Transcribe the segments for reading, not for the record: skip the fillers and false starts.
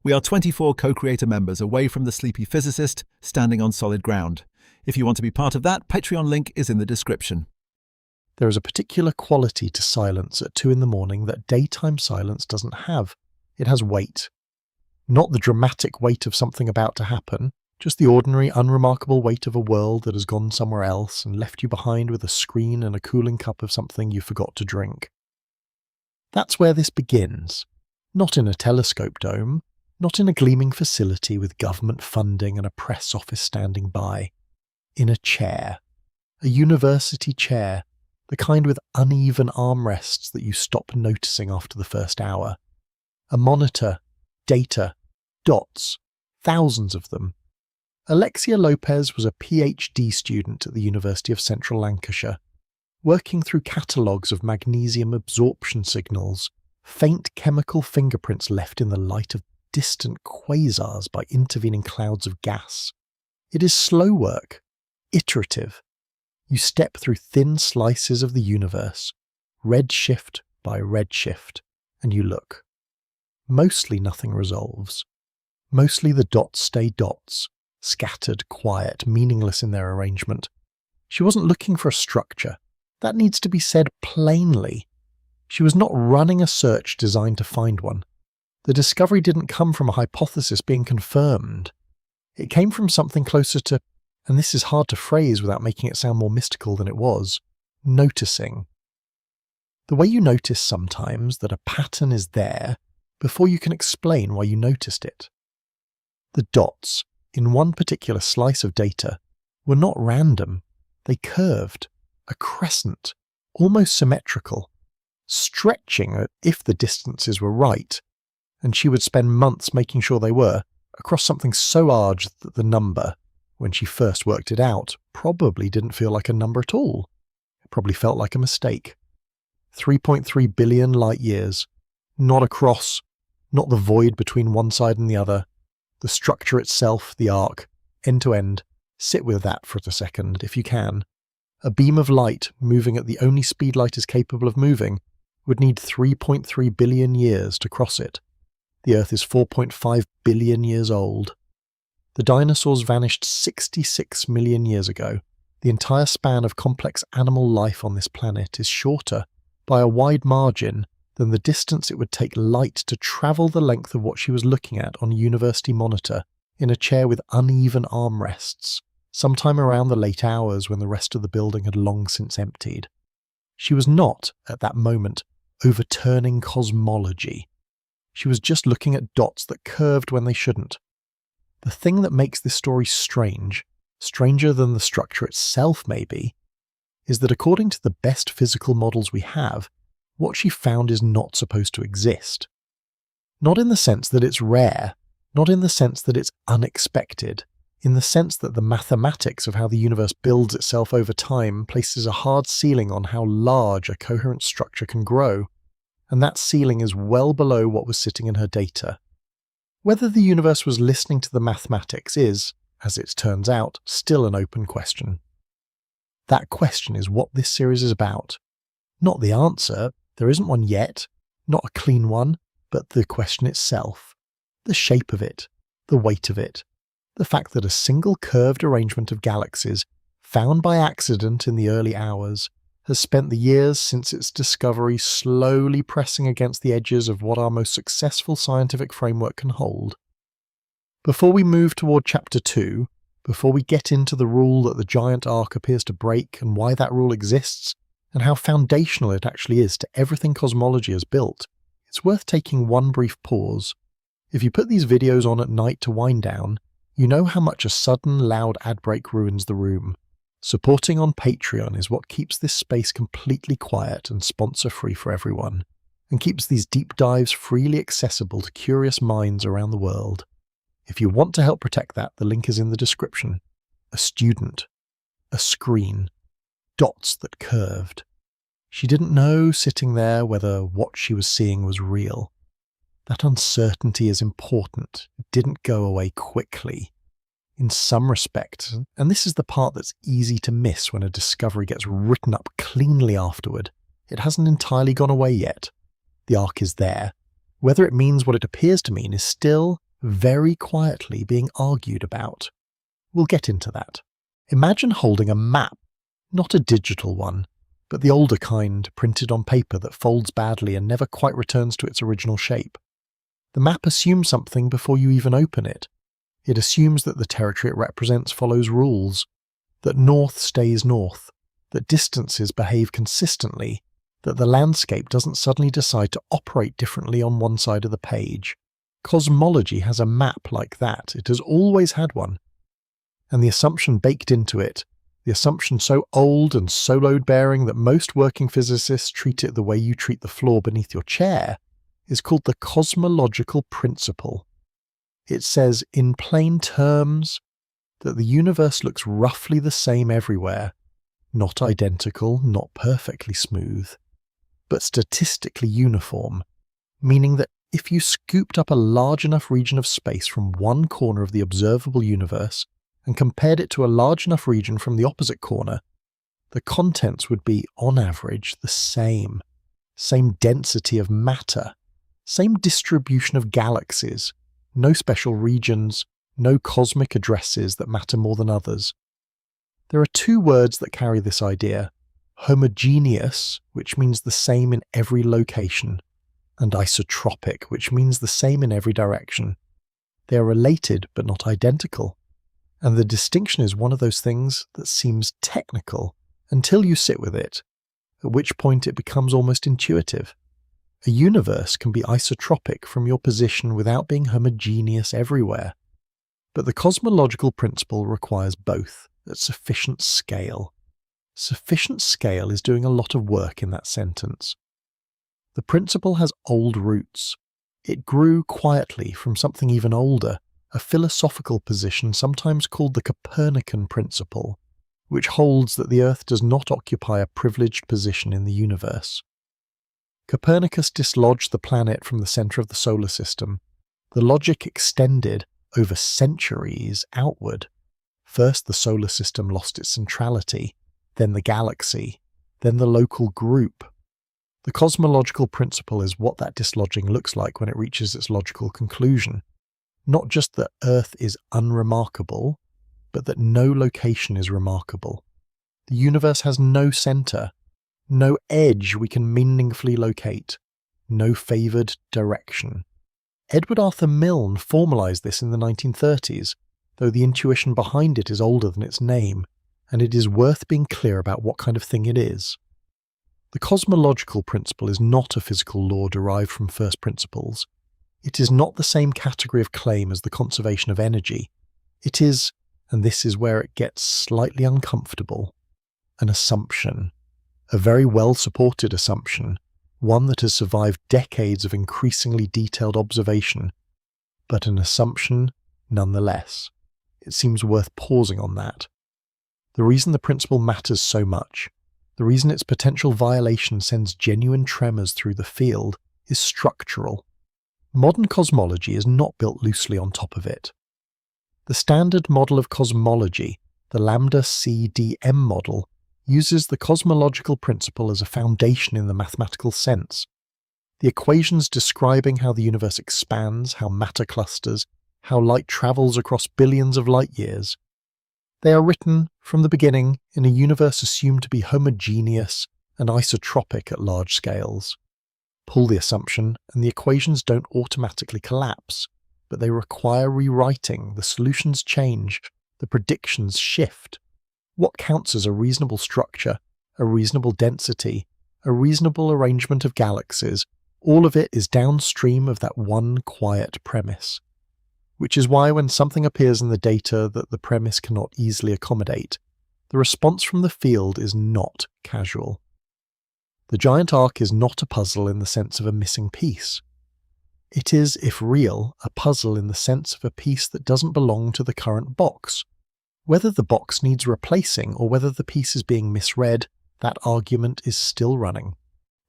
We are 24 co-creator members away from the sleepy physicist, standing on solid ground. If you want to be part of that, Patreon link is in the description. There is a particular quality to silence at 2 a.m. that daytime silence doesn't have. It has weight. Not the dramatic weight of something about to happen, just the ordinary, unremarkable weight of a world that has gone somewhere else and left you behind with a screen and a cooling cup of something you forgot to drink. That's where this begins. Not in a telescope dome, not in a gleaming facility with government funding and a press office standing by. In a chair. A university chair. The kind with uneven armrests that you stop noticing after the first hour. A monitor, data, dots, thousands of them. Alexia Lopez was a PhD student at the University of Central Lancashire, working through catalogues of magnesium absorption signals, faint chemical fingerprints left in the light of distant quasars by intervening clouds of gas. It is slow work, iterative. You step through thin slices of the universe, redshift by redshift, and you look. Mostly nothing resolves. Mostly the dots stay dots, scattered, quiet, meaningless in their arrangement. She wasn't looking for a structure. That needs to be said plainly. She was not running a search designed to find one. The discovery didn't come from a hypothesis being confirmed. It came from something closer to, and this is hard to phrase without making it sound more mystical than it was, noticing. The way you notice sometimes that a pattern is there before you can explain why you noticed it. The dots, in one particular slice of data, were not random. They curved, a crescent, almost symmetrical, stretching if the distances were right, and she would spend months making sure they were, across something so large that the number, when she first worked it out, probably didn't feel like a number at all. It probably felt like a mistake. 3.3 billion light years. Not across, not the void between one side and the other. The structure itself, the arc, end to end. Sit with that for a second, if you can. A beam of light moving at the only speed light is capable of moving would need 3.3 billion years to cross it. The Earth is 4.5 billion years old. The dinosaurs vanished 66 million years ago. The entire span of complex animal life on this planet is shorter, by a wide margin, than the distance it would take light to travel the length of what she was looking at on a university monitor, in a chair with uneven armrests, sometime around the late hours when the rest of the building had long since emptied. She was not, at that moment, overturning cosmology. She was just looking at dots that curved when they shouldn't. The thing that makes this story strange, stranger than the structure itself maybe, is that according to the best physical models we have, what she found is not supposed to exist. Not in the sense that it's rare, not in the sense that it's unexpected, in the sense that the mathematics of how the universe builds itself over time places a hard ceiling on how large a coherent structure can grow, and that ceiling is well below what was sitting in her data. Whether the universe was listening to the mathematics is, as it turns out, still an open question. That question is what this series is about. Not the answer, there isn't one yet, not a clean one, but the question itself. The shape of it, the weight of it, the fact that a single curved arrangement of galaxies, found by accident in the early hours, has spent the years since its discovery slowly pressing against the edges of what our most successful scientific framework can hold. Before we move toward Chapter 2, before we get into the rule that the giant arc appears to break and why that rule exists, and how foundational it actually is to everything cosmology has built, it's worth taking one brief pause. If you put these videos on at night to wind down, you know how much a sudden, loud ad break ruins the room. Supporting on Patreon is what keeps this space completely quiet and sponsor-free for everyone, and keeps these deep dives freely accessible to curious minds around the world. If you want to help protect that, the link is in the description. A student. A screen. Dots that curved. She didn't know, sitting there, whether what she was seeing was real. That uncertainty is important. It didn't go away quickly. In some respect, and this is the part that's easy to miss when a discovery gets written up cleanly afterward, it hasn't entirely gone away yet. The arc is there. Whether it means what it appears to mean is still, very quietly being argued about. We'll get into that. Imagine holding a map, not a digital one, but the older kind printed on paper that folds badly and never quite returns to its original shape. The map assumes something before you even open it. It assumes that the territory it represents follows rules, that north stays north, that distances behave consistently, that the landscape doesn't suddenly decide to operate differently on one side of the page. Cosmology has a map like that. It has always had one. And the assumption baked into it, the assumption so old and so load-bearing that most working physicists treat it the way you treat the floor beneath your chair, is called the cosmological principle. It says, in plain terms, that the universe looks roughly the same everywhere, not identical, not perfectly smooth, but statistically uniform, meaning that if you scooped up a large enough region of space from one corner of the observable universe and compared it to a large enough region from the opposite corner, the contents would be, on average, the same. Same density of matter, same distribution of galaxies, no special regions, no cosmic addresses that matter more than others. There are two words that carry this idea: homogeneous, which means the same in every location, and isotropic, which means the same in every direction. They are related but not identical, and the distinction is one of those things that seems technical until you sit with it, at which point it becomes almost intuitive. A universe can be isotropic from your position without being homogeneous everywhere, but the cosmological principle requires both at sufficient scale. Sufficient scale is doing a lot of work in that sentence. The principle has old roots. It grew quietly from something even older, a philosophical position sometimes called the Copernican principle, which holds that the Earth does not occupy a privileged position in the universe. Copernicus dislodged the planet from the centre of the solar system. The logic extended over centuries outward. First the solar system lost its centrality, then the galaxy, then the local group. The cosmological principle is what that dislodging looks like when it reaches its logical conclusion. Not just that Earth is unremarkable, but that no location is remarkable. The universe has no centre, no edge we can meaningfully locate, no favoured direction. Edward Arthur Milne formalised this in the 1930s, though the intuition behind it is older than its name, and it is worth being clear about what kind of thing it is. The cosmological principle is not a physical law derived from first principles. It is not the same category of claim as the conservation of energy. It is, and this is where it gets slightly uncomfortable, an assumption. A very well-supported assumption, one that has survived decades of increasingly detailed observation, but an assumption nonetheless. It seems worth pausing on that. The reason the principle matters so much, the reason its potential violation sends genuine tremors through the field, is structural. Modern cosmology is not built loosely on top of it. The standard model of cosmology, the lambda CDM model, uses the cosmological principle as a foundation in the mathematical sense. The equations describing how the universe expands, how matter clusters, how light travels across billions of light years. They are written, from the beginning, in a universe assumed to be homogeneous and isotropic at large scales. Pull the assumption, and the equations don't automatically collapse, but they require rewriting, the solutions change, the predictions shift. What counts as a reasonable structure, a reasonable density, a reasonable arrangement of galaxies, all of it is downstream of that one quiet premise. Which is why when something appears in the data that the premise cannot easily accommodate, the response from the field is not casual. The giant arc is not a puzzle in the sense of a missing piece. It is, if real, a puzzle in the sense of a piece that doesn't belong to the current box. Whether the box needs replacing or whether the piece is being misread, that argument is still running.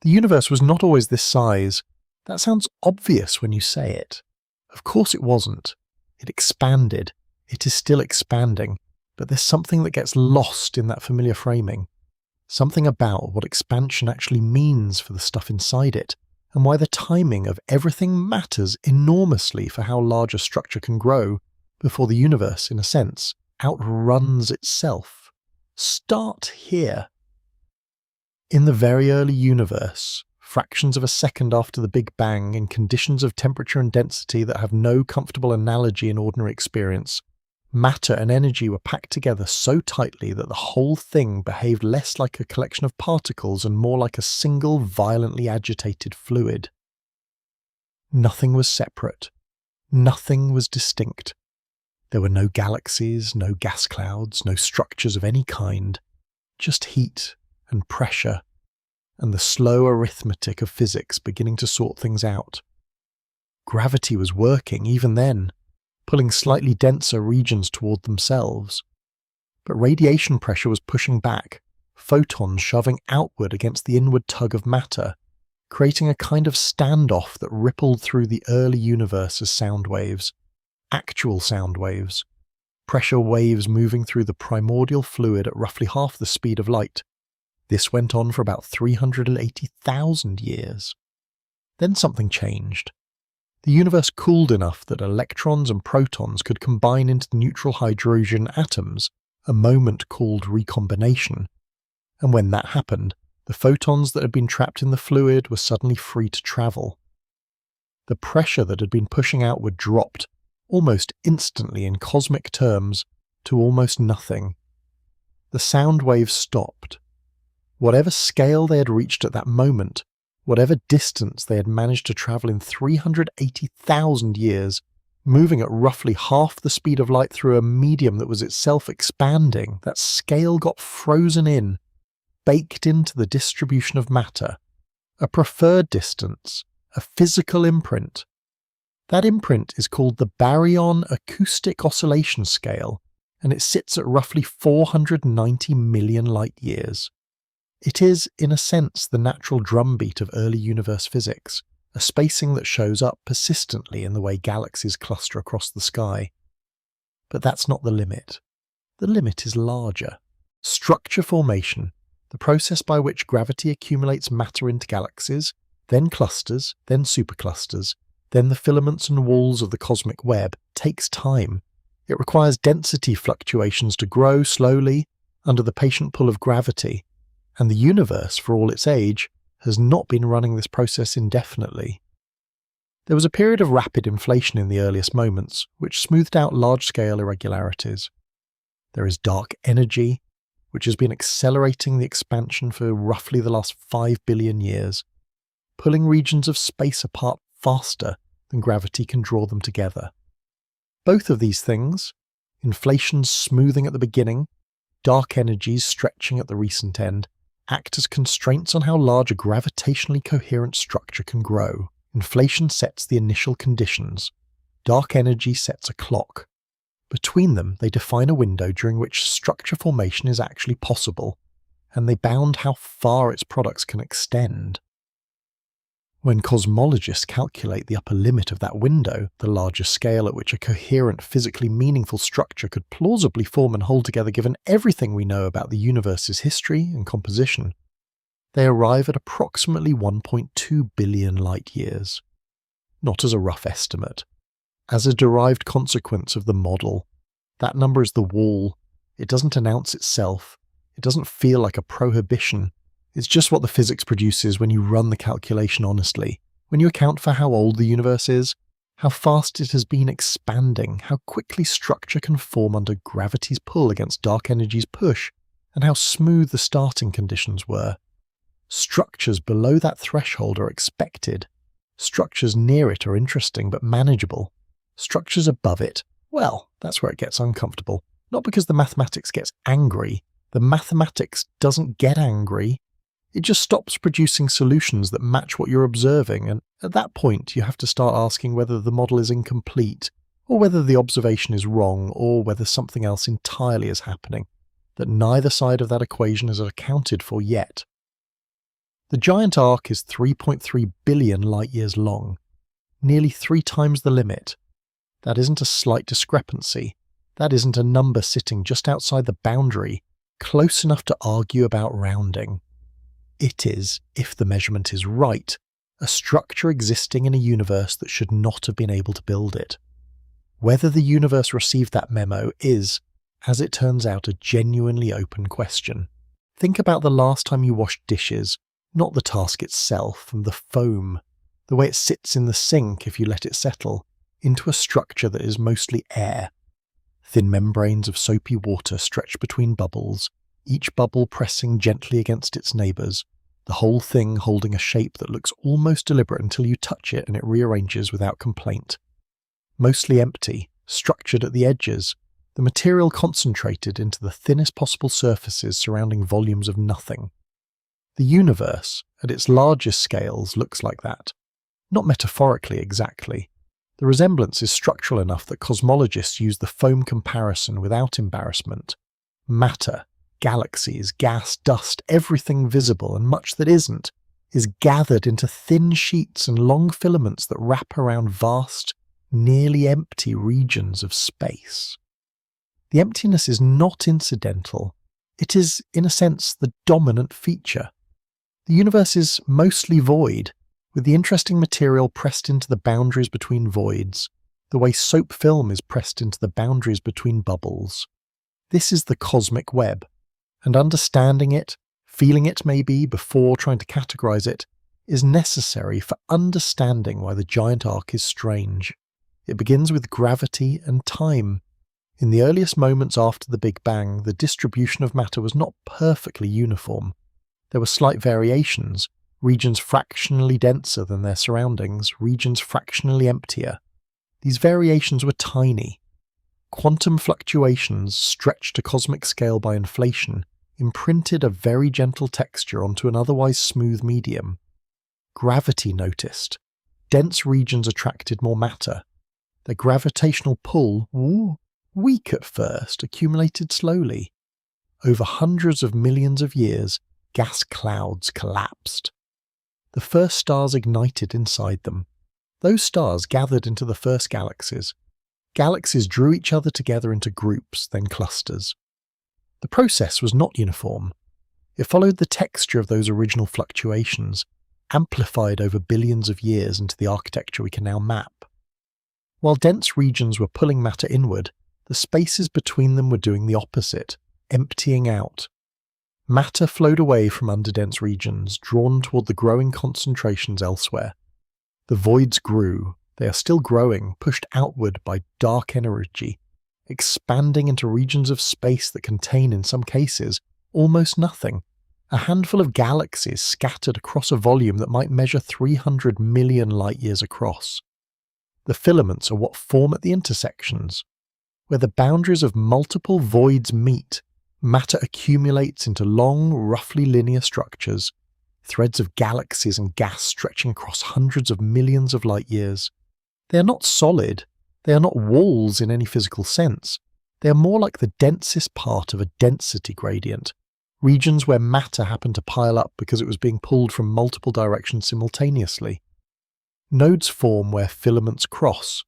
The universe was not always this size. That sounds obvious when you say it. Of course it wasn't. It expanded. It is still expanding. But there's something that gets lost in that familiar framing. Something about what expansion actually means for the stuff inside it, and why the timing of everything matters enormously for how large a structure can grow before the universe, in a sense, outruns itself. Start here. In the very early universe, fractions of a second after the Big Bang, in conditions of temperature and density that have no comfortable analogy in ordinary experience, matter and energy were packed together so tightly that the whole thing behaved less like a collection of particles and more like a single violently agitated fluid. Nothing was separate. Nothing was distinct. There were no galaxies, no gas clouds, no structures of any kind, just heat and pressure, and the slow arithmetic of physics beginning to sort things out. Gravity was working even then, pulling slightly denser regions toward themselves. But radiation pressure was pushing back, photons shoving outward against the inward tug of matter, creating a kind of standoff that rippled through the early universe as sound waves, actual sound waves, pressure waves moving through the primordial fluid at roughly half the speed of light. This went on for about 380,000 years. Then something changed. The universe cooled enough that electrons and protons could combine into neutral hydrogen atoms, a moment called recombination. And when that happened, the photons that had been trapped in the fluid were suddenly free to travel. The pressure that had been pushing outward dropped, almost instantly in cosmic terms, to almost nothing. The sound waves stopped. Whatever scale they had reached at that moment, whatever distance they had managed to travel in 380,000 years, moving at roughly half the speed of light through a medium that was itself expanding, that scale got frozen in, baked into the distribution of matter, a preferred distance, a physical imprint. That imprint is called the Baryon Acoustic Oscillation Scale, and it sits at roughly 490 million light-years. It is, in a sense, the natural drumbeat of early universe physics, a spacing that shows up persistently in the way galaxies cluster across the sky. But that's not the limit. The limit is larger. Structure formation, the process by which gravity accumulates matter into galaxies, then clusters, then superclusters, then the filaments and walls of the cosmic web, takes time. It requires density fluctuations to grow slowly under the patient pull of gravity, and the universe, for all its age, has not been running this process indefinitely. There was a period of rapid inflation in the earliest moments, which smoothed out large-scale irregularities. There is dark energy, which has been accelerating the expansion for roughly the last 5 billion years, pulling regions of space apart faster than gravity can draw them together. Both of these things, inflation's smoothing at the beginning, dark energies stretching at the recent end, act as constraints on how large a gravitationally coherent structure can grow. Inflation sets the initial conditions. Dark energy sets a clock. Between them, they define a window during which structure formation is actually possible, and they bound how far its products can extend. When cosmologists calculate the upper limit of that window, the larger scale at which a coherent, physically meaningful structure could plausibly form and hold together given everything we know about the universe's history and composition, they arrive at approximately 1.2 billion light-years. Not as a rough estimate. As a derived consequence of the model. That number is the wall. It doesn't announce itself. It doesn't feel like a prohibition. It's just what the physics produces when you run the calculation honestly, when you account for how old the universe is, how fast it has been expanding, how quickly structure can form under gravity's pull against dark energy's push, and how smooth the starting conditions were. Structures below that threshold are expected. Structures near it are interesting but manageable. Structures above it, well, that's where it gets uncomfortable. Not because the mathematics gets angry. The mathematics doesn't get angry. It just stops producing solutions that match what you're observing, and at that point you have to start asking whether the model is incomplete, or whether the observation is wrong, or whether something else entirely is happening, that neither side of that equation is accounted for yet. The giant arc is 3.3 billion light-years long, nearly 3 times the limit. That isn't a slight discrepancy. That isn't a number sitting just outside the boundary, close enough to argue about rounding. It is, if the measurement is right, a structure existing in a universe that should not have been able to build it. Whether the universe received that memo is, as it turns out, a genuinely open question. Think about the last time you washed dishes, not the task itself, and the foam, the way it sits in the sink if you let it settle, into a structure that is mostly air. Thin membranes of soapy water stretch between bubbles, each bubble pressing gently against its neighbours, the whole thing holding a shape that looks almost deliberate until you touch it and it rearranges without complaint. Mostly empty, structured at the edges, the material concentrated into the thinnest possible surfaces surrounding volumes of nothing. The universe, at its largest scales, looks like that. Not metaphorically exactly. The resemblance is structural enough that cosmologists use the foam comparison without embarrassment. Matter, galaxies, gas, dust, everything visible and much that isn't, is gathered into thin sheets and long filaments that wrap around vast, nearly empty regions of space. The emptiness is not incidental. It is, in a sense, the dominant feature. The universe is mostly void, with the interesting material pressed into the boundaries between voids, the way soap film is pressed into the boundaries between bubbles. This is the cosmic web, and understanding it, feeling it maybe before trying to categorize it, is necessary for understanding why the giant arc is strange. It begins with gravity and time. In the earliest moments after the Big Bang, the distribution of matter was not perfectly uniform. There were slight variations, regions fractionally denser than their surroundings, regions fractionally emptier. These variations were tiny. Quantum fluctuations, stretched to cosmic scale by inflation, imprinted a very gentle texture onto an otherwise smooth medium. Gravity noticed. Dense regions attracted more matter. Their gravitational pull, weak at first, accumulated slowly. Over hundreds of millions of years, gas clouds collapsed. The first stars ignited inside them. Those stars gathered into the first galaxies. Galaxies drew each other together into groups, then clusters. The process was not uniform. It followed the texture of those original fluctuations, amplified over billions of years into the architecture we can now map. While dense regions were pulling matter inward, the spaces between them were doing the opposite, emptying out. Matter flowed away from under dense regions, drawn toward the growing concentrations elsewhere. The voids grew. They are still growing, pushed outward by dark energy, expanding into regions of space that contain, in some cases, almost nothing. A handful of galaxies scattered across a volume that might measure 300 million light-years across. The filaments are what form at the intersections. Where the boundaries of multiple voids meet, matter accumulates into long, roughly linear structures, threads of galaxies and gas stretching across hundreds of millions of light-years. They are not solid. They are not walls in any physical sense. They are more like the densest part of a density gradient, regions where matter happened to pile up because it was being pulled from multiple directions simultaneously. Nodes form where filaments cross.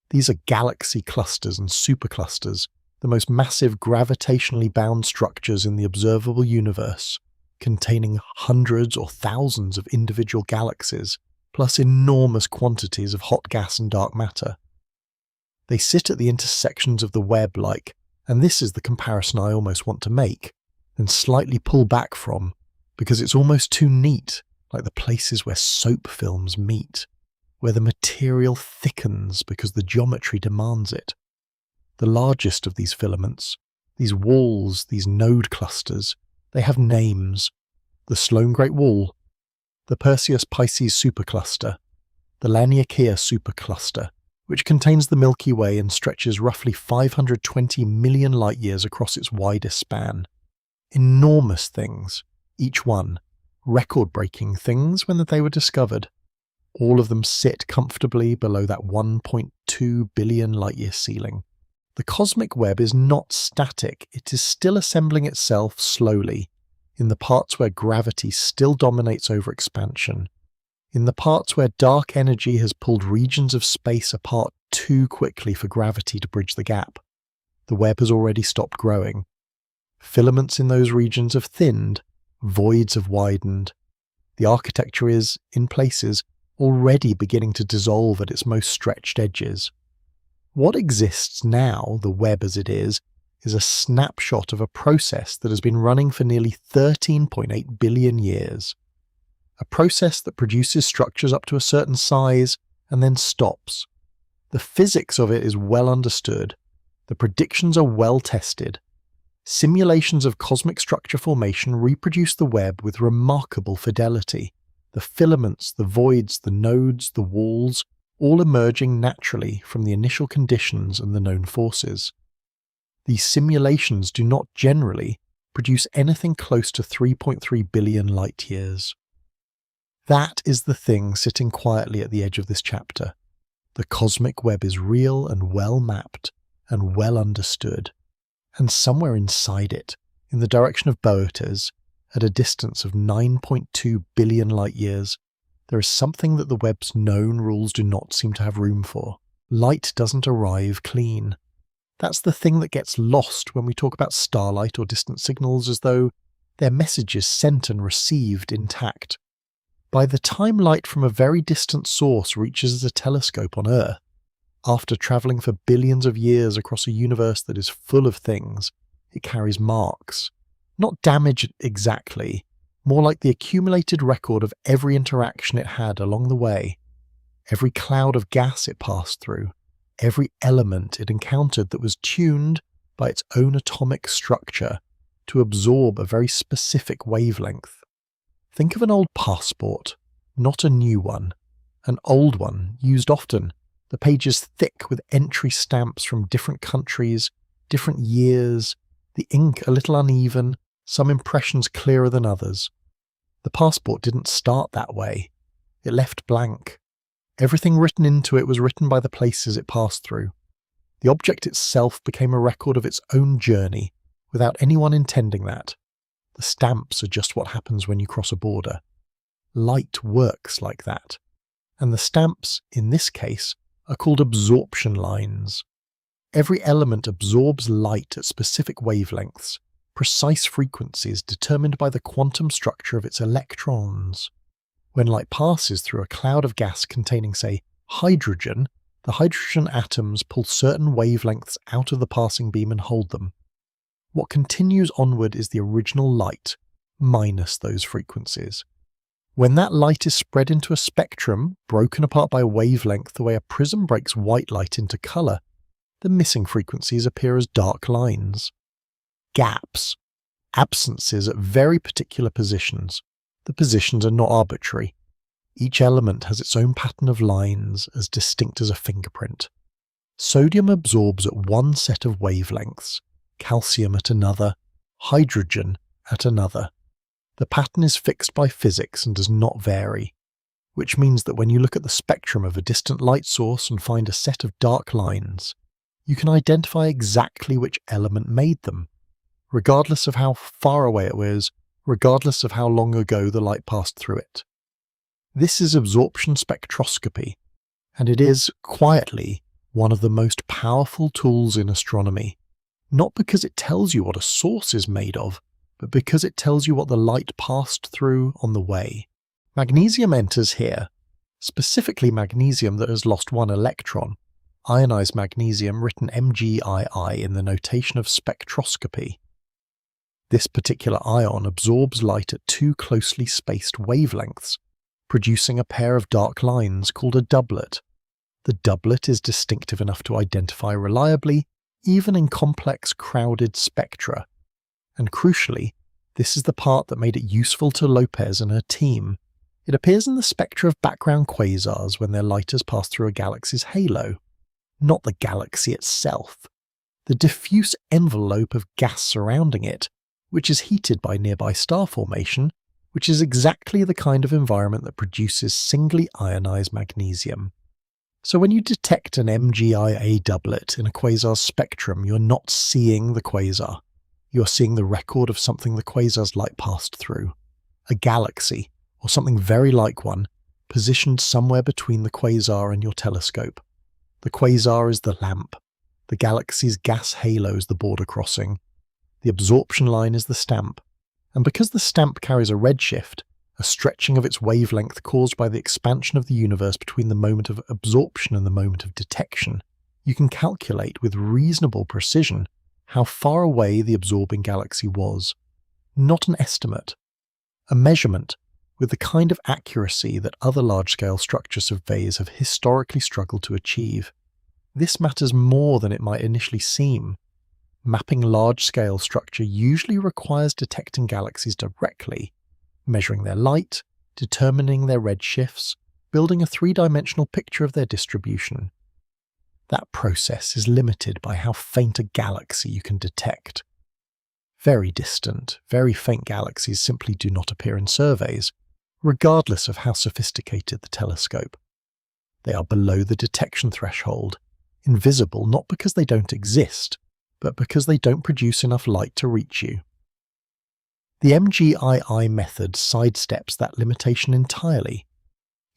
These are galaxy clusters and superclusters, the most massive gravitationally bound structures in the observable universe, containing hundreds or thousands of individual galaxies, plus enormous quantities of hot gas and dark matter. They sit at the intersections of the web like, and this is the comparison I almost want to make, and slightly pull back from, because it's almost too neat, like the places where soap films meet, where the material thickens because the geometry demands it. The largest of these filaments, these walls, these node clusters, they have names. The Sloan Great Wall, the Perseus-Pisces supercluster, the Laniakea supercluster, which contains the Milky Way and stretches roughly 520 million light-years across its widest span. Enormous things, each one, record-breaking things when they were discovered. All of them sit comfortably below that 1.2 billion light-year ceiling. The cosmic web is not static, it is still assembling itself slowly, in the parts where gravity still dominates over expansion, in the parts where dark energy has pulled regions of space apart too quickly for gravity to bridge the gap. The web has already stopped growing. Filaments in those regions have thinned, voids have widened. The architecture is, in places, already beginning to dissolve at its most stretched edges. What exists now, the web as it is a snapshot of a process that has been running for nearly 13.8 billion years. A process that produces structures up to a certain size and then stops. The physics of it is well understood. The predictions are well tested. Simulations of cosmic structure formation reproduce the web with remarkable fidelity. The filaments, the voids, the nodes, the walls, all emerging naturally from the initial conditions and the known forces. These simulations do not generally produce anything close to 3.3 billion light-years. That is the thing sitting quietly at the edge of this chapter. The cosmic web is real and well mapped and well understood. And somewhere inside it, in the direction of Boötes, at a distance of 9.2 billion light-years, there is something that the web's known rules do not seem to have room for. Light doesn't arrive clean. That's the thing that gets lost when we talk about starlight or distant signals, as though their message is sent and received intact. By the time light from a very distant source reaches a telescope on Earth, after travelling for billions of years across a universe that is full of things, it carries marks. Not damage exactly, more like the accumulated record of every interaction it had along the way, every cloud of gas it passed through, every element it encountered that was tuned by its own atomic structure to absorb a very specific wavelength. Think of an old passport, not a new one, an old one used often. The pages thick with entry stamps from different countries, different years, the ink a little uneven, some impressions clearer than others. The passport didn't start that way. It left blank. Everything written into it was written by the places it passed through. The object itself became a record of its own journey, without anyone intending that. The stamps are just what happens when you cross a border. Light works like that. And the stamps, in this case, are called absorption lines. Every element absorbs light at specific wavelengths, precise frequencies determined by the quantum structure of its electrons. When light passes through a cloud of gas containing, say, hydrogen, the hydrogen atoms pull certain wavelengths out of the passing beam and hold them. What continues onward is the original light, minus those frequencies. When that light is spread into a spectrum, broken apart by wavelength the way a prism breaks white light into colour, the missing frequencies appear as dark lines. Gaps. Absences at very particular positions. The positions are not arbitrary. Each element has its own pattern of lines, as distinct as a fingerprint. Sodium absorbs at one set of wavelengths, calcium at another, hydrogen at another. The pattern is fixed by physics and does not vary, which means that when you look at the spectrum of a distant light source and find a set of dark lines, you can identify exactly which element made them, regardless of how far away it was, regardless of how long ago the light passed through it. This is absorption spectroscopy, and it is, quietly, one of the most powerful tools in astronomy, not because it tells you what a source is made of, but because it tells you what the light passed through on the way. Magnesium enters here, specifically magnesium that has lost one electron, ionized magnesium written MgII in the notation of spectroscopy. This particular ion absorbs light at two closely spaced wavelengths, producing a pair of dark lines called a doublet. The doublet is distinctive enough to identify reliably, even in complex, crowded spectra. And crucially, this is the part that made it useful to Lopez and her team. It appears in the spectra of background quasars when their light has passed through a galaxy's halo. Not the galaxy itself. The diffuse envelope of gas surrounding it, which is heated by nearby star formation, which is exactly the kind of environment that produces singly ionized magnesium. So when you detect an MgIA doublet in a quasar's spectrum, you're not seeing the quasar. You're seeing the record of something the quasar's light passed through. A galaxy, or something very like one, positioned somewhere between the quasar and your telescope. The quasar is the lamp. The galaxy's gas halo is the border crossing. The absorption line is the stamp. And because the stamp carries a redshift, a stretching of its wavelength caused by the expansion of the universe between the moment of absorption and the moment of detection, you can calculate with reasonable precision how far away the absorbing galaxy was. Not an estimate, a measurement with the kind of accuracy that other large-scale structure surveys have historically struggled to achieve. This matters more than it might initially seem. Mapping large-scale structure usually requires detecting galaxies directly, measuring their light, determining their redshifts, building a three-dimensional picture of their distribution. That process is limited by how faint a galaxy you can detect. Very distant, very faint galaxies simply do not appear in surveys, regardless of how sophisticated the telescope. They are below the detection threshold, invisible not because they don't exist, but because they don't produce enough light to reach you. The MGII method sidesteps that limitation entirely.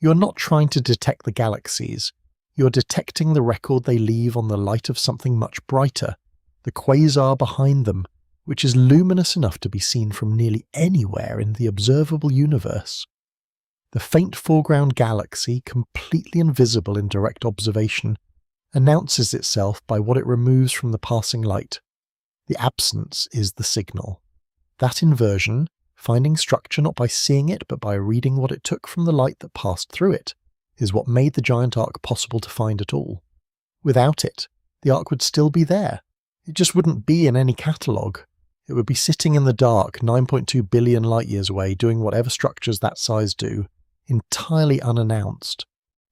You're not trying to detect the galaxies, you're detecting the record they leave on the light of something much brighter, the quasar behind them, which is luminous enough to be seen from nearly anywhere in the observable universe. The faint foreground galaxy, completely invisible in direct observation, announces itself by what it removes from the passing light. The absence is the signal. That inversion, finding structure not by seeing it but by reading what it took from the light that passed through it, is what made the giant arc possible to find at all. Without it, the arc would still be there. It just wouldn't be in any catalogue. It would be sitting in the dark 9.2 billion light-years away doing whatever structures that size do, entirely unannounced.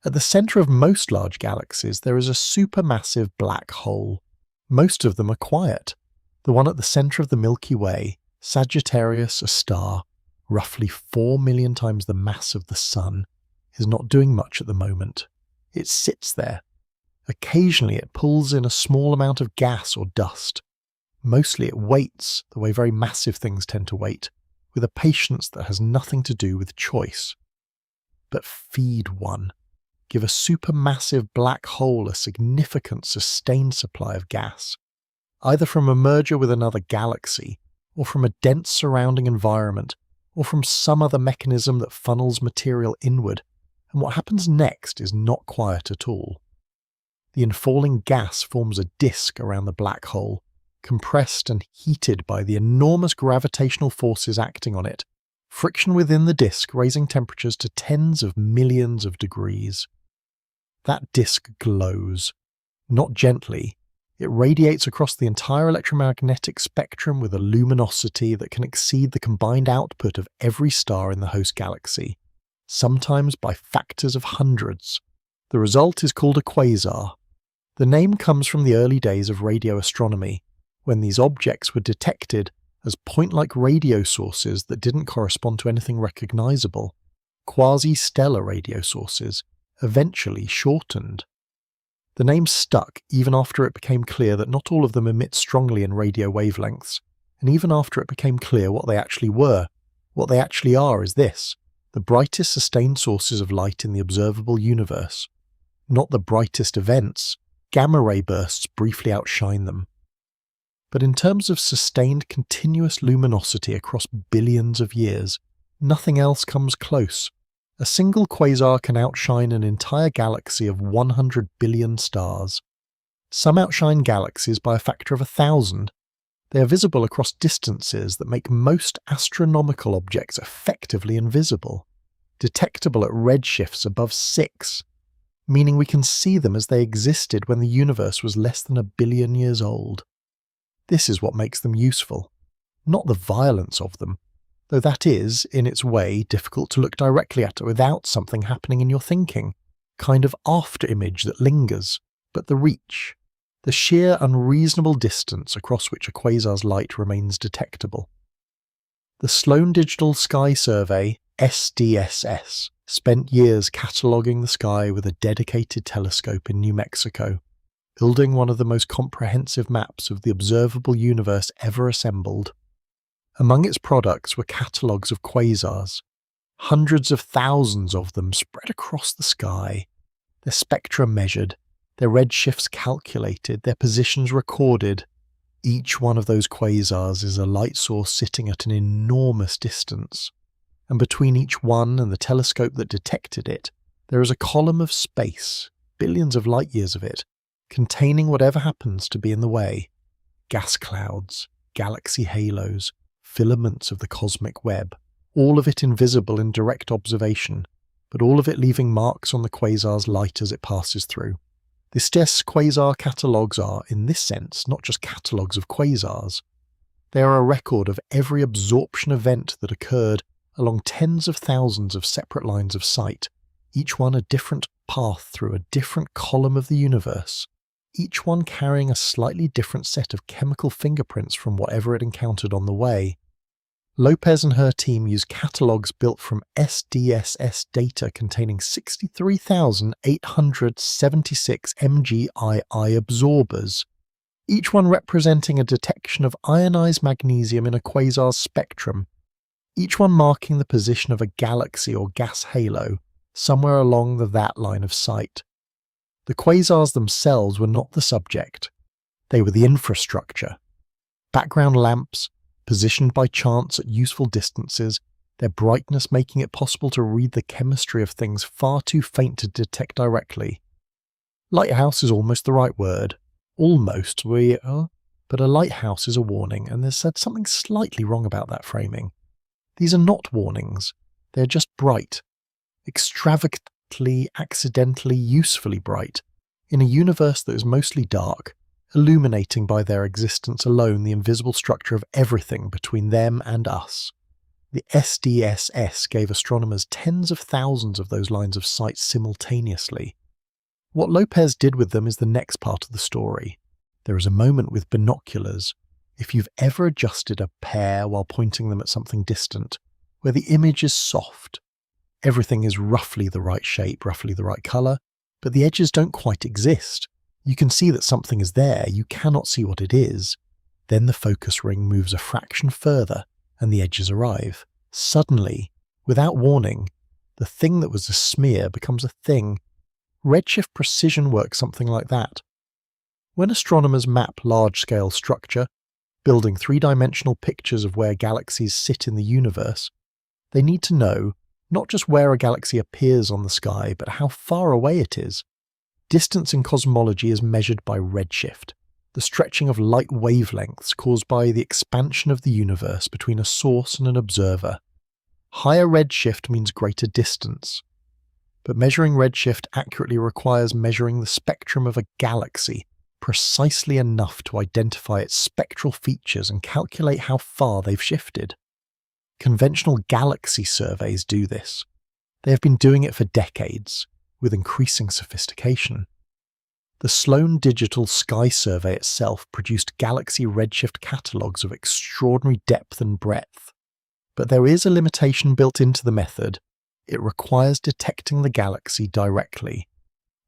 At the centre of most large galaxies there is a supermassive black hole. Most of them are quiet. The one at the centre of the Milky Way, Sagittarius, a star, roughly 4 million times the mass of the Sun, is not doing much at the moment. It sits there. Occasionally it pulls in a small amount of gas or dust. Mostly it waits, the way very massive things tend to wait, with a patience that has nothing to do with choice. But feed one. Give a supermassive black hole a significant sustained supply of gas, either from a merger with another galaxy, or from a dense surrounding environment, or from some other mechanism that funnels material inward, and what happens next is not quiet at all. The infalling gas forms a disk around the black hole, compressed and heated by the enormous gravitational forces acting on it, friction within the disk raising temperatures to tens of millions of degrees. That disk glows. Not gently, it radiates across the entire electromagnetic spectrum with a luminosity that can exceed the combined output of every star in the host galaxy, sometimes by factors of hundreds. The result is called a quasar. The name comes from the early days of radio astronomy, when these objects were detected as point-like radio sources that didn't correspond to anything recognizable, quasi-stellar radio sources, eventually shortened. The name stuck even after it became clear that not all of them emit strongly in radio wavelengths, and even after it became clear what they actually were. What they actually are is this: the brightest sustained sources of light in the observable universe. Not the brightest events, gamma-ray bursts briefly outshine them. But in terms of sustained continuous luminosity across billions of years, nothing else comes close. A single quasar can outshine an entire galaxy of 100 billion stars. Some outshine galaxies by a factor of 1,000. They are visible across distances that make most astronomical objects effectively invisible, detectable at redshifts above 6, meaning we can see them as they existed when the universe was less than 1 billion years old. This is what makes them useful, not the violence of them, though that is, in its way, difficult to look directly at without something happening in your thinking, kind of after-image that lingers, but the reach, the sheer unreasonable distance across which a quasar's light remains detectable. The Sloan Digital Sky Survey, SDSS, spent years cataloguing the sky with a dedicated telescope in New Mexico, building one of the most comprehensive maps of the observable universe ever assembled. Among its products were catalogues of quasars, hundreds of thousands of them spread across the sky, their spectra measured, their redshifts calculated, their positions recorded. Each one of those quasars is a light source sitting at an enormous distance, and between each one and the telescope that detected it, there is a column of space, billions of light years of it, containing whatever happens to be in the way. Gas clouds, galaxy halos, filaments of the cosmic web, all of it invisible in direct observation, but all of it leaving marks on the quasar's light as it passes through. The STS quasar catalogues are, in this sense, not just catalogues of quasars. They are a record of every absorption event that occurred along tens of thousands of separate lines of sight, each one a different path through a different column of the universe, each one carrying a slightly different set of chemical fingerprints from whatever it encountered on the way. Lopez and her team use catalogues built from SDSS data containing 63,876 MGII absorbers, each one representing a detection of ionized magnesium in a quasar's spectrum, each one marking the position of a galaxy or gas halo somewhere along that line of sight. The quasars themselves were not the subject. They were the infrastructure. Background lamps, positioned by chance at useful distances, their brightness making it possible to read the chemistry of things far too faint to detect directly. Lighthouse is almost the right word. Almost, but a lighthouse is a warning, and there's something slightly wrong about that framing. These are not warnings. They're just bright. Extravagantly, accidentally, usefully bright, in a universe that is mostly dark, illuminating by their existence alone the invisible structure of everything between them and us. The SDSS gave astronomers tens of thousands of those lines of sight simultaneously. What Lopez did with them is the next part of the story. There is a moment with binoculars, if you've ever adjusted a pair while pointing them at something distant, where the image is soft. Everything is roughly the right shape, roughly the right colour, but the edges don't quite exist. You can see that something is there, you cannot see what it is. Then the focus ring moves a fraction further, and the edges arrive. Suddenly, without warning, the thing that was a smear becomes a thing. Redshift precision works something like that. When astronomers map large-scale structure, building three-dimensional pictures of where galaxies sit in the universe, they need to know not just where a galaxy appears on the sky, but how far away it is. Distance in cosmology is measured by redshift, the stretching of light wavelengths caused by the expansion of the universe between a source and an observer. Higher redshift means greater distance. But measuring redshift accurately requires measuring the spectrum of a galaxy precisely enough to identify its spectral features and calculate how far they've shifted. Conventional galaxy surveys do this. They have been doing it for decades, with increasing sophistication. The Sloan Digital Sky Survey itself produced galaxy redshift catalogues of extraordinary depth and breadth. But there is a limitation built into the method. It requires detecting the galaxy directly.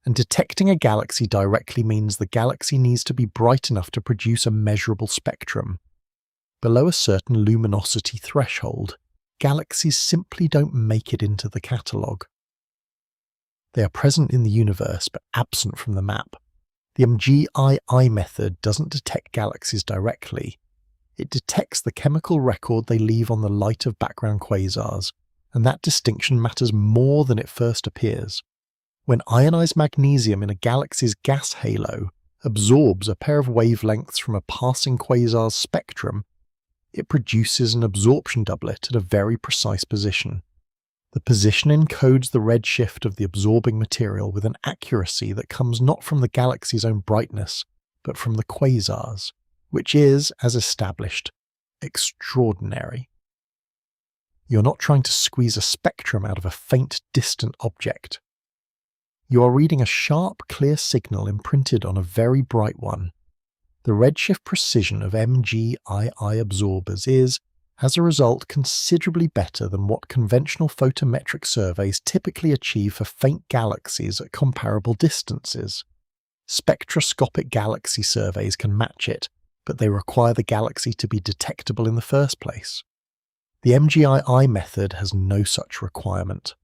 And detecting a galaxy directly means the galaxy needs to be bright enough to produce a measurable spectrum. Below a certain luminosity threshold, galaxies simply don't make it into the catalogue. They are present in the universe but absent from the map. The MGII method doesn't detect galaxies directly. It detects the chemical record they leave on the light of background quasars, and that distinction matters more than it first appears. When ionized magnesium in a galaxy's gas halo absorbs a pair of wavelengths from a passing quasar's spectrum, it produces an absorption doublet at a very precise position. The position encodes the redshift of the absorbing material with an accuracy that comes not from the galaxy's own brightness, but from the quasars, which is, as established, extraordinary. You're not trying to squeeze a spectrum out of a faint, distant object. You are reading a sharp, clear signal imprinted on a very bright one. The redshift precision of MGII absorbers is, as a result, considerably better than what conventional photometric surveys typically achieve for faint galaxies at comparable distances. Spectroscopic galaxy surveys can match it, but they require the galaxy to be detectable in the first place. The MGII method has no such requirement.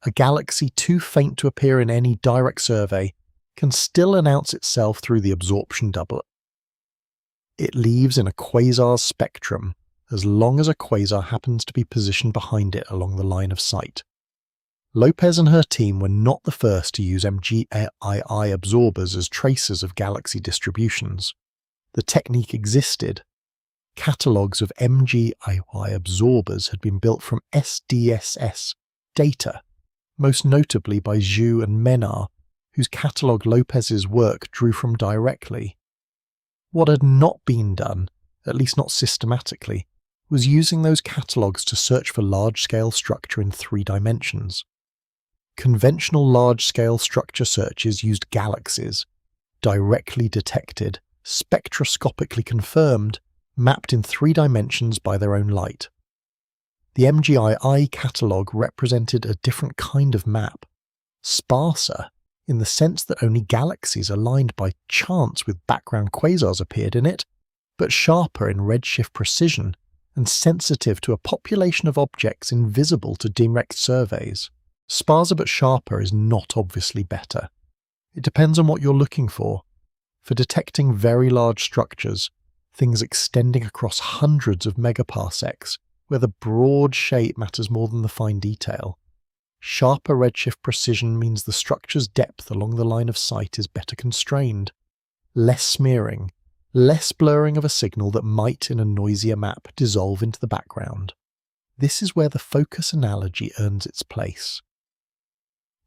A galaxy too faint to appear in any direct survey can still announce itself through the absorption doublet. It leaves in a quasar's spectrum as long as a quasar happens to be positioned behind it along the line of sight. Lopez and her team were not the first to use MGII absorbers as tracers of galaxy distributions. The technique existed. Catalogues of MGII absorbers had been built from SDSS data, most notably by Zhu and Menard, whose catalogue Lopez's work drew from directly. What had not been done, at least not systematically, was using those catalogues to search for large-scale structure in 3 dimensions. Conventional large-scale structure searches used galaxies, directly detected, spectroscopically confirmed, mapped in 3 dimensions by their own light. The MGII catalogue represented a different kind of map, sparser in the sense that only galaxies aligned by chance with background quasars appeared in it, but sharper in redshift precision and sensitive to a population of objects invisible to direct surveys. Sparser but sharper is not obviously better. It depends on what you're looking for. For detecting very large structures, things extending across hundreds of megaparsecs, where the broad shape matters more than the fine detail, sharper redshift precision means the structure's depth along the line of sight is better constrained, less smearing, less blurring of a signal that might, in a noisier map, dissolve into the background. This is where the focus analogy earns its place.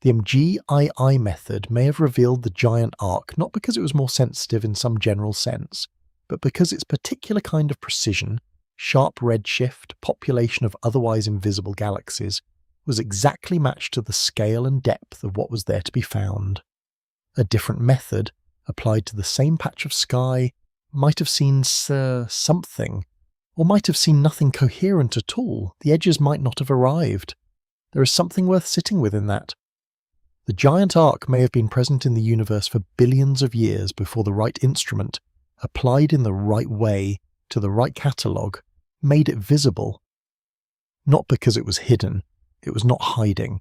The MGII method may have revealed the giant arc not because it was more sensitive in some general sense, but because its particular kind of precision, sharp redshift, population of otherwise invisible galaxies, was exactly matched to the scale and depth of what was there to be found. A different method, applied to the same patch of sky, might have seen something, or might have seen nothing coherent at all. The edges might not have arrived. There is something worth sitting with in that. The giant arc may have been present in the universe for billions of years before the right instrument, applied in the right way to the right catalogue, made it visible. Not because it was hidden, it was not hiding,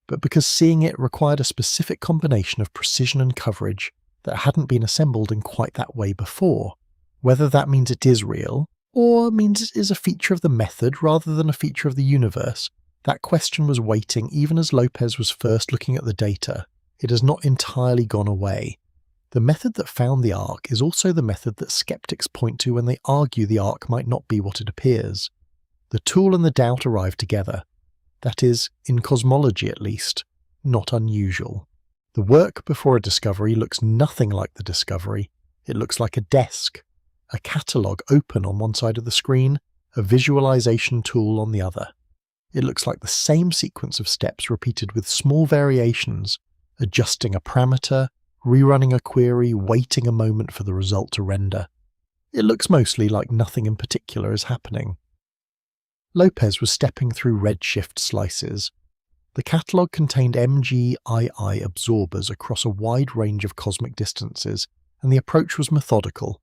but because seeing it required a specific combination of precision and coverage that hadn't been assembled in quite that way before. Whether that means it is real, or means it is a feature of the method rather than a feature of the universe, that question was waiting even as Lopez was first looking at the data. It has not entirely gone away. The method that found the arc is also the method that skeptics point to when they argue the arc might not be what it appears. The tool and the doubt arrive together. That is, in cosmology at least, not unusual. The work before a discovery looks nothing like the discovery. It looks like a desk, a catalogue open on one side of the screen, a visualization tool on the other. It looks like the same sequence of steps repeated with small variations, adjusting a parameter, rerunning a query, waiting a moment for the result to render. It looks mostly like nothing in particular is happening. Lopez was stepping through redshift slices. The catalogue contained MGII absorbers across a wide range of cosmic distances, and the approach was methodical.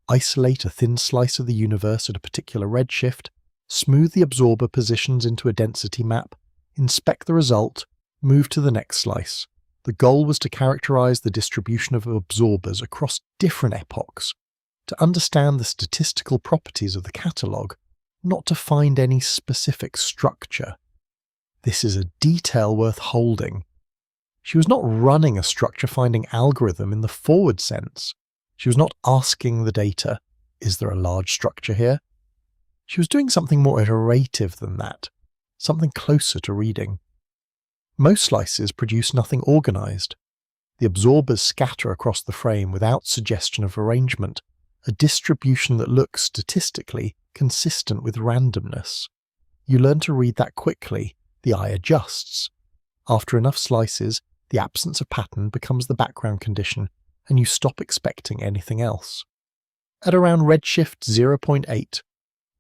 Isolate a thin slice of the universe at a particular redshift, smooth the absorber positions into a density map, inspect the result, move to the next slice. The goal was to characterize the distribution of absorbers across different epochs, to understand the statistical properties of the catalogue, not to find any specific structure. This is a detail worth holding. She was not running a structure-finding algorithm in the forward sense. She was not asking the data, is there a large structure here? She was doing something more iterative than that, something closer to reading. Most slices produce nothing organized. The absorbers scatter across the frame without suggestion of arrangement, a distribution that looks statistically consistent with randomness. You learn to read that quickly. The eye adjusts. After enough slices, the absence of pattern becomes the background condition, and you stop expecting anything else. At around redshift 0.8,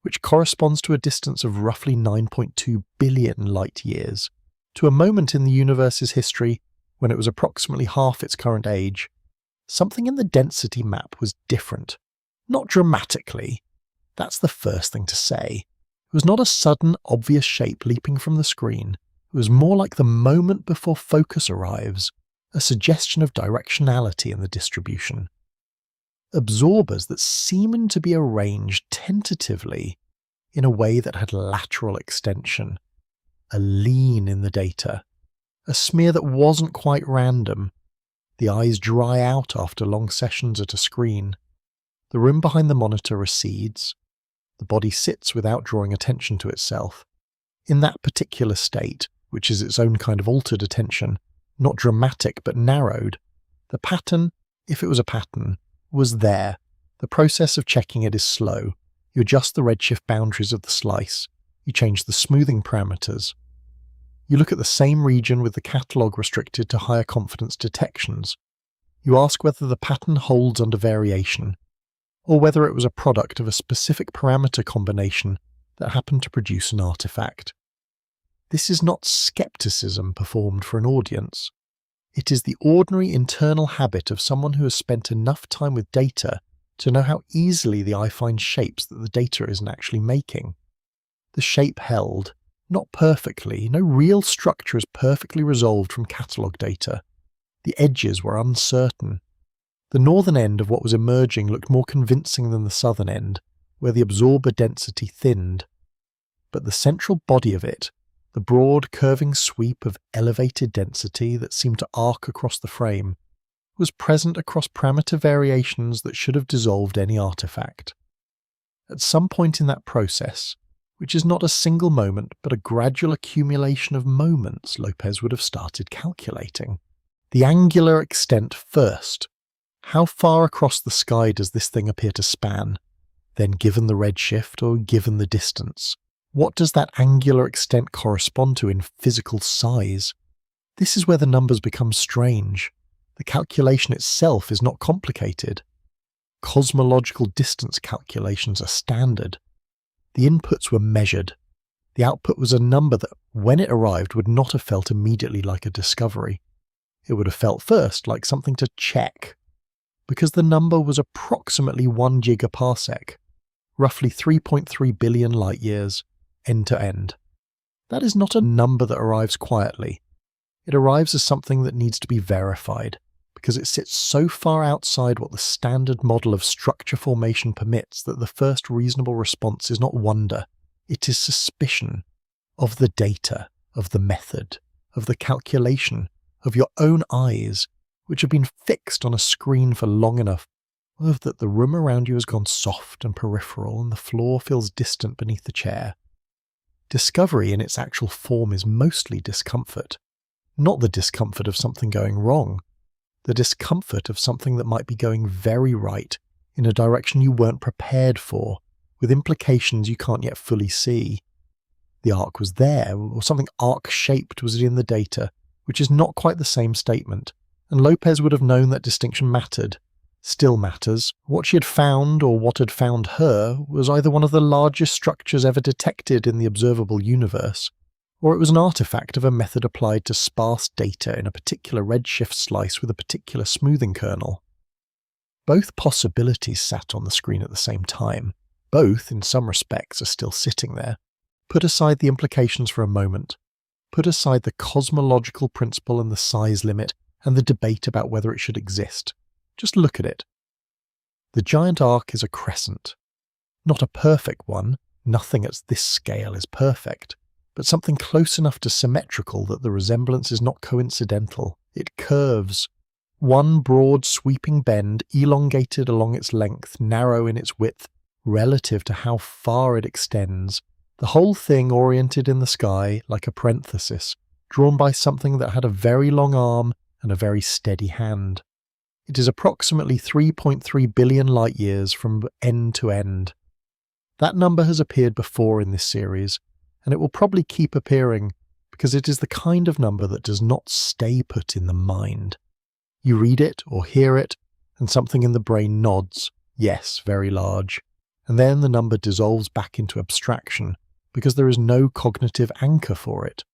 which corresponds to a distance of roughly 9.2 billion light-years, to a moment in the universe's history when it was approximately half its current age, something in the density map was different. Not dramatically. That's the first thing to say. It was not a sudden, obvious shape leaping from the screen. It was more like the moment before focus arrives, a suggestion of directionality in the distribution. Absorbers that seemed to be arranged tentatively, in a way that had lateral extension, a lean in the data, a smear that wasn't quite random. The eyes dry out after long sessions at a screen. The room behind the monitor recedes. The body sits without drawing attention to itself. In that particular state, which is its own kind of altered attention, not dramatic but narrowed, the pattern, if it was a pattern, was there. The process of checking it is slow. You adjust the redshift boundaries of the slice. You change the smoothing parameters. You look at the same region with the catalogue restricted to higher confidence detections. You ask whether the pattern holds under variation, or whether it was a product of a specific parameter combination that happened to produce an artifact. This is not skepticism performed for an audience. It is the ordinary internal habit of someone who has spent enough time with data to know how easily the eye finds shapes that the data isn't actually making. The shape held, not perfectly, no real structure is perfectly resolved from catalogue data. The edges were uncertain. The northern end of what was emerging looked more convincing than the southern end, where the absorber density thinned. But the central body of it, the broad curving sweep of elevated density that seemed to arc across the frame, was present across parameter variations that should have dissolved any artifact. At some point in that process, which is not a single moment but a gradual accumulation of moments, Lopez would have started calculating. The angular extent first. How far across the sky does this thing appear to span? Then given the redshift or given the distance, what does that angular extent correspond to in physical size? This is where the numbers become strange. The calculation itself is not complicated. Cosmological distance calculations are standard. The inputs were measured. The output was a number that, when it arrived, would not have felt immediately like a discovery. It would have felt first like something to check, because the number was approximately 1 gigaparsec, roughly 3.3 billion light-years, end to end. That is not a number that arrives quietly. It arrives as something that needs to be verified, because it sits so far outside what the standard model of structure formation permits that the first reasonable response is not wonder, it is suspicion of the data, of the method, of the calculation, of your own eyes, which have been fixed on a screen for long enough, of that the room around you has gone soft and peripheral and the floor feels distant beneath the chair. Discovery in its actual form is mostly discomfort, not the discomfort of something going wrong, the discomfort of something that might be going very right in a direction you weren't prepared for, with implications you can't yet fully see. The arc was there, or something arc-shaped was in the data, which is not quite the same statement, and Lopez would have known that distinction mattered, still matters. What she had found, or what had found her, was either one of the largest structures ever detected in the observable universe, or it was an artifact of a method applied to sparse data in a particular redshift slice with a particular smoothing kernel. Both possibilities sat on the screen at the same time. Both, in some respects, are still sitting there. Put aside the implications for a moment. Put aside the cosmological principle and the size limit and the debate about whether it should exist. Just look at it. The giant arc is a crescent. Not a perfect one. Nothing at this scale is perfect. But something close enough to symmetrical that the resemblance is not coincidental. It curves. One broad sweeping bend, elongated along its length, narrow in its width, relative to how far it extends. The whole thing oriented in the sky like a parenthesis, drawn by something that had a very long arm and a very steady hand. It is approximately 3.3 billion light-years from end to end. That number has appeared before in this series, and it will probably keep appearing because it is the kind of number that does not stay put in the mind. You read it or hear it, and something in the brain nods, yes, very large, and then the number dissolves back into abstraction because there is no cognitive anchor for it.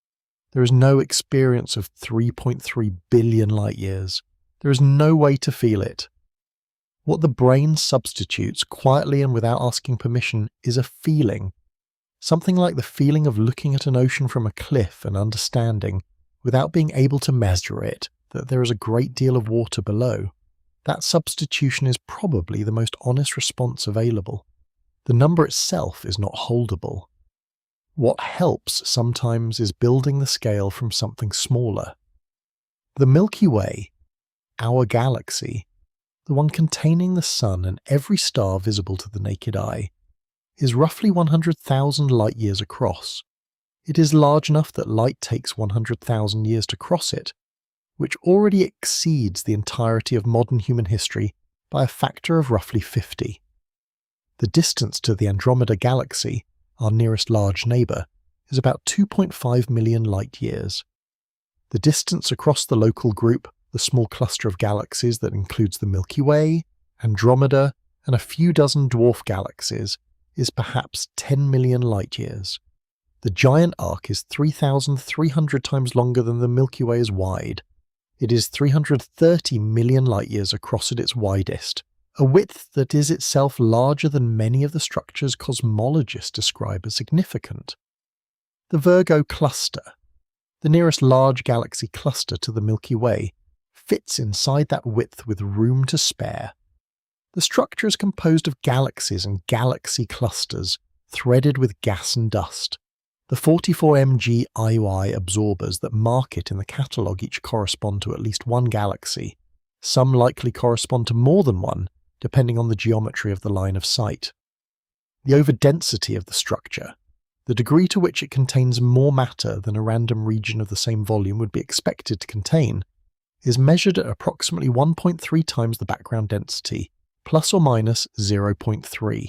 There is no experience of 3.3 billion light-years. There is no way to feel it. What the brain substitutes quietly and without asking permission is a feeling. Something like the feeling of looking at an ocean from a cliff and understanding, without being able to measure it, that there is a great deal of water below. That substitution is probably the most honest response available. The number itself is not holdable. What helps sometimes is building the scale from something smaller. The Milky Way, our galaxy, the one containing the Sun and every star visible to the naked eye, is roughly 100,000 light-years across. It is large enough that light takes 100,000 years to cross it, which already exceeds the entirety of modern human history by a factor of roughly 50. The distance to the Andromeda Galaxy, our nearest large neighbour, is about 2.5 million light-years. The distance across the local group, the small cluster of galaxies that includes the Milky Way, Andromeda, and a few dozen dwarf galaxies, is perhaps 10 million light-years. The giant arc is 3,300 times longer than the Milky Way is wide. It is 330 million light-years across at its widest, a width that is itself larger than many of the structures cosmologists describe as significant. The Virgo cluster, the nearest large galaxy cluster to the Milky Way, fits inside that width with room to spare. The structure is composed of galaxies and galaxy clusters, threaded with gas and dust. The 44 mg IOI absorbers that mark it in the catalogue each correspond to at least one galaxy. Some likely correspond to more than one, depending on the geometry of the line of sight. The overdensity of the structure, the degree to which it contains more matter than a random region of the same volume would be expected to contain, is measured at approximately 1.3 times the background density, plus or minus 0.3.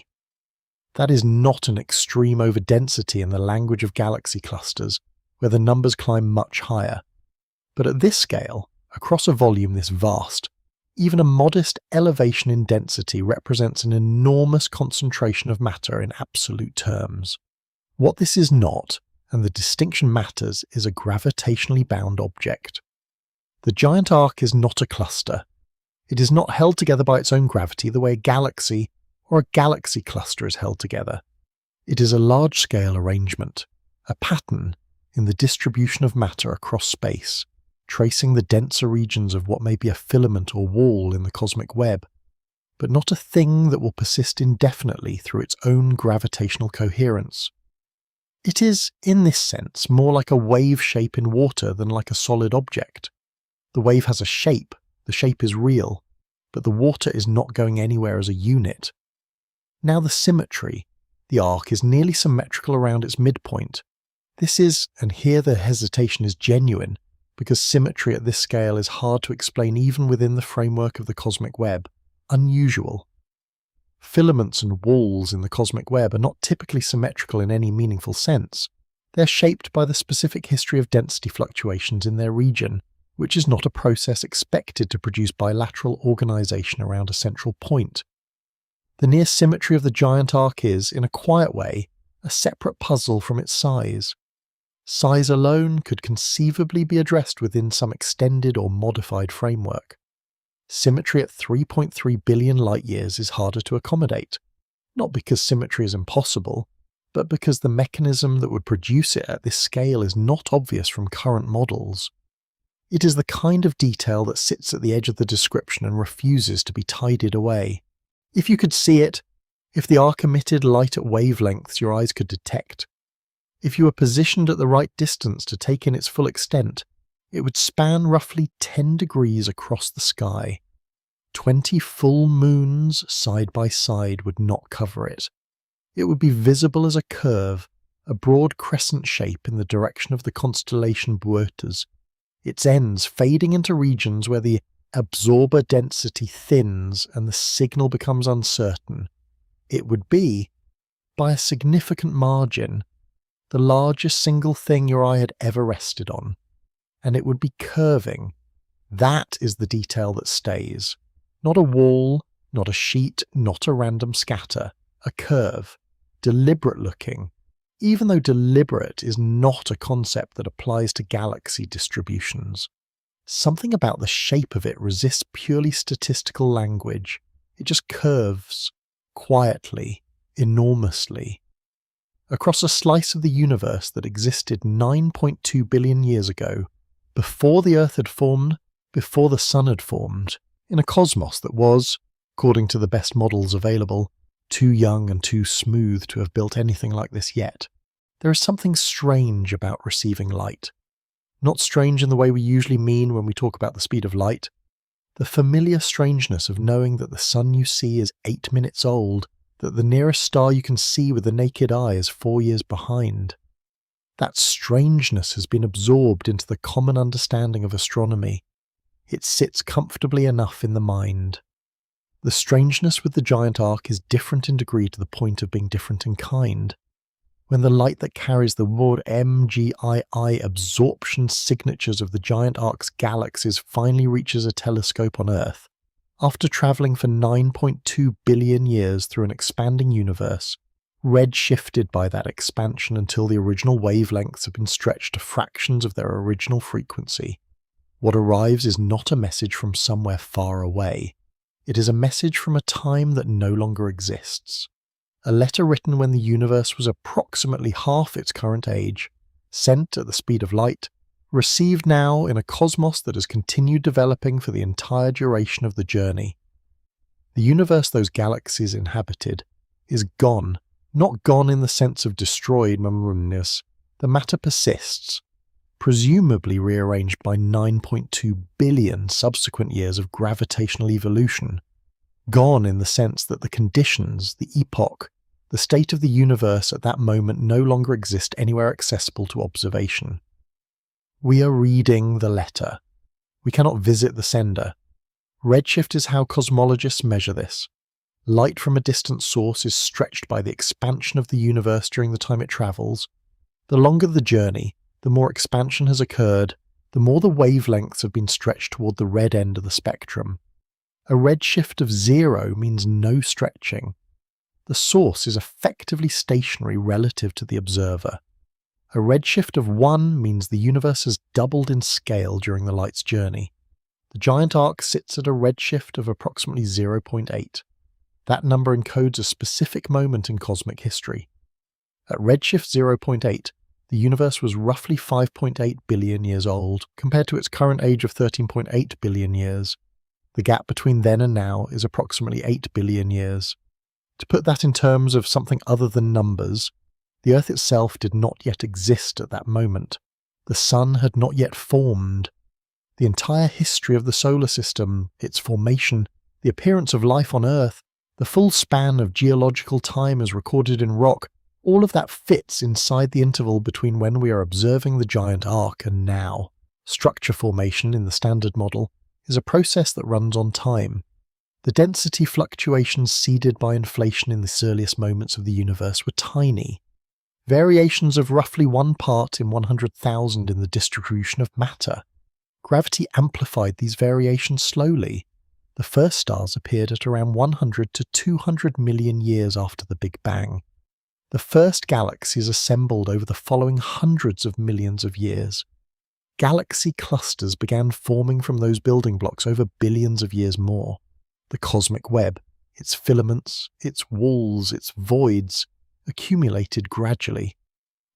That is not an extreme overdensity in the language of galaxy clusters, where the numbers climb much higher. But at this scale, across a volume this vast, even a modest elevation in density represents an enormous concentration of matter in absolute terms. What this is not, and the distinction matters, is a gravitationally bound object. The giant arc is not a cluster. It is not held together by its own gravity the way a galaxy or a galaxy cluster is held together. It is a large-scale arrangement, a pattern in the distribution of matter across space, tracing the denser regions of what may be a filament or wall in the cosmic web, but not a thing that will persist indefinitely through its own gravitational coherence. It is, in this sense, more like a wave shape in water than like a solid object. The wave has a shape, the shape is real, but the water is not going anywhere as a unit. Now the symmetry. The arc is nearly symmetrical around its midpoint. This is, and here the hesitation is genuine, because symmetry at this scale is hard to explain even within the framework of the cosmic web, unusual. Filaments and walls in the cosmic web are not typically symmetrical in any meaningful sense. They are shaped by the specific history of density fluctuations in their region, which is not a process expected to produce bilateral organization around a central point. The near symmetry of the giant arc is, in a quiet way, a separate puzzle from its size. Size alone could conceivably be addressed within some extended or modified framework. Symmetry at 3.3 billion light-years is harder to accommodate, not because symmetry is impossible, but because the mechanism that would produce it at this scale is not obvious from current models. It is the kind of detail that sits at the edge of the description and refuses to be tidied away. If you could see it, if the arc emitted light at wavelengths your eyes could detect, if you were positioned at the right distance to take in its full extent, it would span roughly 10 degrees across the sky. 20 full moons side by side would not cover it. It would be visible as a curve, a broad crescent shape in the direction of the constellation Boötes, its ends fading into regions where the absorber density thins and the signal becomes uncertain. It would be, by a significant margin, the largest single thing your eye had ever rested on, and it would be curving. That is the detail that stays. Not a wall, not a sheet, not a random scatter. A curve. Deliberate looking. Even though deliberate is not a concept that applies to galaxy distributions. Something about the shape of it resists purely statistical language. It just curves. Quietly. Enormously. Across a slice of the universe that existed 9.2 billion years ago, before the Earth had formed, before the Sun had formed, in a cosmos that was, according to the best models available, too young and too smooth to have built anything like this yet. There is something strange about receiving light. Not strange in the way we usually mean when we talk about the speed of light. The familiar strangeness of knowing that the sun you see is 8 minutes old, that the nearest star you can see with the naked eye is 4 years behind. That strangeness has been absorbed into the common understanding of astronomy. It sits comfortably enough in the mind. The strangeness with the giant arc is different in degree to the point of being different in kind. When the light that carries the word MGII absorption signatures of the giant arc's galaxies finally reaches a telescope on Earth, after travelling for 9.2 billion years through an expanding universe, red-shifted by that expansion until the original wavelengths have been stretched to fractions of their original frequency, what arrives is not a message from somewhere far away. It is a message from a time that no longer exists. A letter written when the universe was approximately half its current age, sent at the speed of light, received now in a cosmos that has continued developing for the entire duration of the journey. The universe those galaxies inhabited is gone, not gone in the sense of destroyed memoriousness. The matter persists, presumably rearranged by 9.2 billion subsequent years of gravitational evolution. Gone in the sense that the conditions, the epoch, the state of the universe at that moment no longer exist anywhere accessible to observation. We are reading the letter. We cannot visit the sender. Redshift is how cosmologists measure this. Light from a distant source is stretched by the expansion of the universe during the time it travels. The longer the journey, the more expansion has occurred, the more the wavelengths have been stretched toward the red end of the spectrum. A redshift of 0 means no stretching. The source is effectively stationary relative to the observer. A redshift of 1 means the universe has doubled in scale during the light's journey. The giant arc sits at a redshift of approximately 0.8. That number encodes a specific moment in cosmic history. At redshift 0.8, the universe was roughly 5.8 billion years old, compared to its current age of 13.8 billion years. The gap between then and now is approximately 8 billion years. To put that in terms of something other than numbers, the Earth itself did not yet exist at that moment. The Sun had not yet formed. The entire history of the solar system, its formation, the appearance of life on Earth, the full span of geological time as recorded in rock, all of that fits inside the interval between when we are observing the giant arc and now. Structure formation in the standard model is a process that runs on time. The density fluctuations seeded by inflation in the earliest moments of the universe were tiny. Variations of roughly 1 part in 100,000 in the distribution of matter. Gravity amplified these variations slowly. The first stars appeared at around 100 to 200 million years after the Big Bang. The first galaxies assembled over the following hundreds of millions of years. Galaxy clusters began forming from those building blocks over billions of years more. The cosmic web, its filaments, its walls, its voids, accumulated gradually.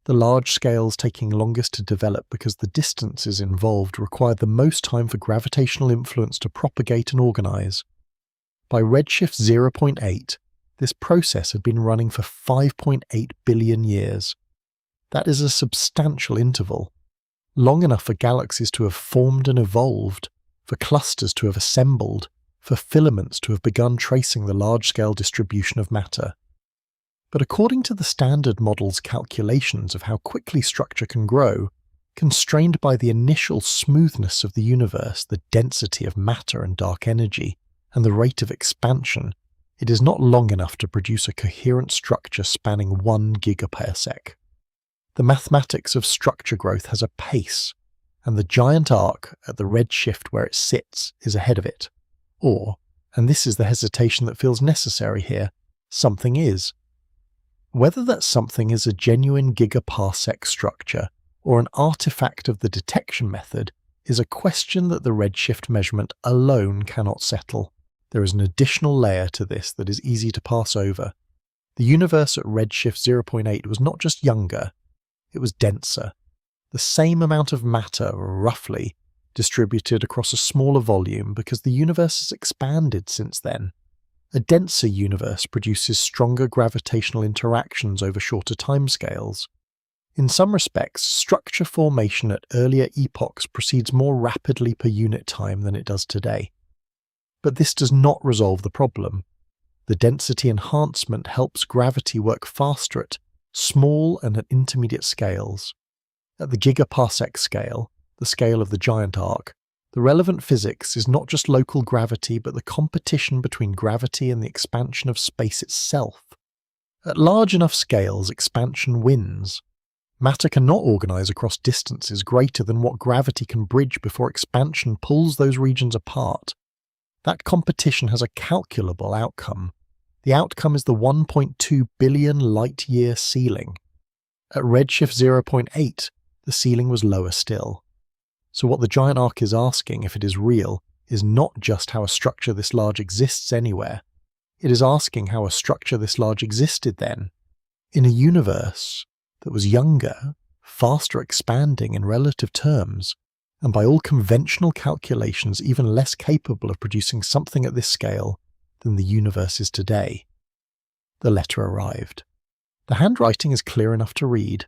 The large scales taking longest to develop because the distances involved required the most time for gravitational influence to propagate and organize. By redshift 0.8, this process had been running for 5.8 billion years. That is a substantial interval, long enough for galaxies to have formed and evolved, for clusters to have assembled, for filaments to have begun tracing the large-scale distribution of matter. But according to the standard model's calculations of how quickly structure can grow, constrained by the initial smoothness of the universe, the density of matter and dark energy, and the rate of expansion, it is not long enough to produce a coherent structure spanning 1 gigaparsec. The mathematics of structure growth has a pace, and the giant arc at the redshift where it sits is ahead of it. Or, and this is the hesitation that feels necessary here, something is. Whether that something is a genuine gigaparsec structure or an artifact of the detection method is a question that the redshift measurement alone cannot settle. There is an additional layer to this that is easy to pass over. The universe at redshift 0.8 was not just younger, it was denser. The same amount of matter, roughly, distributed across a smaller volume because the universe has expanded since then. A denser universe produces stronger gravitational interactions over shorter timescales. In some respects, structure formation at earlier epochs proceeds more rapidly per unit time than it does today. But this does not resolve the problem. The density enhancement helps gravity work faster at small and at intermediate scales. At the gigaparsec scale, the scale of the giant arc, the relevant physics is not just local gravity but the competition between gravity and the expansion of space itself. At large enough scales, expansion wins. Matter cannot organize across distances greater than what gravity can bridge before expansion pulls those regions apart. That competition has a calculable outcome. The outcome is the 1.2 billion light-year ceiling. At redshift 0.8, the ceiling was lower still. So what the giant arc is asking, if it is real, is not just how a structure this large exists anywhere. It is asking how a structure this large existed then, in a universe that was younger, faster expanding in relative terms, and by all conventional calculations even less capable of producing something at this scale than the universe is today. The letter arrived. The handwriting is clear enough to read.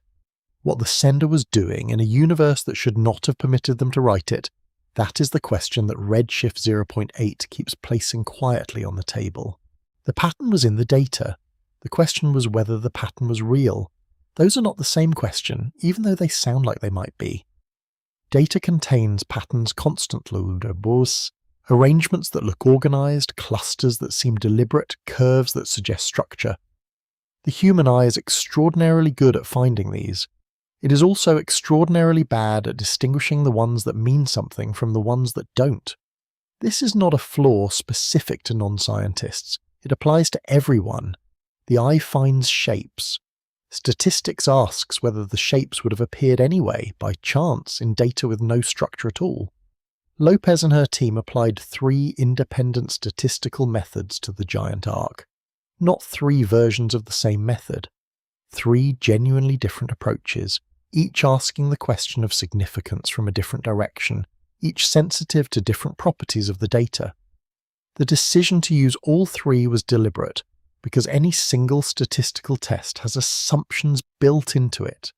What the sender was doing in a universe that should not have permitted them to write it, that is the question that redshift 0.8 keeps placing quietly on the table. The pattern was in the data. The question was whether the pattern was real. Those are not the same question, even though they sound like they might be. Data contains patterns constantly, arrangements that look organized, clusters that seem deliberate, curves that suggest structure. The human eye is extraordinarily good at finding these. It is also extraordinarily bad at distinguishing the ones that mean something from the ones that don't. This is not a flaw specific to non-scientists. It applies to everyone. The eye finds shapes. Statistics asks whether the shapes would have appeared anyway, by chance, in data with no structure at all. Lopez and her team applied 3 independent statistical methods to the giant arc. Not 3 versions of the same method. 3 genuinely different approaches, each asking the question of significance from a different direction, each sensitive to different properties of the data. The decision to use all 3 was deliberate, because any single statistical test has assumptions built into it,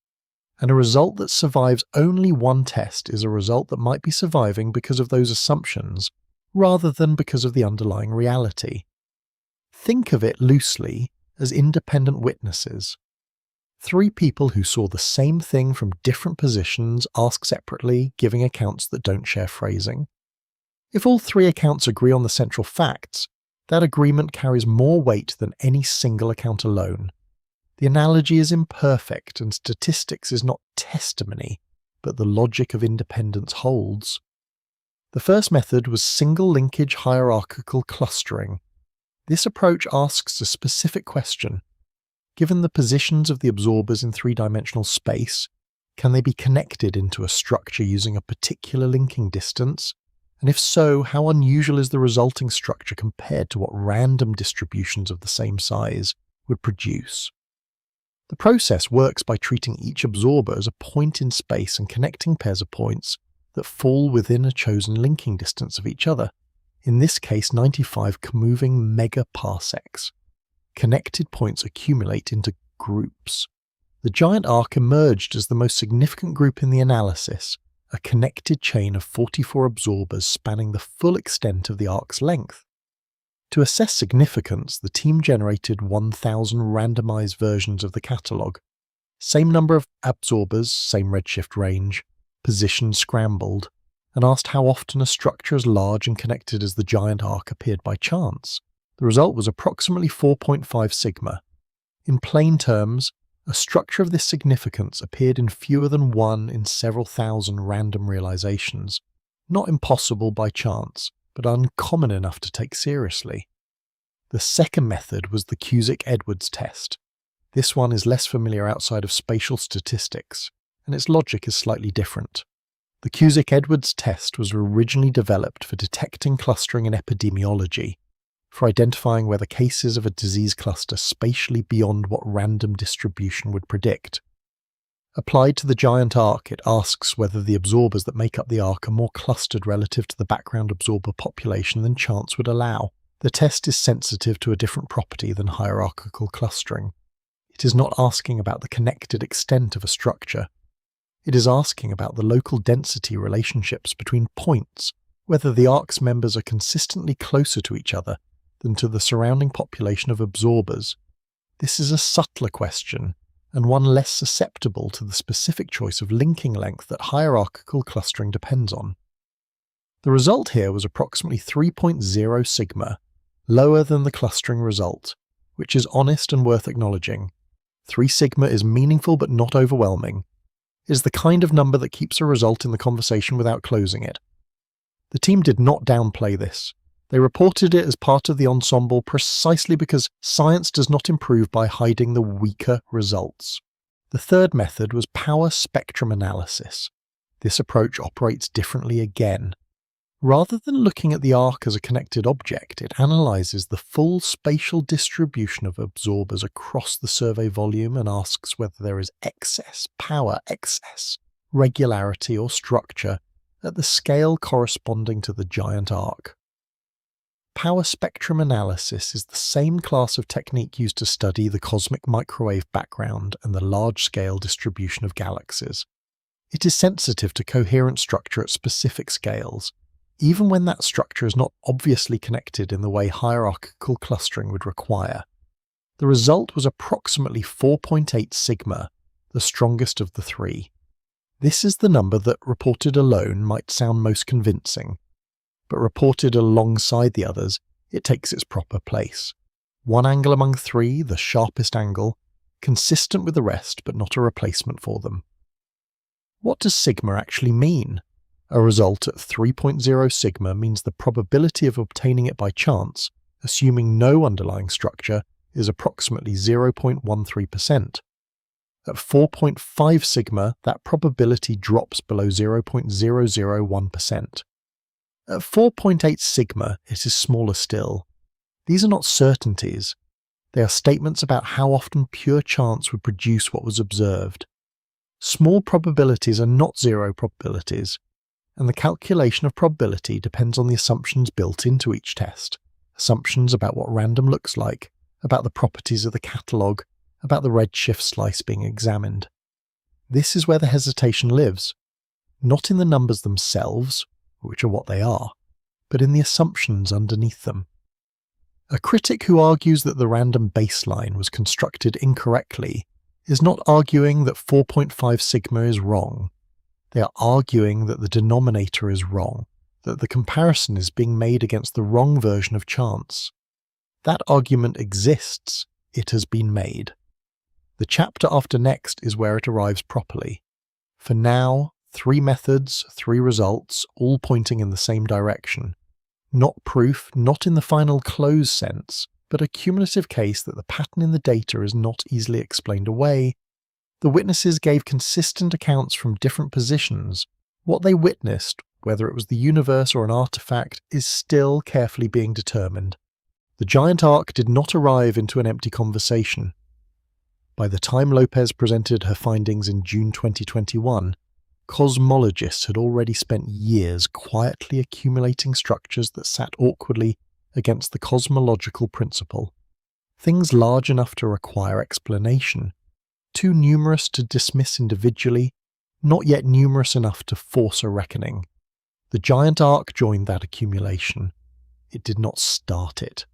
and a result that survives only one test is a result that might be surviving because of those assumptions, rather than because of the underlying reality. Think of it loosely as independent witnesses. 3 people who saw the same thing from different positions ask separately, giving accounts that don't share phrasing. If all 3 accounts agree on the central facts, that agreement carries more weight than any single account alone. The analogy is imperfect, and statistics is not testimony, but the logic of independence holds. The first method was single linkage hierarchical clustering. This approach asks a specific question. Given the positions of the absorbers in 3-dimensional space, can they be connected into a structure using a particular linking distance? And if so, how unusual is the resulting structure compared to what random distributions of the same size would produce? The process works by treating each absorber as a point in space and connecting pairs of points that fall within a chosen linking distance of each other, in this case 95 moving megaparsecs. Connected points accumulate into groups. The giant arc emerged as the most significant group in the analysis, a connected chain of 44 absorbers spanning the full extent of the arc's length. To assess significance, the team generated 1,000 randomized versions of the catalogue. Same number of absorbers, same redshift range, position scrambled, and asked how often a structure as large and connected as the giant arc appeared by chance. The result was approximately 4.5 sigma. In plain terms, a structure of this significance appeared in fewer than 1 in several thousand random realizations. Not impossible by chance, but uncommon enough to take seriously. The second method was the Cusick-Edwards test. This one is less familiar outside of spatial statistics, and its logic is slightly different. The Cusick-Edwards test was originally developed for detecting clustering in epidemiology, for identifying whether cases of a disease cluster spatially beyond what random distribution would predict. Applied to the giant arc, it asks whether the absorbers that make up the arc are more clustered relative to the background absorber population than chance would allow. The test is sensitive to a different property than hierarchical clustering. It is not asking about the connected extent of a structure. It is asking about the local density relationships between points, whether the ark's members are consistently closer to each other than to the surrounding population of absorbers. This is a subtler question, and one less susceptible to the specific choice of linking length that hierarchical clustering depends on. The result here was approximately 3.0 sigma, lower than the clustering result, which is honest and worth acknowledging. 3 sigma is meaningful but not overwhelming. It is the kind of number that keeps a result in the conversation without closing it. The team did not downplay this. They reported it as part of the ensemble precisely because science does not improve by hiding the weaker results. The third method was power spectrum analysis. This approach operates differently again. Rather than looking at the arc as a connected object, it analyzes the full spatial distribution of absorbers across the survey volume and asks whether there is excess, power excess, regularity or structure at the scale corresponding to the giant arc. Power spectrum analysis is the same class of technique used to study the cosmic microwave background and the large-scale distribution of galaxies. It is sensitive to coherent structure at specific scales, even when that structure is not obviously connected in the way hierarchical clustering would require. The result was approximately 4.8 sigma, the strongest of the three. This is the number that, reported alone, might sound most convincing, but reported alongside the others, it takes its proper place. One angle among three, the sharpest angle, consistent with the rest but not a replacement for them. What does sigma actually mean? A result at 3.0 sigma means the probability of obtaining it by chance, assuming no underlying structure, is approximately 0.13%. At 4.5 sigma, that probability drops below 0.001%. At 4.8 sigma, it is smaller still. These are not certainties. They are statements about how often pure chance would produce what was observed. Small probabilities are not zero probabilities, and the calculation of probability depends on the assumptions built into each test. Assumptions about what random looks like, about the properties of the catalogue, about the redshift slice being examined. This is where the hesitation lives, not in the numbers themselves, which are what they are, but in the assumptions underneath them. A critic who argues that the random baseline was constructed incorrectly is not arguing that 4.5 sigma is wrong. They are arguing that the denominator is wrong, that the comparison is being made against the wrong version of chance. That argument exists, it has been made. The chapter after next is where it arrives properly. For now, 3 methods, 3 results, all pointing in the same direction. Not proof, not in the final close sense, but a cumulative case that the pattern in the data is not easily explained away. The witnesses gave consistent accounts from different positions. What they witnessed, whether it was the universe or an artifact, is still carefully being determined. The giant arc did not arrive into an empty conversation. By the time Lopez presented her findings in June 2021, cosmologists had already spent years quietly accumulating structures that sat awkwardly against the cosmological principle. Things large enough to require explanation, too numerous to dismiss individually, not yet numerous enough to force a reckoning. The giant arc joined that accumulation. It did not start it.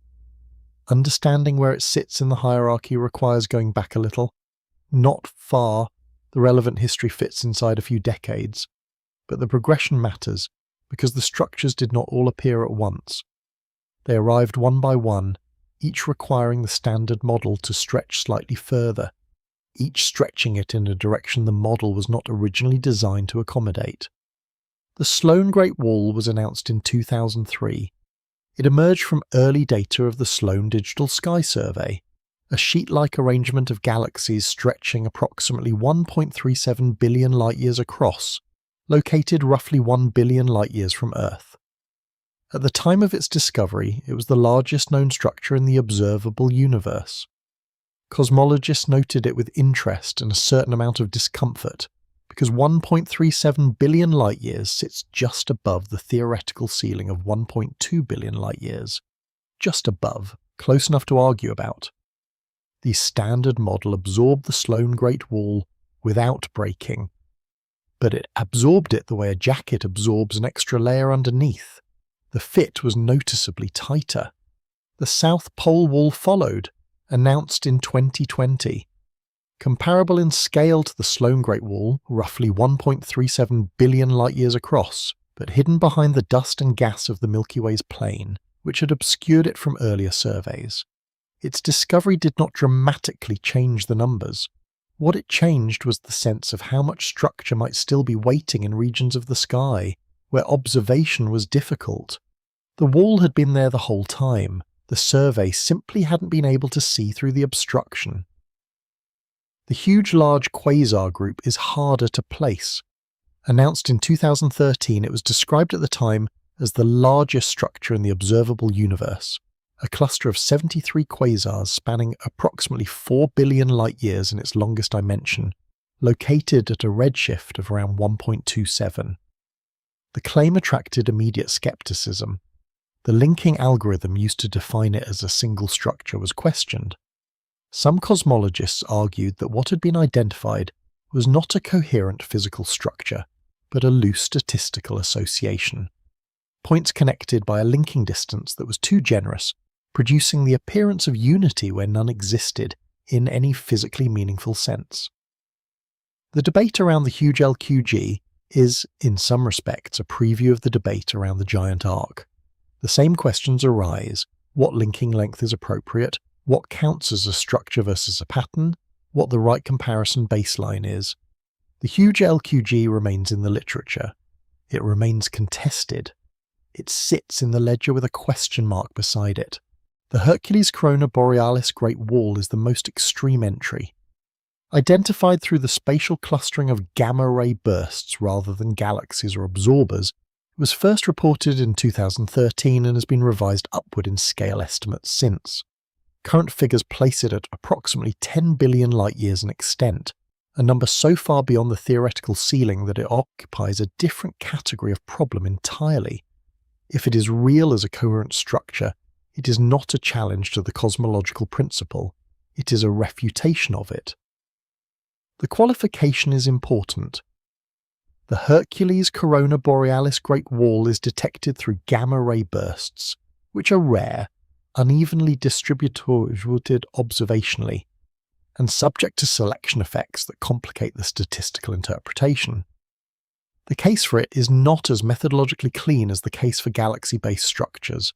Understanding where it sits in the hierarchy requires going back a little. Not far. The relevant history fits inside a few decades. But the progression matters, because the structures did not all appear at once. They arrived one by one, each requiring the standard model to stretch slightly further, each stretching it in a direction the model was not originally designed to accommodate. The Sloan Great Wall was announced in 2003. It emerged from early data of the Sloan Digital Sky Survey, a sheet-like arrangement of galaxies stretching approximately 1.37 billion light-years across, located roughly 1 billion light-years from Earth. At the time of its discovery, it was the largest known structure in the observable universe. Cosmologists noted it with interest and a certain amount of discomfort, because 1.37 billion light-years sits just above the theoretical ceiling of 1.2 billion light-years. just above, close enough to argue about. The standard model absorbed the Sloan Great Wall without breaking, but it absorbed it the way a jacket absorbs an extra layer underneath. The fit was noticeably tighter. The South Pole Wall followed, announced in 2020. Comparable in scale to the Sloan Great Wall, roughly 1.37 billion light-years across, but hidden behind the dust and gas of the Milky Way's plane, which had obscured it from earlier surveys. Its discovery did not dramatically change the numbers. What it changed was the sense of how much structure might still be waiting in regions of the sky, where observation was difficult. The wall had been there the whole time. The survey simply hadn't been able to see through the obstruction. The huge large quasar group is harder to place. Announced in 2013, it was described at the time as the largest structure in the observable universe, a cluster of 73 quasars spanning approximately 4 billion light-years in its longest dimension, located at a redshift of around 1.27. The claim attracted immediate skepticism. The linking algorithm used to define it as a single structure was questioned. Some cosmologists argued that what had been identified was not a coherent physical structure, but a loose statistical association. Points connected by a linking distance that was too generous, producing the appearance of unity where none existed in any physically meaningful sense. The debate around the huge LQG is, in some respects, a preview of the debate around the giant arc. The same questions arise: what linking length is appropriate, what counts as a structure versus a pattern, what the right comparison baseline is. The huge LQG remains in the literature. It remains contested. It sits in the ledger with a question mark beside it. The Hercules Corona Borealis Great Wall is the most extreme entry. Identified through the spatial clustering of gamma-ray bursts rather than galaxies or absorbers, it was first reported in 2013 and has been revised upward in scale estimates since. Current figures place it at approximately 10 billion light-years in extent, a number so far beyond the theoretical ceiling that it occupies a different category of problem entirely. If it is real as a coherent structure, it is not a challenge to the cosmological principle, it is a refutation of it. The qualification is important. The Hercules Corona Borealis Great Wall is detected through gamma-ray bursts, which are rare, unevenly distributed observationally, and subject to selection effects that complicate the statistical interpretation. The case for it is not as methodologically clean as the case for galaxy-based structures.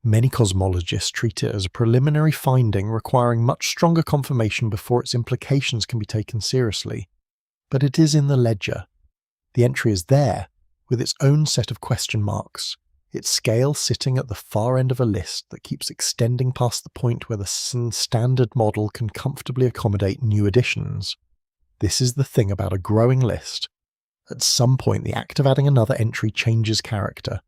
Many cosmologists treat it as a preliminary finding requiring much stronger confirmation before its implications can be taken seriously. But it is in the ledger. The entry is there, with its own set of question marks, its scale sitting at the far end of a list that keeps extending past the point where the standard model can comfortably accommodate new additions. This is the thing about a growing list. At some point, the act of adding another entry changes character.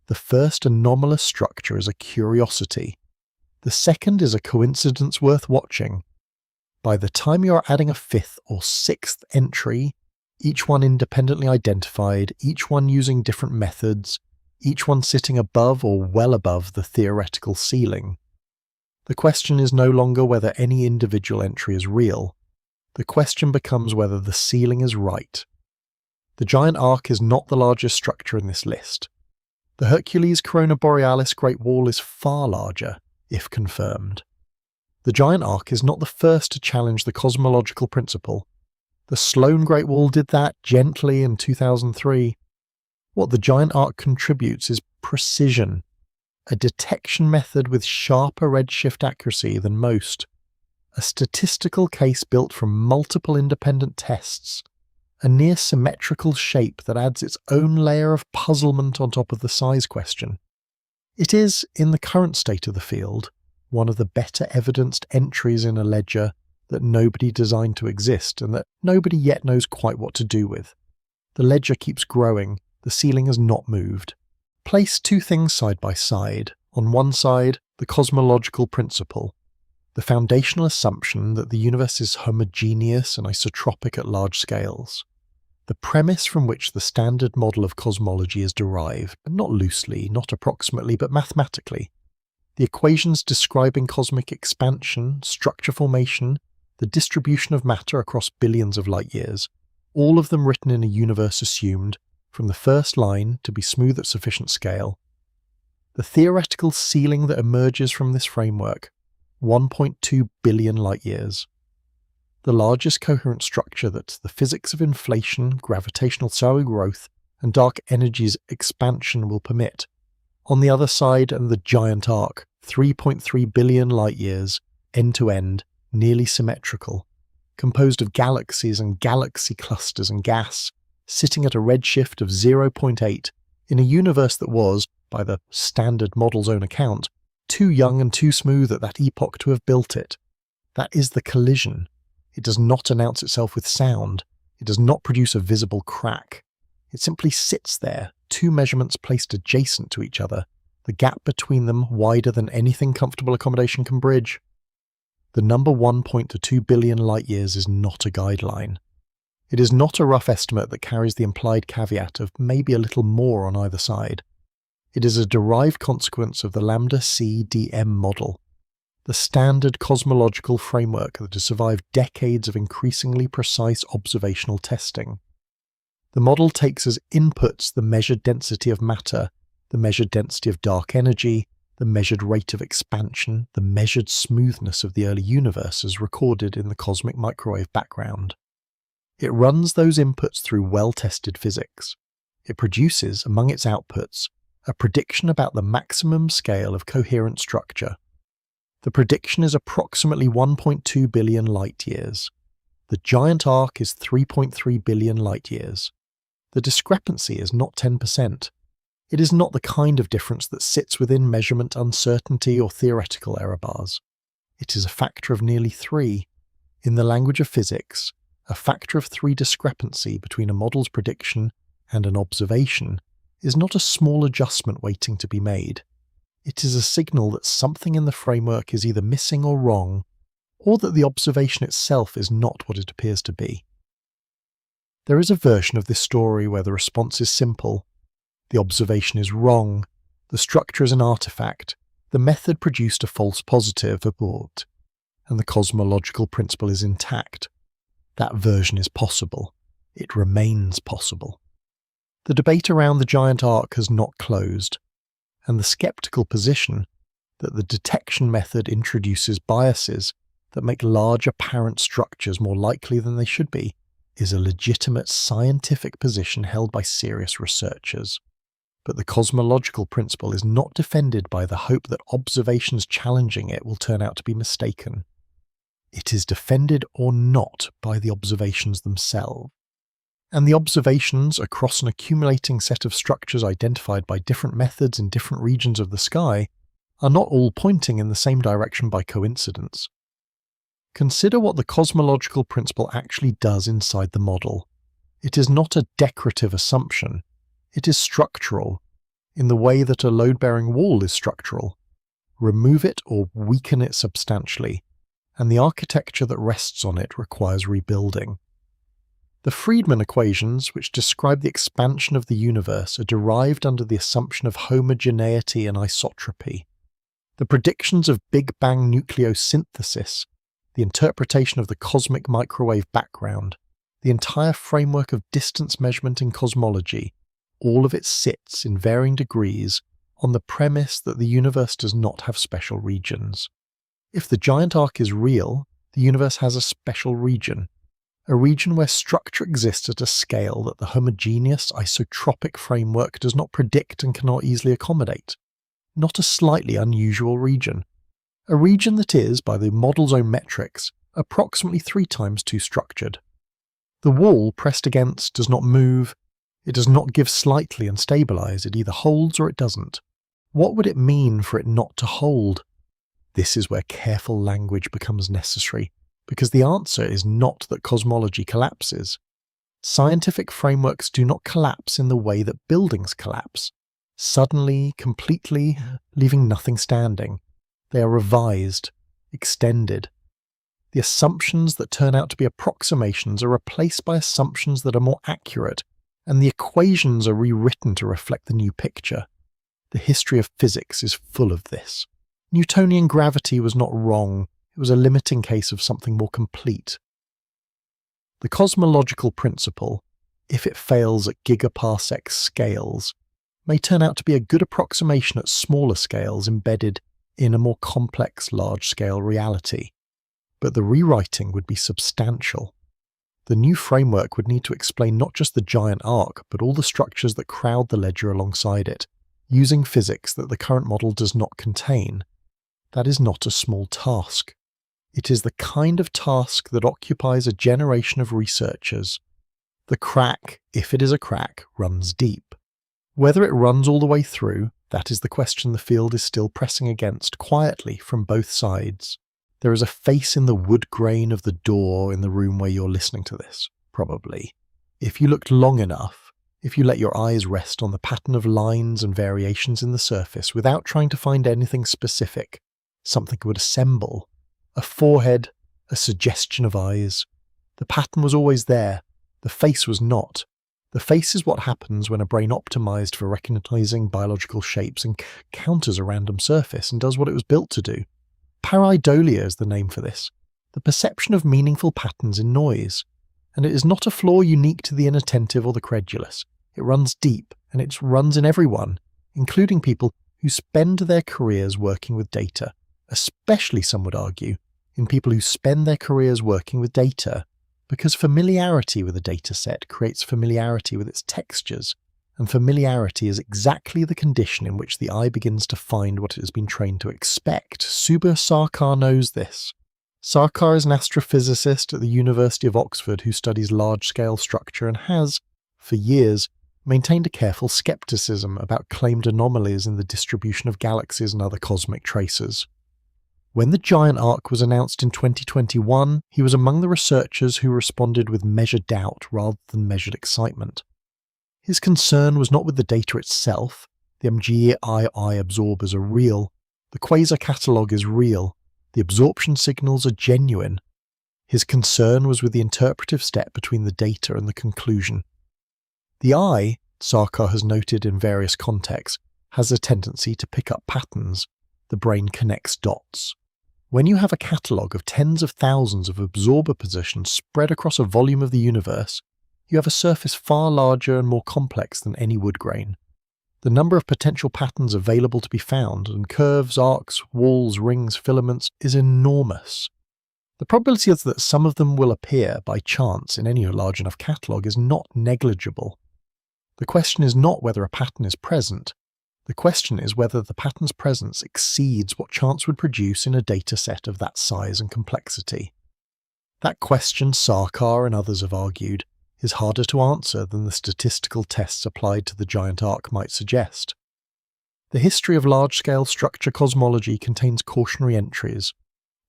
The first anomalous structure is a curiosity. The second is a coincidence worth watching. By the time you are adding a fifth or sixth entry, each one independently identified, each one using different methods, each one sitting above or well above the theoretical ceiling. The question is no longer whether any individual entry is real. The question becomes whether the ceiling is right. The giant arc is not the largest structure in this list. The Hercules Corona Borealis Great Wall is far larger, if confirmed. The giant arc is not the first to challenge the cosmological principle. The Sloan Great Wall did that gently in 2003. What the giant arc contributes is precision, a detection method with sharper redshift accuracy than most, a statistical case built from multiple independent tests, a near symmetrical shape that adds its own layer of puzzlement on top of the size question. It is, in the current state of the field, one of the better evidenced entries in a ledger that nobody designed to exist and that nobody yet knows quite what to do with. The ledger keeps growing, the ceiling has not moved. Place two things side by side. On one side, the cosmological principle, the foundational assumption that the universe is homogeneous and isotropic at large scales. The premise from which the standard model of cosmology is derived, not loosely, not approximately, but mathematically. The equations describing cosmic expansion, structure formation, the distribution of matter across billions of light years, all of them written in a universe assumed, from the first line, to be smooth at sufficient scale. The theoretical ceiling that emerges from this framework, 1.2 billion light-years. The largest coherent structure that the physics of inflation, gravitational cellular growth, and dark energy's expansion will permit. On the other side, and the giant arc, 3.3 billion light-years, end-to-end, nearly symmetrical, composed of galaxies and galaxy clusters and gas, sitting at a redshift of 0.8, in a universe that was, by the standard model's own account, too young and too smooth at that epoch to have built it. That is the collision. It does not announce itself with sound. It does not produce a visible crack. It simply sits there, two measurements placed adjacent to each other, the gap between them wider than anything comfortable accommodation can bridge. The number 1.2 billion light-years is not a guideline. It is not a rough estimate that carries the implied caveat of maybe a little more on either side. It is a derived consequence of the lambda CDM model, the standard cosmological framework that has survived decades of increasingly precise observational testing. The model takes as inputs the measured density of matter, the measured density of dark energy, the measured rate of expansion, the measured smoothness of the early universe as recorded in the cosmic microwave background. It runs those inputs through well-tested physics. It produces, among its outputs, a prediction about the maximum scale of coherent structure. The prediction is approximately 1.2 billion light-years. The giant arc is 3.3 billion light-years. The discrepancy is not 10%. It is not the kind of difference that sits within measurement uncertainty or theoretical error bars. It is a factor of nearly 3. In the language of physics, a factor of 3 discrepancy between a model's prediction and an observation is not a small adjustment waiting to be made. It is a signal that something in the framework is either missing or wrong, or that the observation itself is not what it appears to be. There is a version of this story where the response is simple. The observation is wrong, the structure is an artifact, the method produced a false positive abort, and the cosmological principle is intact. That version is possible. It remains possible. The debate around the giant arc has not closed, and the skeptical position that the detection method introduces biases that make large apparent structures more likely than they should be is a legitimate scientific position held by serious researchers. But the cosmological principle is not defended by the hope that observations challenging it will turn out to be mistaken. It is defended or not by the observations themselves. And the observations across an accumulating set of structures identified by different methods in different regions of the sky are not all pointing in the same direction by coincidence. Consider what the cosmological principle actually does inside the model. It is not a decorative assumption. It is structural, in the way that a load-bearing wall is structural. Remove it or weaken it substantially, and the architecture that rests on it requires rebuilding. The Friedmann equations, which describe the expansion of the universe, are derived under the assumption of homogeneity and isotropy. The predictions of Big Bang nucleosynthesis, the interpretation of the cosmic microwave background, the entire framework of distance measurement in cosmology, all of it sits, in varying degrees, on the premise that the universe does not have special regions. If the giant arc is real, the universe has a special region. A region where structure exists at a scale that the homogeneous isotropic framework does not predict and cannot easily accommodate. Not a slightly unusual region. A region that is, by the model's own metrics, approximately 3 times too structured. The wall pressed against does not move, it does not give slightly and stabilize, it either holds or it doesn't. What would it mean for it not to hold? This is where careful language becomes necessary, because the answer is not that cosmology collapses. Scientific frameworks do not collapse in the way that buildings collapse, suddenly, completely, leaving nothing standing. They are revised, extended. The assumptions that turn out to be approximations are replaced by assumptions that are more accurate, and the equations are rewritten to reflect the new picture. The history of physics is full of this. Newtonian gravity was not wrong, it was a limiting case of something more complete. The cosmological principle, if it fails at gigaparsec scales, may turn out to be a good approximation at smaller scales embedded in a more complex large-scale reality. But the rewriting would be substantial. The new framework would need to explain not just the giant arc, but all the structures that crowd the ledger alongside it, using physics that the current model does not contain. That is not a small task. It is the kind of task that occupies a generation of researchers. The crack, if it is a crack, runs deep. Whether it runs all the way through, that is the question the field is still pressing against quietly from both sides. There is a face in the wood grain of the door in the room where you're listening to this, probably. If you looked long enough, if you let your eyes rest on the pattern of lines and variations in the surface without trying to find anything specific, something would assemble. A forehead, a suggestion of eyes. The pattern was always there. The face was not. The face is what happens when a brain optimized for recognizing biological shapes encounters a random surface and does what it was built to do. Pareidolia is the name for this, the perception of meaningful patterns in noise. And it is not a flaw unique to the inattentive or the credulous. It runs deep, and it runs in everyone, including people who spend their careers working with data, especially, some would argue, in people who spend their careers working with data, because familiarity with a data set creates familiarity with its textures, and familiarity is exactly the condition in which the eye begins to find what it has been trained to expect. Subha Sarkar knows this. Sarkar is an astrophysicist at the University of Oxford who studies large-scale structure and has, for years, maintained a careful skepticism about claimed anomalies in the distribution of galaxies and other cosmic tracers. When the giant arc was announced in 2021, he was among the researchers who responded with measured doubt rather than measured excitement. His concern was not with the data itself. The MGII absorbers are real. The quasar catalogue is real. The absorption signals are genuine. His concern was with the interpretive step between the data and the conclusion. The eye, Sarkar has noted in various contexts, has a tendency to pick up patterns. The brain connects dots. When you have a catalogue of tens of thousands of absorber positions spread across a volume of the universe, you have a surface far larger and more complex than any wood grain. The number of potential patterns available to be found, and curves, arcs, walls, rings, filaments, is enormous. The probability that some of them will appear by chance in any large enough catalogue is not negligible. The question is not whether a pattern is present. The question is whether the pattern's presence exceeds what chance would produce in a data set of that size and complexity. That question, Sarkar and others have argued, is harder to answer than the statistical tests applied to the giant arc might suggest. The history of large-scale structure cosmology contains cautionary entries.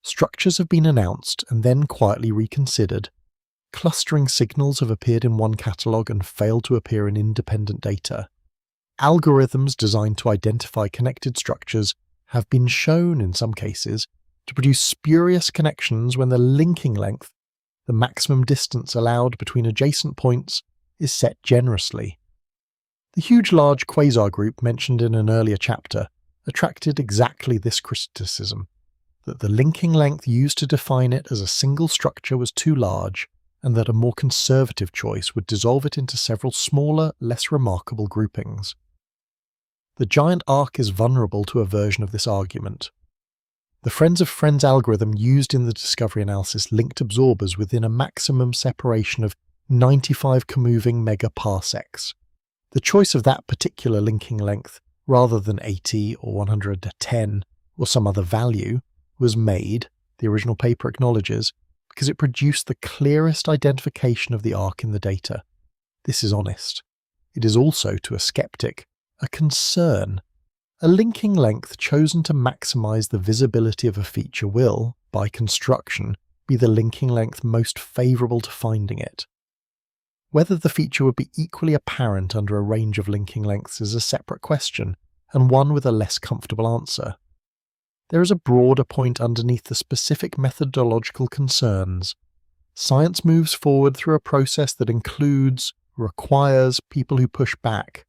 Structures have been announced and then quietly reconsidered. Clustering signals have appeared in one catalogue and failed to appear in independent data. Algorithms designed to identify connected structures have been shown, in some cases, to produce spurious connections when the linking length, the maximum distance allowed between adjacent points, is set generously. The huge large quasar group mentioned in an earlier chapter attracted exactly this criticism, that the linking length used to define it as a single structure was too large, and that a more conservative choice would dissolve it into several smaller, less remarkable groupings. The giant arc is vulnerable to a version of this argument. The Friends of Friends algorithm used in the discovery analysis linked absorbers within a maximum separation of 95 comoving megaparsecs. The choice of that particular linking length, rather than 80 or 110 or some other value, was made, the original paper acknowledges, because it produced the clearest identification of the arc in the data. This is honest. It is also, to a skeptic, a concern. A linking length chosen to maximize the visibility of a feature will, by construction, be the linking length most favorable to finding it. Whether the feature would be equally apparent under a range of linking lengths is a separate question, and one with a less comfortable answer. There is a broader point underneath the specific methodological concerns. Science moves forward through a process that requires people who push back,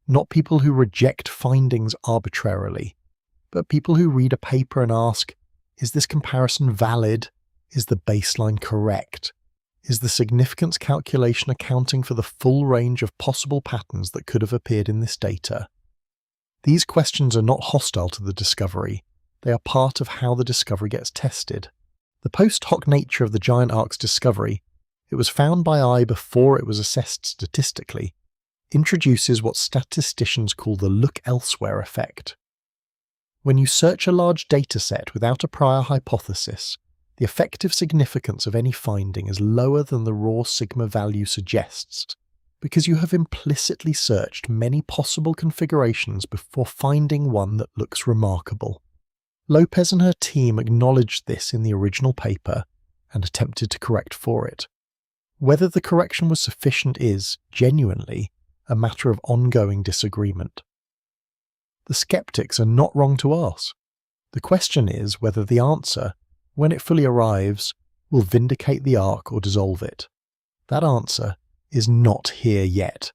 not people who reject findings arbitrarily. but people who read a paper and ask, is this comparison valid? Is the baseline correct? Is the significance calculation accounting for the full range of possible patterns that could have appeared in this data? These questions are not hostile to the discovery. They are part of how the discovery gets tested. The post hoc nature of the giant ark's discovery, it was found by eye before it was assessed statistically, introduces what statisticians call the look elsewhere effect. When you search a large dataset without a prior hypothesis, the effective significance of any finding is lower than the raw sigma value suggests, because you have implicitly searched many possible configurations before finding one that looks remarkable. Lopez and her team acknowledged this in the original paper and attempted to correct for it. Whether the correction was sufficient is, genuinely, a matter of ongoing disagreement. The skeptics are not wrong to ask. The question is whether the answer, when it fully arrives, will vindicate the ark or dissolve it. That answer is not here yet.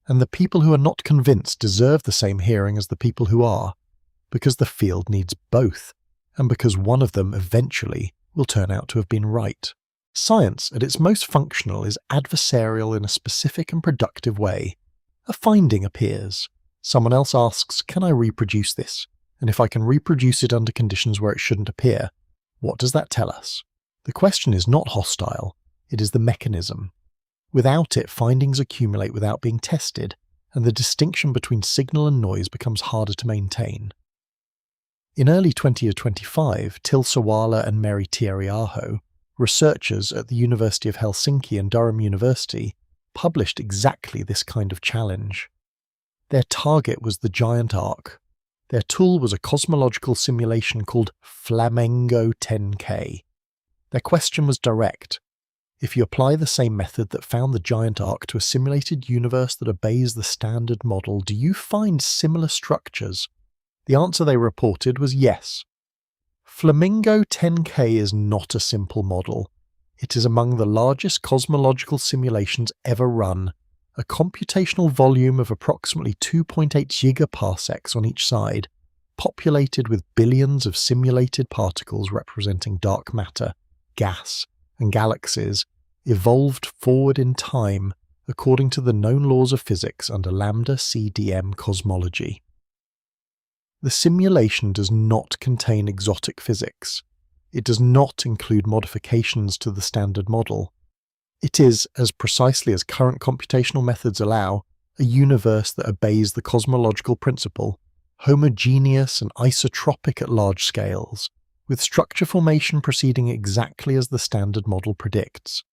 And the people who are not convinced deserve the same hearing as the people who are, because the field needs both, and because one of them eventually will turn out to have been right. Science, at its most functional, is adversarial in a specific and productive way. A finding appears. Someone else asks, can I reproduce this? And if I can reproduce it under conditions where it shouldn't appear, what does that tell us? The question is not hostile, it is the mechanism. Without it, findings accumulate without being tested, and the distinction between signal and noise becomes harder to maintain. In early 2025, Till Sawala and Meri Tieriaho, researchers at the University of Helsinki and Durham University, published exactly this kind of challenge. Their target was the giant arc. Their tool was a cosmological simulation called Flamengo 10K. Their question was direct. If you apply the same method that found the giant arc to a simulated universe that obeys the standard model, do you find similar structures? The answer they reported was yes. Flamingo 10K is not a simple model. It is among the largest cosmological simulations ever run, a computational volume of approximately 2.8 gigaparsecs on each side, populated with billions of simulated particles representing dark matter, gas, and galaxies, evolved forward in time according to the known laws of physics under lambda CDM cosmology. The simulation does not contain exotic physics. It does not include modifications to the standard model. It is, as precisely as current computational methods allow, a universe that obeys the cosmological principle, homogeneous and isotropic at large scales, with structure formation proceeding exactly as the standard model predicts.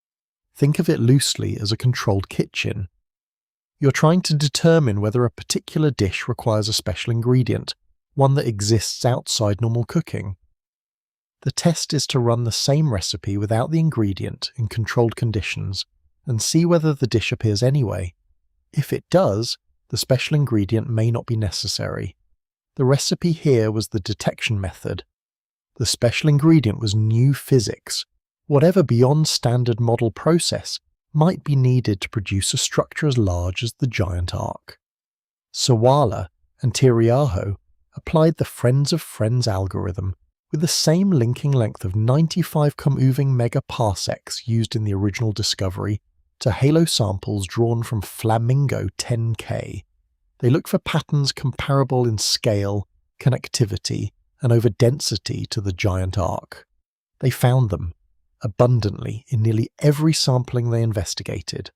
Think of it loosely as a controlled kitchen. You're trying to determine whether a particular dish requires a special ingredient, one that exists outside normal cooking. The test is to run the same recipe without the ingredient in controlled conditions and see whether the dish appears anyway. If it does, the special ingredient may not be necessary. The recipe here was the detection method. The special ingredient was new physics. Whatever beyond standard model process might be needed to produce a structure as large as the giant arc. Sawala and Tieriaho applied the Friends of Friends algorithm with the same linking length of 95 moving megaparsecs used in the original discovery to halo samples drawn from Flamingo 10K. They look for patterns comparable in scale, connectivity, and over density to the giant arc. They found them, abundantly, in nearly every sampling they investigated.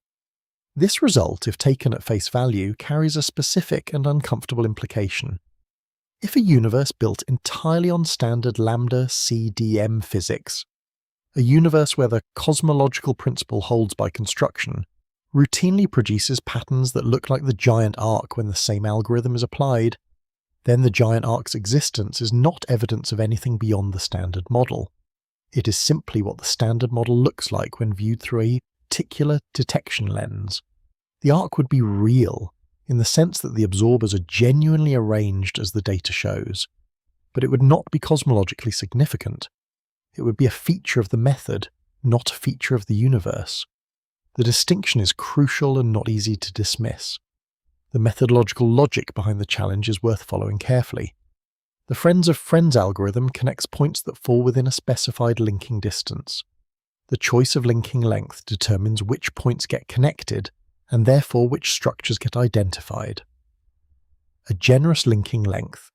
This result, if taken at face value, carries a specific and uncomfortable implication. If a universe built entirely on standard lambda CDM physics, a universe where the cosmological principle holds by construction, routinely produces patterns that look like the giant arc when the same algorithm is applied, then the giant arc's existence is not evidence of anything beyond the standard model. It is simply what the standard model looks like when viewed through a particular detection lens. The arc would be real, in the sense that the absorbers are genuinely arranged as the data shows, but it would not be cosmologically significant. It would be a feature of the method, not a feature of the universe. The distinction is crucial and not easy to dismiss. The methodological logic behind the challenge is worth following carefully. The friends of friends algorithm connects points that fall within a specified linking distance. The choice of linking length determines which points get connected, and therefore which structures get identified. A generous linking length,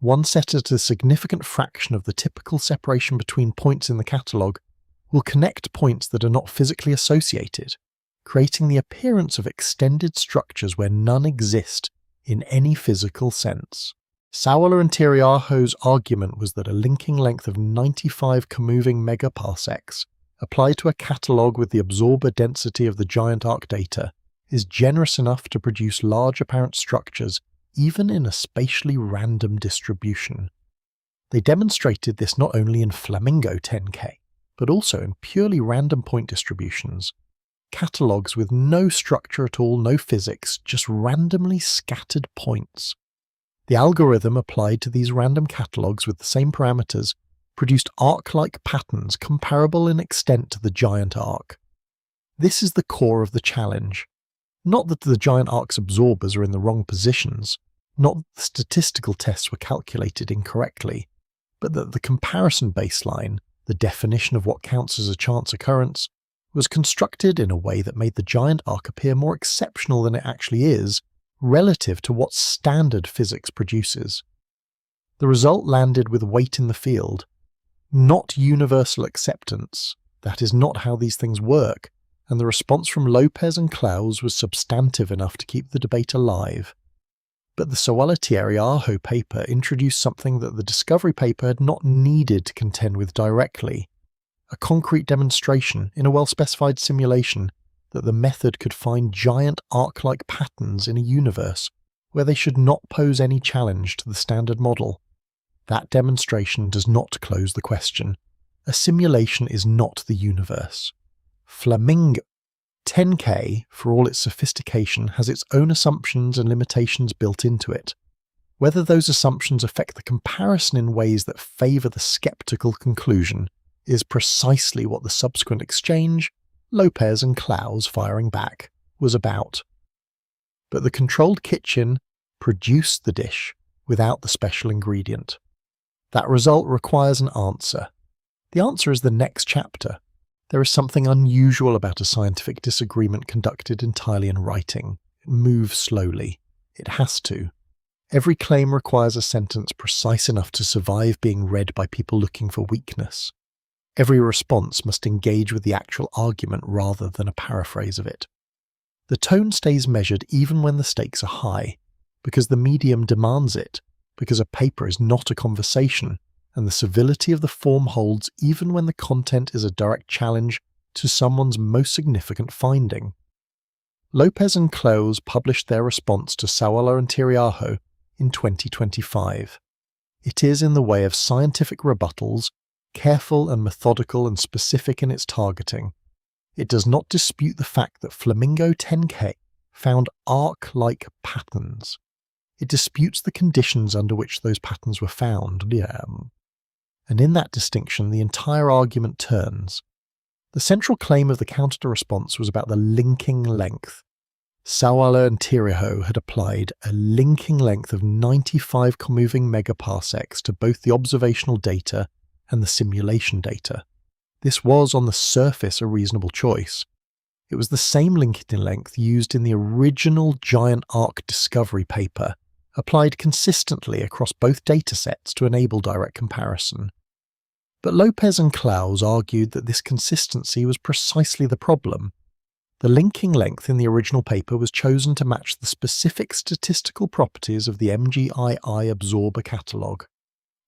one set at a significant fraction of the typical separation between points in the catalogue, will connect points that are not physically associated, creating the appearance of extended structures where none exist in any physical sense. Sawala and Tiriaho's argument was that a linking length of 95 comoving megaparsecs, applied to a catalogue with the absorber density of the giant arc data, is generous enough to produce large apparent structures even in a spatially random distribution. They demonstrated this not only in Flamingo 10K, but also in purely random point distributions, catalogues with no structure at all, no physics, just randomly scattered points. The algorithm applied to these random catalogues with the same parameters produced arc-like patterns comparable in extent to the giant arc. This is the core of the challenge. Not that the giant arc's absorbers are in the wrong positions, not that the statistical tests were calculated incorrectly, but that the comparison baseline, the definition of what counts as a chance occurrence, was constructed in a way that made the giant arc appear more exceptional than it actually is, relative to what standard physics produces. The result landed with weight in the field. Not universal acceptance, that is not how these things work, and the response from Lopez and Klaus was substantive enough to keep the debate alive. But the Sawala-Tiriaho paper introduced something that the discovery paper had not needed to contend with directly, a concrete demonstration in a well-specified simulation that the method could find giant arc-like patterns in a universe where they should not pose any challenge to the standard model. That demonstration does not close the question. A simulation is not the universe. Flamingo 10K, for all its sophistication, has its own assumptions and limitations built into it. Whether those assumptions affect the comparison in ways that favour the skeptical conclusion is precisely what the subsequent exchange, Lopez and Klaus firing back, was about. But the controlled kitchen produced the dish without the special ingredient. That result requires an answer. The answer is the next chapter. There is something unusual about a scientific disagreement conducted entirely in writing. It moves slowly. It has to. Every claim requires a sentence precise enough to survive being read by people looking for weakness. Every response must engage with the actual argument rather than a paraphrase of it. The tone stays measured even when the stakes are high, because the medium demands it, because a paper is not a conversation, and the civility of the form holds even when the content is a direct challenge to someone's most significant finding. Lopez and Klaus published their response to Sawala and Tiriaho in 2025. It is, in the way of scientific rebuttals, careful and methodical and specific in its targeting. It does not dispute the fact that Flamingo 10K found arc-like patterns. It disputes the conditions under which those patterns were found. And in that distinction, the entire argument turns. The central claim of the counter-response was about the linking length. Sawala and Tiriaho had applied a linking length of 95 comoving megaparsecs to both the observational data and the simulation data. This was, on the surface, a reasonable choice. It was the same linking length used in the original giant arc discovery paper, applied consistently across both datasets to enable direct comparison. But Lopez and Klaus argued that this consistency was precisely the problem. The linking length in the original paper was chosen to match the specific statistical properties of the MGII absorber catalogue: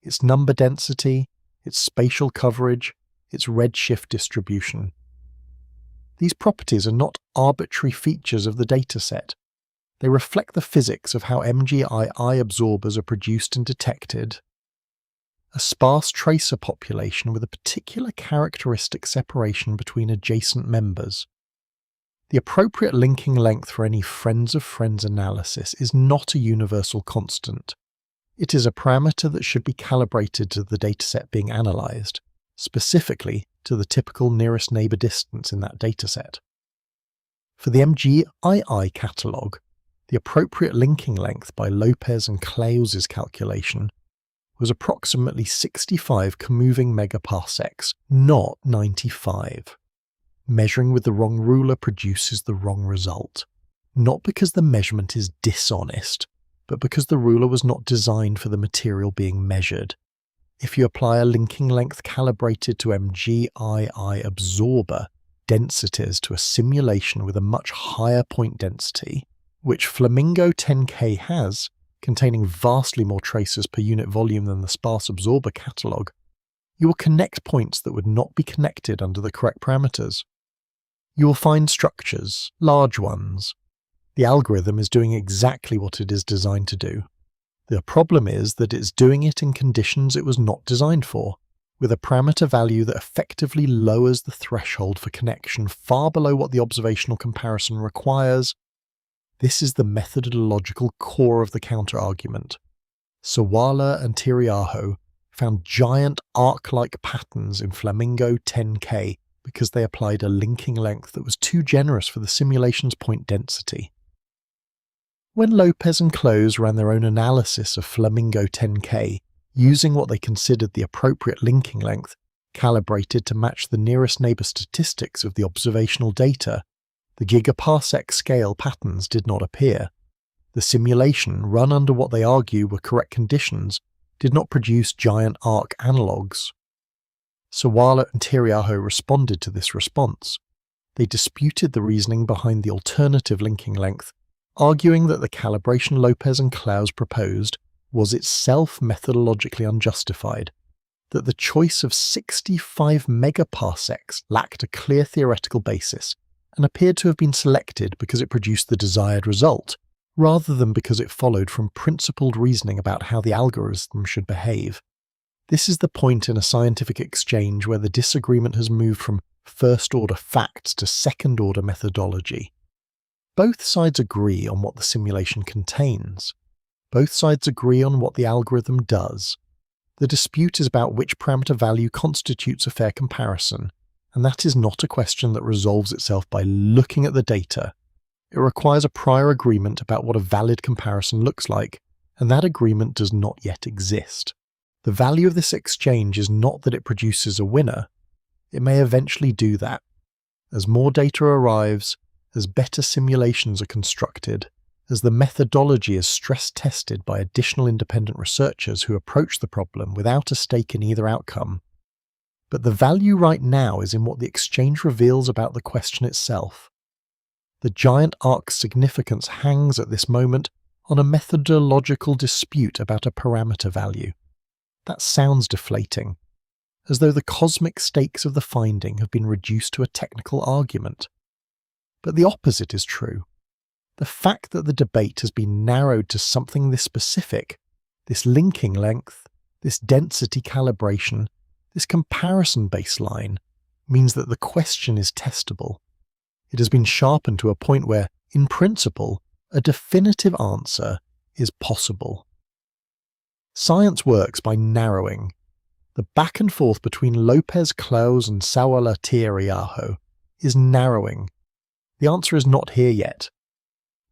its number density, its spatial coverage, its redshift distribution. These properties are not arbitrary features of the dataset. They reflect the physics of how MGII absorbers are produced and detected. A sparse tracer population with a particular characteristic separation between adjacent members. The appropriate linking length for any friends of friends analysis is not a universal constant. It is a parameter that should be calibrated to the dataset being analysed, specifically to the typical nearest neighbour distance in that dataset. For the MGII catalogue, the appropriate linking length by Lopez and Klaus's calculation was approximately 65 moving megaparsecs, not 95. Measuring with the wrong ruler produces the wrong result, not because the measurement is dishonest, but because the ruler was not designed for the material being measured. If you apply a linking length calibrated to MGII absorber densities to a simulation with a much higher point density, which Flamingo 10K has, containing vastly more traces per unit volume than the sparse absorber catalogue, you will connect points that would not be connected under the correct parameters. You will find structures, large ones. The algorithm is doing exactly what it is designed to do. The problem is that it's doing it in conditions it was not designed for, with a parameter value that effectively lowers the threshold for connection far below what the observational comparison requires. This is the methodological core of the counter-argument. Sawala and Tiriaho found giant arc-like patterns in Flamingo 10K because they applied a linking length that was too generous for the simulation's point density. When Lopez and Close ran their own analysis of Flamingo 10K, using what they considered the appropriate linking length, calibrated to match the nearest neighbour statistics of the observational data, the gigaparsec scale patterns did not appear. The simulation, run under what they argue were correct conditions, did not produce giant arc analogues. Sawala and Tiriaho responded to this response. They disputed the reasoning behind the alternative linking length, arguing that the calibration Lopez and Close proposed was itself methodologically unjustified, that the choice of 65 megaparsecs lacked a clear theoretical basis, and appeared to have been selected because it produced the desired result, rather than because it followed from principled reasoning about how the algorithm should behave. This is the point in a scientific exchange where the disagreement has moved from first-order facts to second-order methodology. Both sides agree on what the simulation contains. Both sides agree on what the algorithm does. The dispute is about which parameter value constitutes a fair comparison, and that is not a question that resolves itself by looking at the data. It requires a prior agreement about what a valid comparison looks like, and that agreement does not yet exist. The value of this exchange is not that it produces a winner. It may eventually do that. As more data arrives, as better simulations are constructed, as the methodology is stress-tested by additional independent researchers who approach the problem without a stake in either outcome. But the value right now is in what the exchange reveals about the question itself. The giant arc's significance hangs at this moment on a methodological dispute about a parameter value. That sounds deflating, as though the cosmic stakes of the finding have been reduced to a technical argument. But the opposite is true. The fact that the debate has been narrowed to something this specific, this linking length, this density calibration, this comparison baseline, means that the question is testable. It has been sharpened to a point where, in principle, a definitive answer is possible. Science works by narrowing. The back and forth between Lopez, Close and Sawala Tiriaho is narrowing. The answer is not here yet,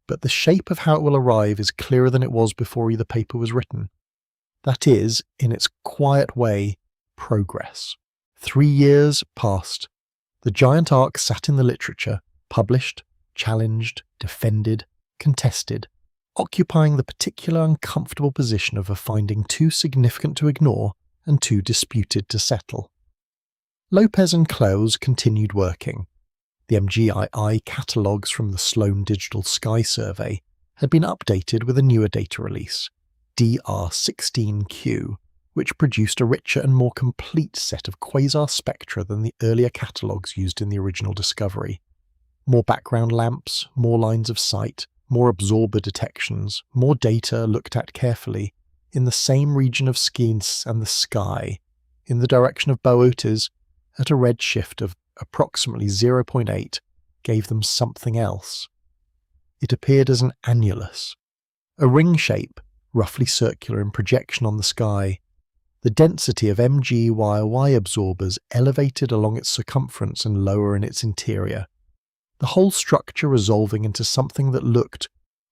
but the shape of how it will arrive is clearer than it was before either paper was written. That is, in its quiet way, progress. 3 years passed. The giant arc sat in the literature, published, challenged, defended, contested, occupying the particular uncomfortable position of a finding too significant to ignore and too disputed to settle. Lopez and Close continued working. The MGII catalogues from the Sloan Digital Sky Survey had been updated with a newer data release, DR16Q, which produced a richer and more complete set of quasar spectra than the earlier catalogues used in the original discovery. More background lamps, more lines of sight, more absorber detections, more data looked at carefully, in the same region of Skeens and the sky, in the direction of Boötes, at a redshift of approximately 0.8, gave them something else. It appeared as an annulus, a ring shape, roughly circular in projection on the sky. The density of MGYY absorbers elevated along its circumference and lower in its interior, the whole structure resolving into something that looked,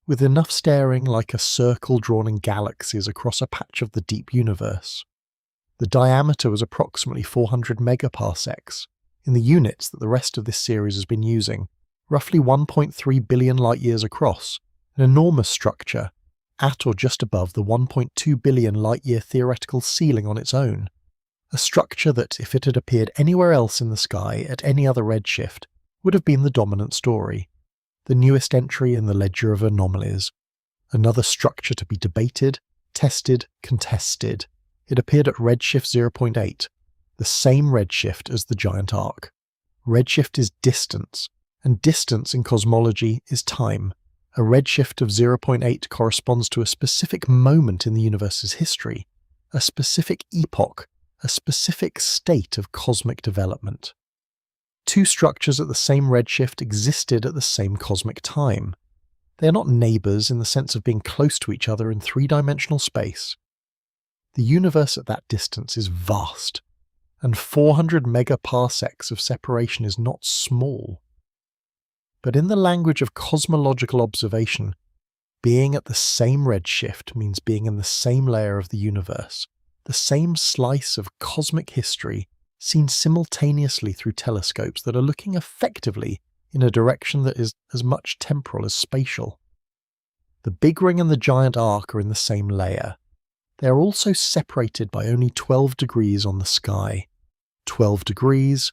with enough staring like a circle drawn in galaxies across a patch of the deep universe. The diameter was approximately 400 megaparsecs, in the units that the rest of this series has been using, roughly 1.3 billion light-years across, an enormous structure, at or just above the 1.2 billion light-year theoretical ceiling on its own. A structure that, if it had appeared anywhere else in the sky at any other redshift, would have been the dominant story, the newest entry in the ledger of anomalies. Another structure to be debated, tested, contested. It appeared at redshift 0.8, the same redshift as the giant arc. Redshift is distance, and distance in cosmology is time. A redshift of 0.8 corresponds to a specific moment in the universe's history, a specific epoch, a specific state of cosmic development. Two structures at the same redshift existed at the same cosmic time. They are not neighbours in the sense of being close to each other in three-dimensional space. The universe at that distance is vast, and 400 megaparsecs of separation is not small. But in the language of cosmological observation, being at the same redshift means being in the same layer of the universe, the same slice of cosmic history seen simultaneously through telescopes that are looking effectively in a direction that is as much temporal as spatial. The Big Ring and the giant arc are in the same layer. They are also separated by only 12 degrees on the sky. 12 degrees,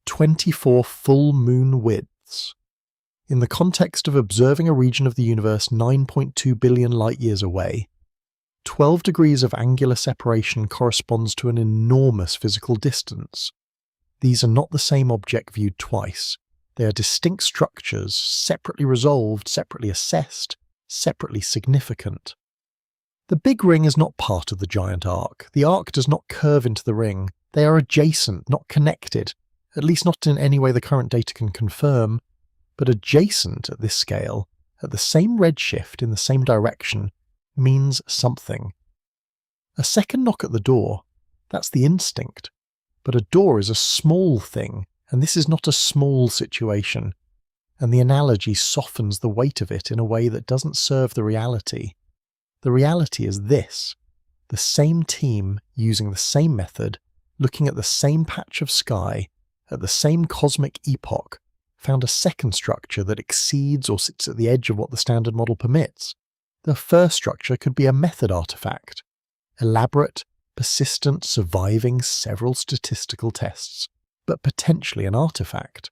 24 full moon widths. In the context of observing a region of the universe 9.2 billion light-years away, 12 degrees of angular separation corresponds to an enormous physical distance. These are not the same object viewed twice. They are distinct structures, separately resolved, separately assessed, separately significant. The Big Ring is not part of the giant arc. The arc does not curve into the ring. They are adjacent, not connected, at least not in any way the current data can confirm, but adjacent at this scale, at the same redshift in the same direction, means something. A second knock at the door, that's the instinct. But a door is a small thing, and this is not a small situation, and the analogy softens the weight of it in a way that doesn't serve the reality. The reality is this: the same team using the same method, looking at the same patch of sky, at the same cosmic epoch, found a second structure that exceeds or sits at the edge of what the standard model permits. The first structure could be a method artifact, elaborate, persistent, surviving several statistical tests, but potentially an artifact.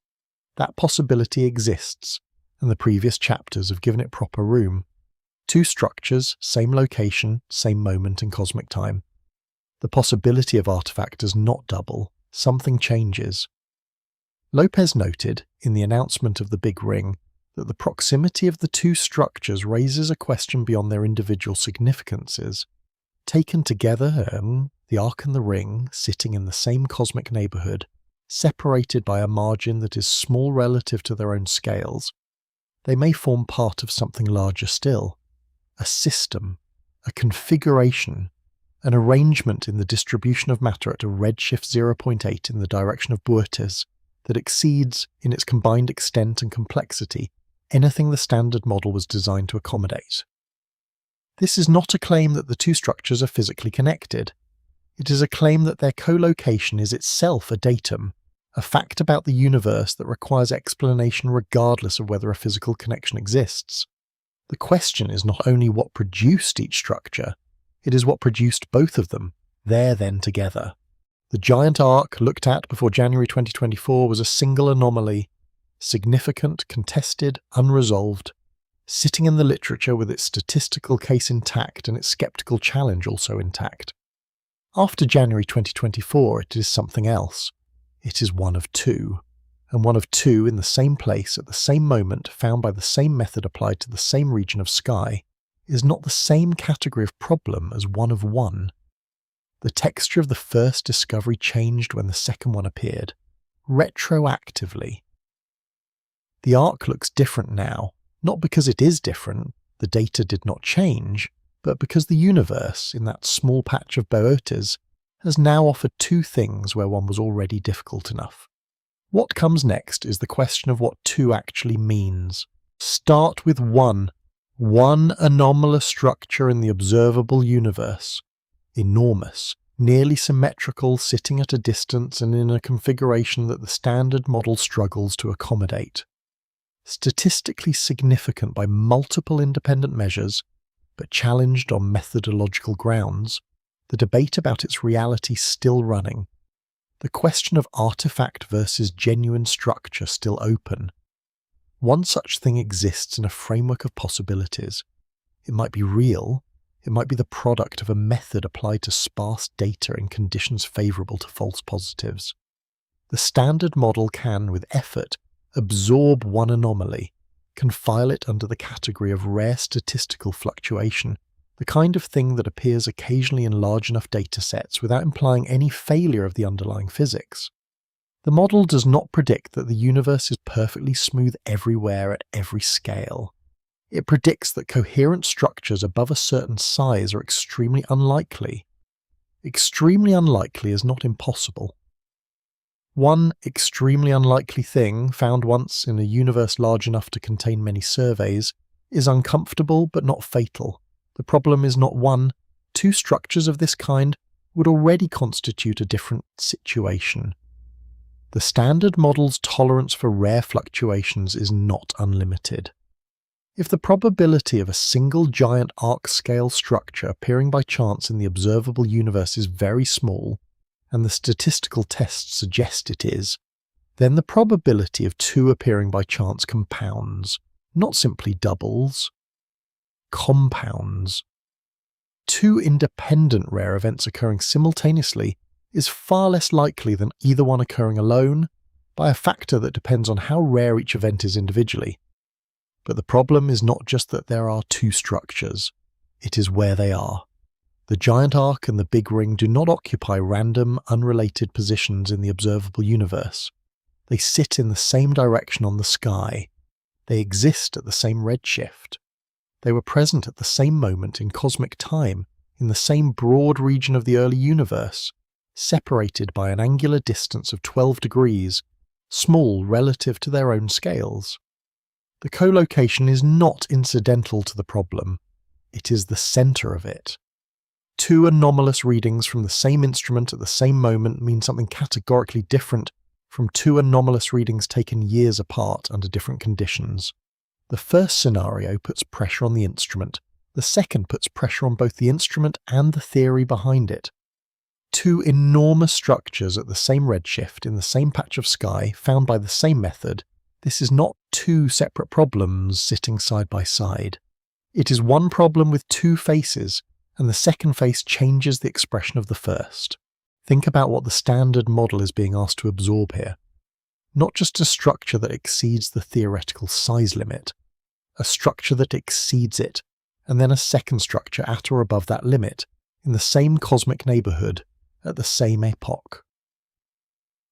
That possibility exists, and the previous chapters have given it proper room. Two structures, same location, same moment in cosmic time. The possibility of artifact does not double, something changes. Lopez noted, in the announcement of the Big Ring, that the proximity of the two structures raises a question beyond their individual significances. Taken together, the arc and the ring, sitting in the same cosmic neighbourhood, separated by a margin that is small relative to their own scales, they may form part of something larger still. A system, a configuration, an arrangement in the distribution of matter at a redshift 0.8 in the direction of Boötes that exceeds, in its combined extent and complexity, anything the standard model was designed to accommodate. This is not a claim that the two structures are physically connected. It is a claim that their co-location is itself a datum, a fact about the universe that requires explanation regardless of whether a physical connection exists. The question is not only what produced each structure, it is what produced both of them, there then together. The giant arc looked at before January 2024 was a single anomaly, significant, contested, unresolved, sitting in the literature with its statistical case intact and its skeptical challenge also intact. After January 2024, it is something else. It is one of two, and one of two in the same place at the same moment found by the same method applied to the same region of sky is not the same category of problem as one of one. The texture of the first discovery changed when the second one appeared, retroactively. The arc looks different now, not because it is different, the data did not change, but because the universe, in that small patch of Boötes, has now offered two things where one was already difficult enough. What comes next is the question of what two actually means. Start with one. One anomalous structure in the observable universe, enormous, nearly symmetrical, sitting at a distance and in a configuration that the standard model struggles to accommodate. Statistically significant by multiple independent measures, but challenged on methodological grounds, the debate about its reality still running. The question of artifact versus genuine structure still open. One such thing exists in a framework of possibilities. It might be real, it might be the product of a method applied to sparse data in conditions favourable to false positives. The standard model can, with effort, absorb one anomaly, can file it under the category of rare statistical fluctuation, the kind of thing that appears occasionally in large enough datasets without implying any failure of the underlying physics. The model does not predict that the universe is perfectly smooth everywhere at every scale. It predicts that coherent structures above a certain size are extremely unlikely. Extremely unlikely is not impossible. One extremely unlikely thing, found once in a universe large enough to contain many surveys, is uncomfortable but not fatal. The problem is not one. Two structures of this kind would already constitute a different situation. The standard model's tolerance for rare fluctuations is not unlimited. If the probability of a single giant arc-scale structure appearing by chance in the observable universe is very small, and the statistical tests suggest it is, then the probability of two appearing by chance compounds, not simply doubles, compounds. Two independent rare events occurring simultaneously is far less likely than either one occurring alone, by a factor that depends on how rare each event is individually. But the problem is not just that there are two structures, it is where they are. The giant arc and the big ring do not occupy random, unrelated positions in the observable universe. They sit in the same direction on the sky. They exist at the same redshift. They were present at the same moment in cosmic time, in the same broad region of the early universe, separated by an angular distance of 12 degrees, small relative to their own scales. The co-location is not incidental to the problem, it is the centre of it. Two anomalous readings from the same instrument at the same moment mean something categorically different from two anomalous readings taken years apart under different conditions. The first scenario puts pressure on the instrument, the second puts pressure on both the instrument and the theory behind it. Two enormous structures at the same redshift in the same patch of sky found by the same method. This is not two separate problems sitting side by side. It is one problem with two faces, and the second face changes the expression of the first. Think about what the standard model is being asked to absorb here. Not just a structure that exceeds the theoretical size limit, a structure that exceeds it, and then a second structure at or above that limit, in the same cosmic neighbourhood, at the same epoch.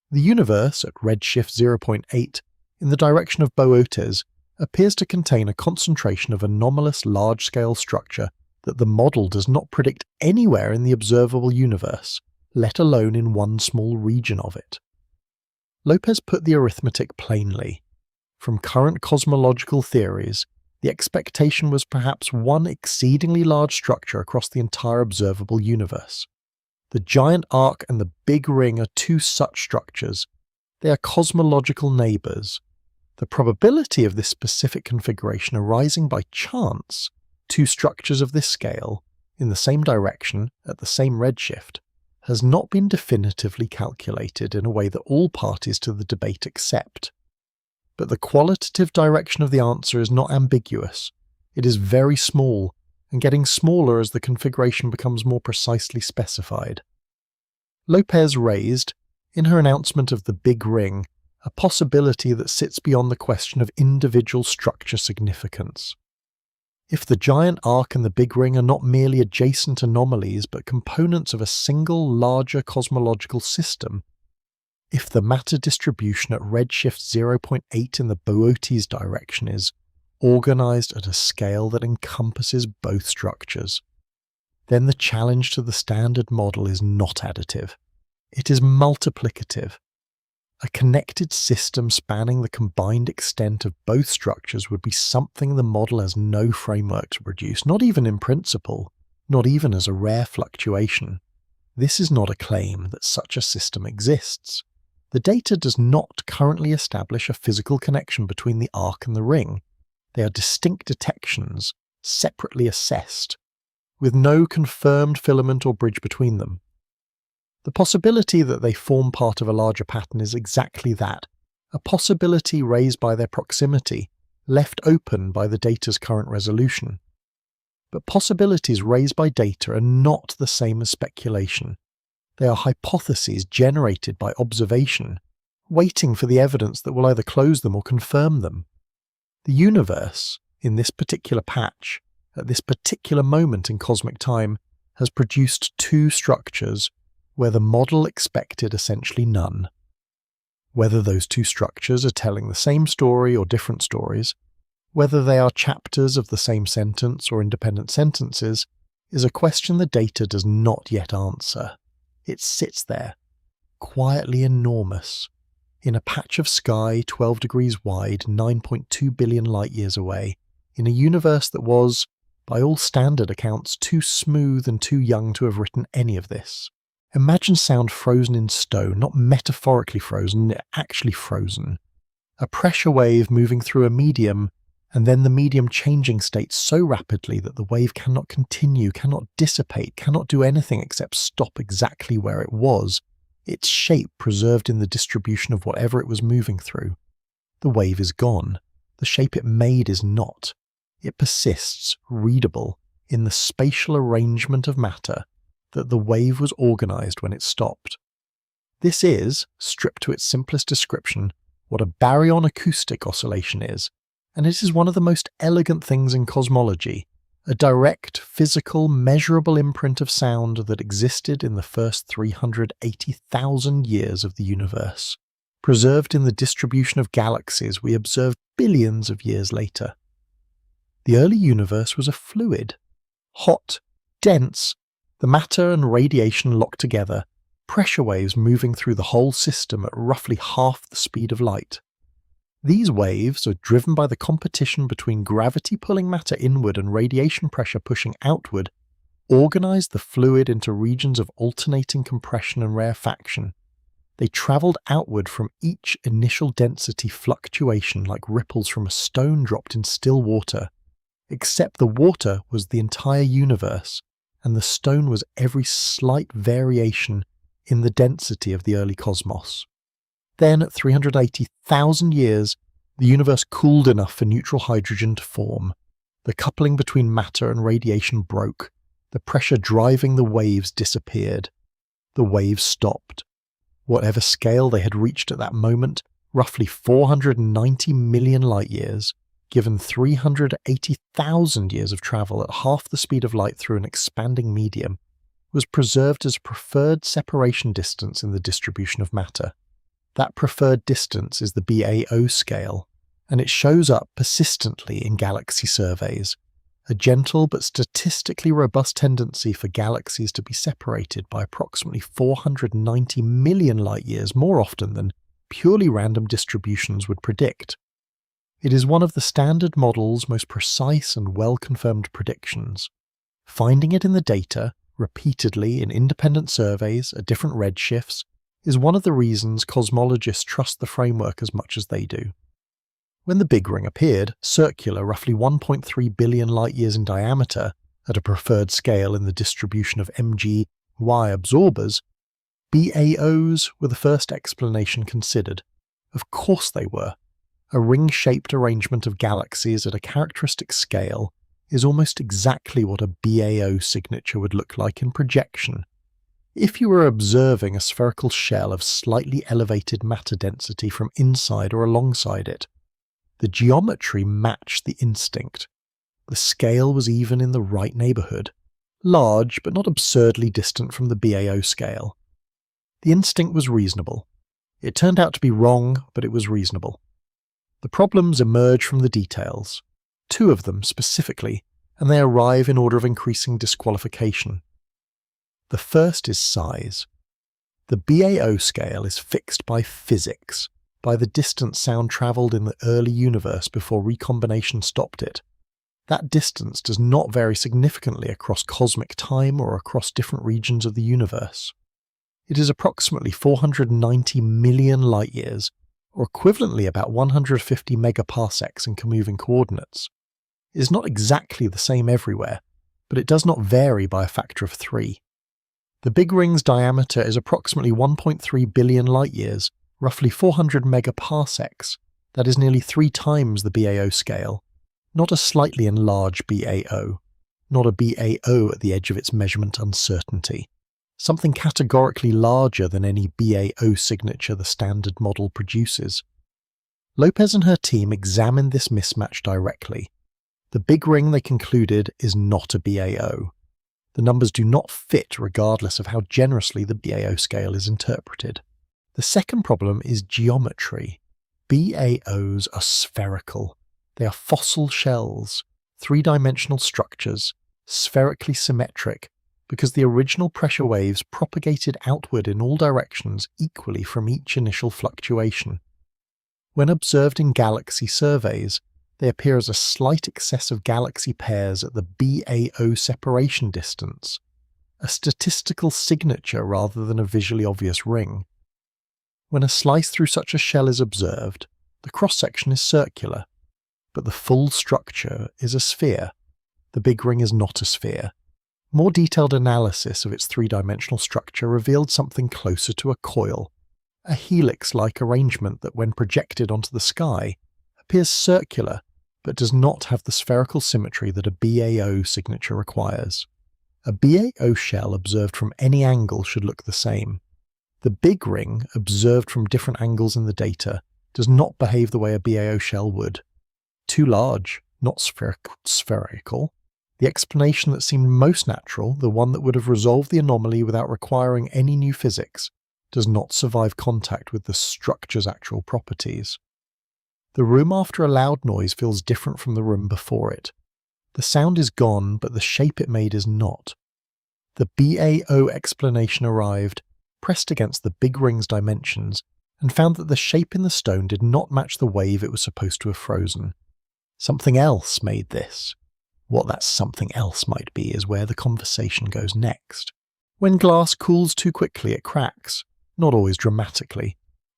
The universe, at redshift 0.8, in the direction of Boötes, appears to contain a concentration of anomalous large-scale structure that the model does not predict anywhere in the observable universe, let alone in one small region of it. Lopez put the arithmetic plainly. From current cosmological theories, the expectation was perhaps one exceedingly large structure across the entire observable universe. The giant arc and the big ring are two such structures. They are cosmological neighbours. The probability of this specific configuration arising by chance, two structures of this scale, in the same direction, at the same redshift, has not been definitively calculated in a way that all parties to the debate accept. But the qualitative direction of the answer is not ambiguous. It is very small, and getting smaller as the configuration becomes more precisely specified. Lopez raised, in her announcement of the Big Ring, a possibility that sits beyond the question of individual structure significance. If the giant arc and the Big Ring are not merely adjacent anomalies but components of a single larger cosmological system, if the matter distribution at redshift 0.8 in the Boötes direction is organised at a scale that encompasses both structures, then the challenge to the standard model is not additive. It is multiplicative. A connected system spanning the combined extent of both structures would be something the model has no framework to produce, not even in principle, not even as a rare fluctuation. This is not a claim that such a system exists. The data does not currently establish a physical connection between the arc and the ring. They are distinct detections, separately assessed, with no confirmed filament or bridge between them. The possibility that they form part of a larger pattern is exactly that, a possibility raised by their proximity, left open by the data's current resolution. But possibilities raised by data are not the same as speculation. They are hypotheses generated by observation, waiting for the evidence that will either close them or confirm them. The universe, in this particular patch, at this particular moment in cosmic time, has produced two structures where the model expected essentially none. Whether those two structures are telling the same story or different stories, whether they are chapters of the same sentence or independent sentences, is a question the data does not yet answer. It sits there, quietly enormous, in a patch of sky 12 degrees wide, 9.2 billion light-years away, in a universe that was, by all standard accounts, too smooth and too young to have written any of this. Imagine sound frozen in stone, not metaphorically frozen, actually frozen. A pressure wave moving through a medium, and then the medium changing state so rapidly that the wave cannot continue, cannot dissipate, cannot do anything except stop exactly where it was, its shape preserved in the distribution of whatever it was moving through. The wave is gone. The shape it made is not. It persists, readable, in the spatial arrangement of matter that the wave was organized when it stopped. This is, stripped to its simplest description, what a baryon acoustic oscillation is, and it is one of the most elegant things in cosmology, a direct, physical, measurable imprint of sound that existed in the first 380,000 years of the universe, preserved in the distribution of galaxies we observe billions of years later. The early universe was a fluid, hot, dense, the matter and radiation locked together, pressure waves moving through the whole system at roughly half the speed of light. These waves are driven by the competition between gravity pulling matter inward and radiation pressure pushing outward, organized the fluid into regions of alternating compression and rarefaction. They traveled outward from each initial density fluctuation like ripples from a stone dropped in still water, except the water was the entire universe, and the stone was every slight variation in the density of the early cosmos. Then, at 380,000 years, the universe cooled enough for neutral hydrogen to form. The coupling between matter and radiation broke. The pressure driving the waves disappeared. The waves stopped. Whatever scale they had reached at that moment, roughly 490 million light-years, given 380,000 years of travel at half the speed of light through an expanding medium, was preserved as a preferred separation distance in the distribution of matter. That preferred distance is the BAO scale, and it shows up persistently in galaxy surveys, a gentle but statistically robust tendency for galaxies to be separated by approximately 490 million light-years more often than purely random distributions would predict. It is one of the standard model's most precise and well-confirmed predictions. Finding it in the data, repeatedly in independent surveys at different redshifts, is one of the reasons cosmologists trust the framework as much as they do. When the Big Ring appeared, circular, roughly 1.3 billion light-years in diameter, at a preferred scale in the distribution of MGY absorbers, BAOs were the first explanation considered. Of course they were. A ring-shaped arrangement of galaxies at a characteristic scale is almost exactly what a BAO signature would look like in projection. If you were observing a spherical shell of slightly elevated matter density from inside or alongside it, the geometry matched the instinct. The scale was even in the right neighborhood, large but not absurdly distant from the BAO scale. The instinct was reasonable. It turned out to be wrong, but it was reasonable. The problems emerge from the details, two of them specifically, and they arrive in order of increasing disqualification. The first is size. The BAO scale is fixed by physics, by the distance sound travelled in the early universe before recombination stopped it. That distance does not vary significantly across cosmic time or across different regions of the universe. It is approximately 490 million light-years, or equivalently about 150 megaparsecs in moving coordinates. It is not exactly the same everywhere, but it does not vary by a factor of 3. The Big Ring's diameter is approximately 1.3 billion light-years, roughly 400 megaparsecs. That is nearly 3 times the BAO scale. Not a slightly enlarged BAO. Not a BAO at the edge of its measurement uncertainty. Something categorically larger than any BAO signature the Standard Model produces. Lopez and her team examined this mismatch directly. The Big Ring, they concluded, is not a BAO. The numbers do not fit regardless of how generously the BAO scale is interpreted. The second problem is geometry. BAOs are spherical. They are fossil shells, 3-dimensional structures, spherically symmetric, because the original pressure waves propagated outward in all directions equally from each initial fluctuation. When observed in galaxy surveys, they appear as a slight excess of galaxy pairs at the BAO separation distance, a statistical signature rather than a visually obvious ring. When a slice through such a shell is observed, the cross-section is circular, but the full structure is a sphere. The Big Ring is not a sphere. More detailed analysis of its 3-dimensional structure revealed something closer to a coil, a helix-like arrangement that, when projected onto the sky, appears circular but does not have the spherical symmetry that a BAO signature requires. A BAO shell observed from any angle should look the same. The Big Ring, observed from different angles in the data, does not behave the way a BAO shell would. Too large, not spherical. The explanation that seemed most natural, the one that would have resolved the anomaly without requiring any new physics, does not survive contact with the structure's actual properties. The room after a loud noise feels different from the room before it. The sound is gone, but the shape it made is not. The BAO explanation arrived, pressed against the Big Ring's dimensions, and found that the shape in the stone did not match the wave it was supposed to have frozen. Something else made this. What that something else might be is where the conversation goes next. When glass cools too quickly, it cracks, not always dramatically.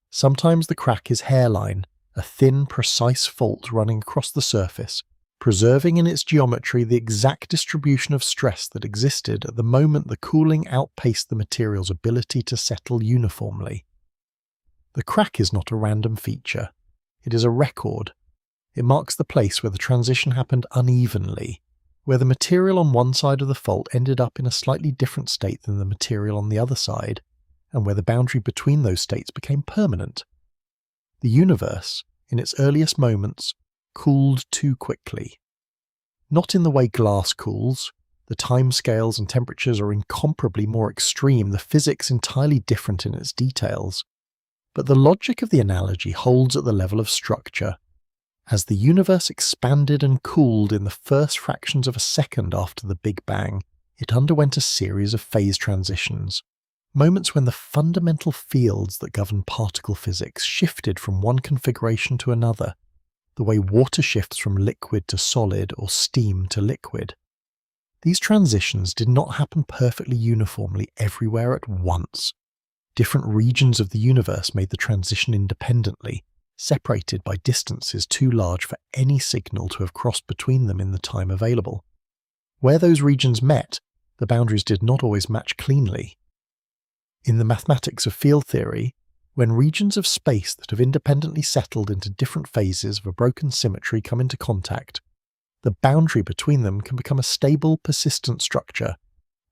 Sometimes the crack is hairline, a thin, precise fault running across the surface, preserving in its geometry the exact distribution of stress that existed at the moment the cooling outpaced the material's ability to settle uniformly. The crack is not a random feature. It is a record. It marks the place where the transition happened unevenly, where the material on one side of the fault ended up in a slightly different state than the material on the other side, and where the boundary between those states became permanent. The universe, in its earliest moments, cooled too quickly. Not in the way glass cools. The timescales and temperatures are incomparably more extreme, the physics entirely different in its details. But the logic of the analogy holds at the level of structure. As the universe expanded and cooled in the first fractions of a second after the Big Bang, it underwent a series of phase transitions, moments when the fundamental fields that govern particle physics shifted from one configuration to another, the way water shifts from liquid to solid or steam to liquid. These transitions did not happen perfectly uniformly everywhere at once. Different regions of the universe made the transition independently, separated by distances too large for any signal to have crossed between them in the time available. Where those regions met, the boundaries did not always match cleanly. In the mathematics of field theory, when regions of space that have independently settled into different phases of a broken symmetry come into contact, the boundary between them can become a stable, persistent structure,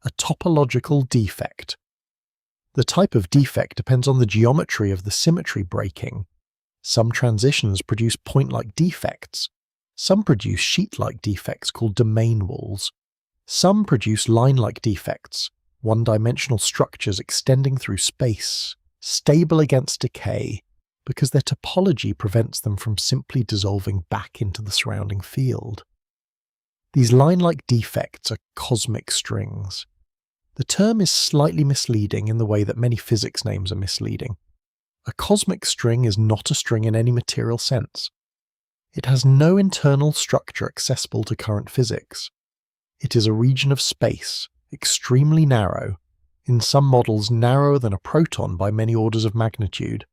a topological defect. The type of defect depends on the geometry of the symmetry breaking. Some transitions produce point-like defects. Some produce sheet-like defects called domain walls. Some produce line-like defects, one-dimensional structures extending through space, stable against decay, because their topology prevents them from simply dissolving back into the surrounding field. These line-like defects are cosmic strings. The term is slightly misleading in the way that many physics names are misleading. A cosmic string is not a string in any material sense. It has no internal structure accessible to current physics. It is a region of space, extremely narrow, in some models narrower than a proton by many orders of magnitude,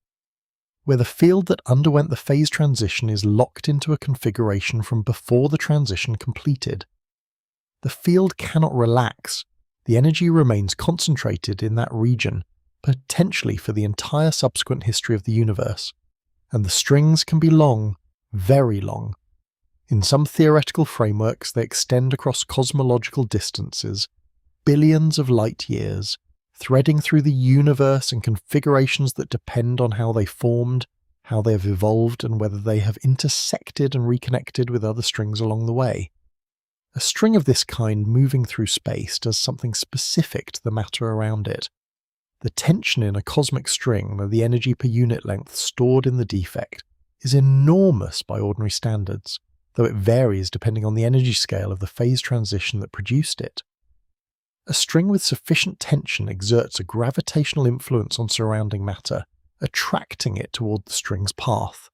where the field that underwent the phase transition is locked into a configuration from before the transition completed. The field cannot relax. The energy remains concentrated in that region, potentially for the entire subsequent history of the universe, and the strings can be long, very long. In some theoretical frameworks, they extend across cosmological distances, billions of light years, threading through the universe in configurations that depend on how they formed, how they have evolved, and whether they have intersected and reconnected with other strings along the way. A string of this kind moving through space does something specific to the matter around it. The tension in a cosmic string, the energy per unit length stored in the defect, is enormous by ordinary standards, though it varies depending on the energy scale of the phase transition that produced it. A string with sufficient tension exerts a gravitational influence on surrounding matter, attracting it toward the string's path.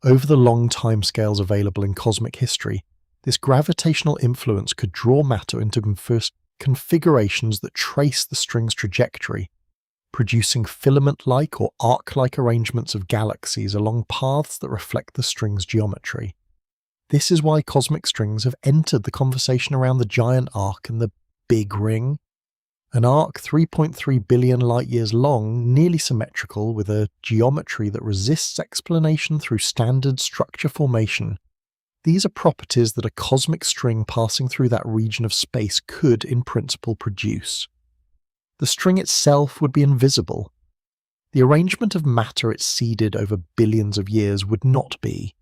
Over the long timescales available in cosmic history, this gravitational influence could draw matter into configurations that trace the string's trajectory, producing filament-like or arc-like arrangements of galaxies along paths that reflect the string's geometry. This is why cosmic strings have entered the conversation around the giant arc and the Big Ring. An arc 3.3 billion light-years long, nearly symmetrical, with a geometry that resists explanation through standard structure formation. These are properties that a cosmic string passing through that region of space could, in principle, produce. The string itself would be invisible. The arrangement of matter it seeded over billions of years would not be.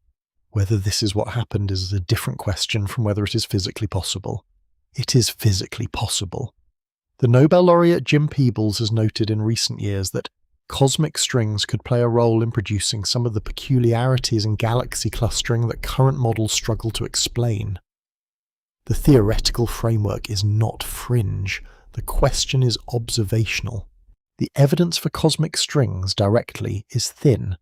Whether this is what happened is a different question from whether it is physically possible. It is physically possible. The Nobel laureate Jim Peebles has noted in recent years that cosmic strings could play a role in producing some of the peculiarities in galaxy clustering that current models struggle to explain. The theoretical framework is not fringe. The question is observational. The evidence for cosmic strings directly is thin.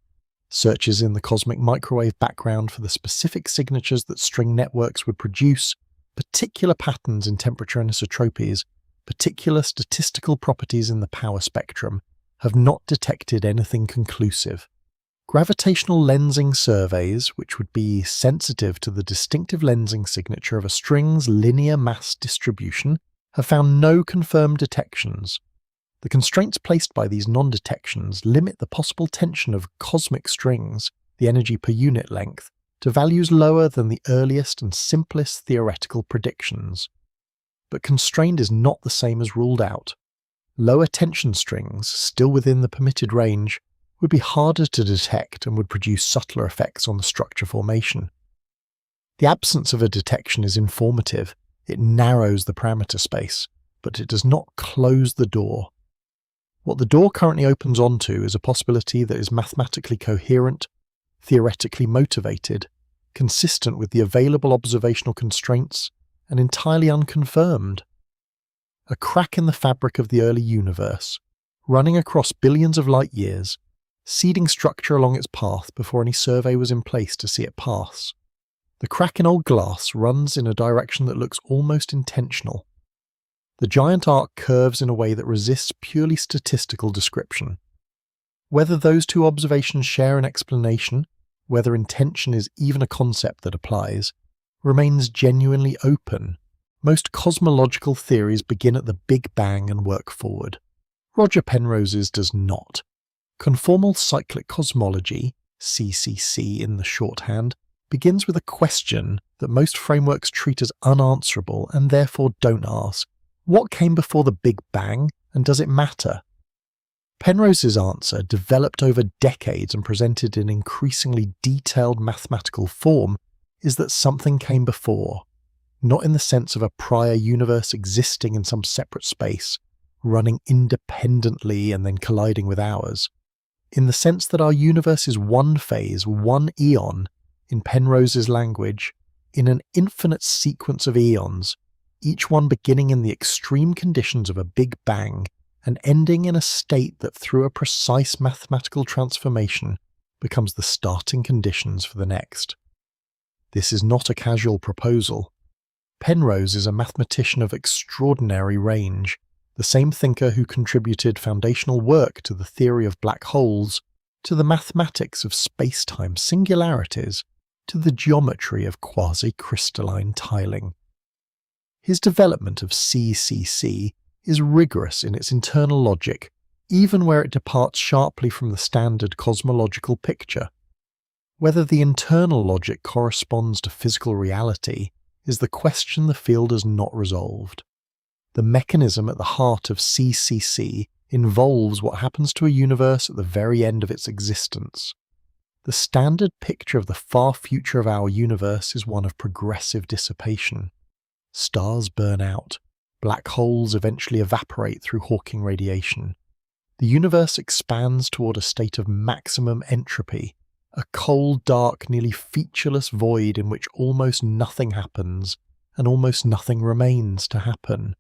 Searches in the cosmic microwave background for the specific signatures that string networks would produce, particular patterns in temperature anisotropies, particular statistical properties in the power spectrum, have not detected anything conclusive. Gravitational lensing surveys, which would be sensitive to the distinctive lensing signature of a string's linear mass distribution, have found no confirmed detections. The constraints placed by these non-detections limit the possible tension of cosmic strings, the energy per unit length, to values lower than the earliest and simplest theoretical predictions. But constrained is not the same as ruled out. Lower tension strings, still within the permitted range, would be harder to detect and would produce subtler effects on the structure formation. The absence of a detection is informative. It narrows the parameter space, but it does not close the door. What the door currently opens onto is a possibility that is mathematically coherent, theoretically motivated, consistent with the available observational constraints, and entirely unconfirmed. A crack in the fabric of the early universe, running across billions of light years, seeding structure along its path before any survey was in place to see it pass. The crack in old glass runs in a direction that looks almost intentional. The giant arc curves in a way that resists purely statistical description. Whether those two observations share an explanation, whether intention is even a concept that applies, remains genuinely open. Most cosmological theories begin at the Big Bang and work forward. Roger Penrose's does not. Conformal cyclic cosmology, CCC in the shorthand, begins with a question that most frameworks treat as unanswerable and therefore don't ask. What came before the Big Bang, and does it matter? Penrose's answer, developed over decades and presented in increasingly detailed mathematical form, is that something came before, not in the sense of a prior universe existing in some separate space, running independently and then colliding with ours, in the sense that our universe is one phase, one eon, in Penrose's language, in an infinite sequence of eons, each one beginning in the extreme conditions of a Big Bang and ending in a state that through a precise mathematical transformation becomes the starting conditions for the next. This is not a casual proposal. Penrose is a mathematician of extraordinary range, the same thinker who contributed foundational work to the theory of black holes, to the mathematics of space-time singularities, to the geometry of quasi-crystalline tiling. His development of CCC is rigorous in its internal logic, even where it departs sharply from the standard cosmological picture. Whether the internal logic corresponds to physical reality is the question the field has not resolved. The mechanism at the heart of CCC involves what happens to a universe at the very end of its existence. The standard picture of the far future of our universe is one of progressive dissipation. Stars burn out. Black holes eventually evaporate through Hawking radiation. The universe expands toward a state of maximum entropy, a cold, dark, nearly featureless void in which almost nothing happens and almost nothing remains to happen.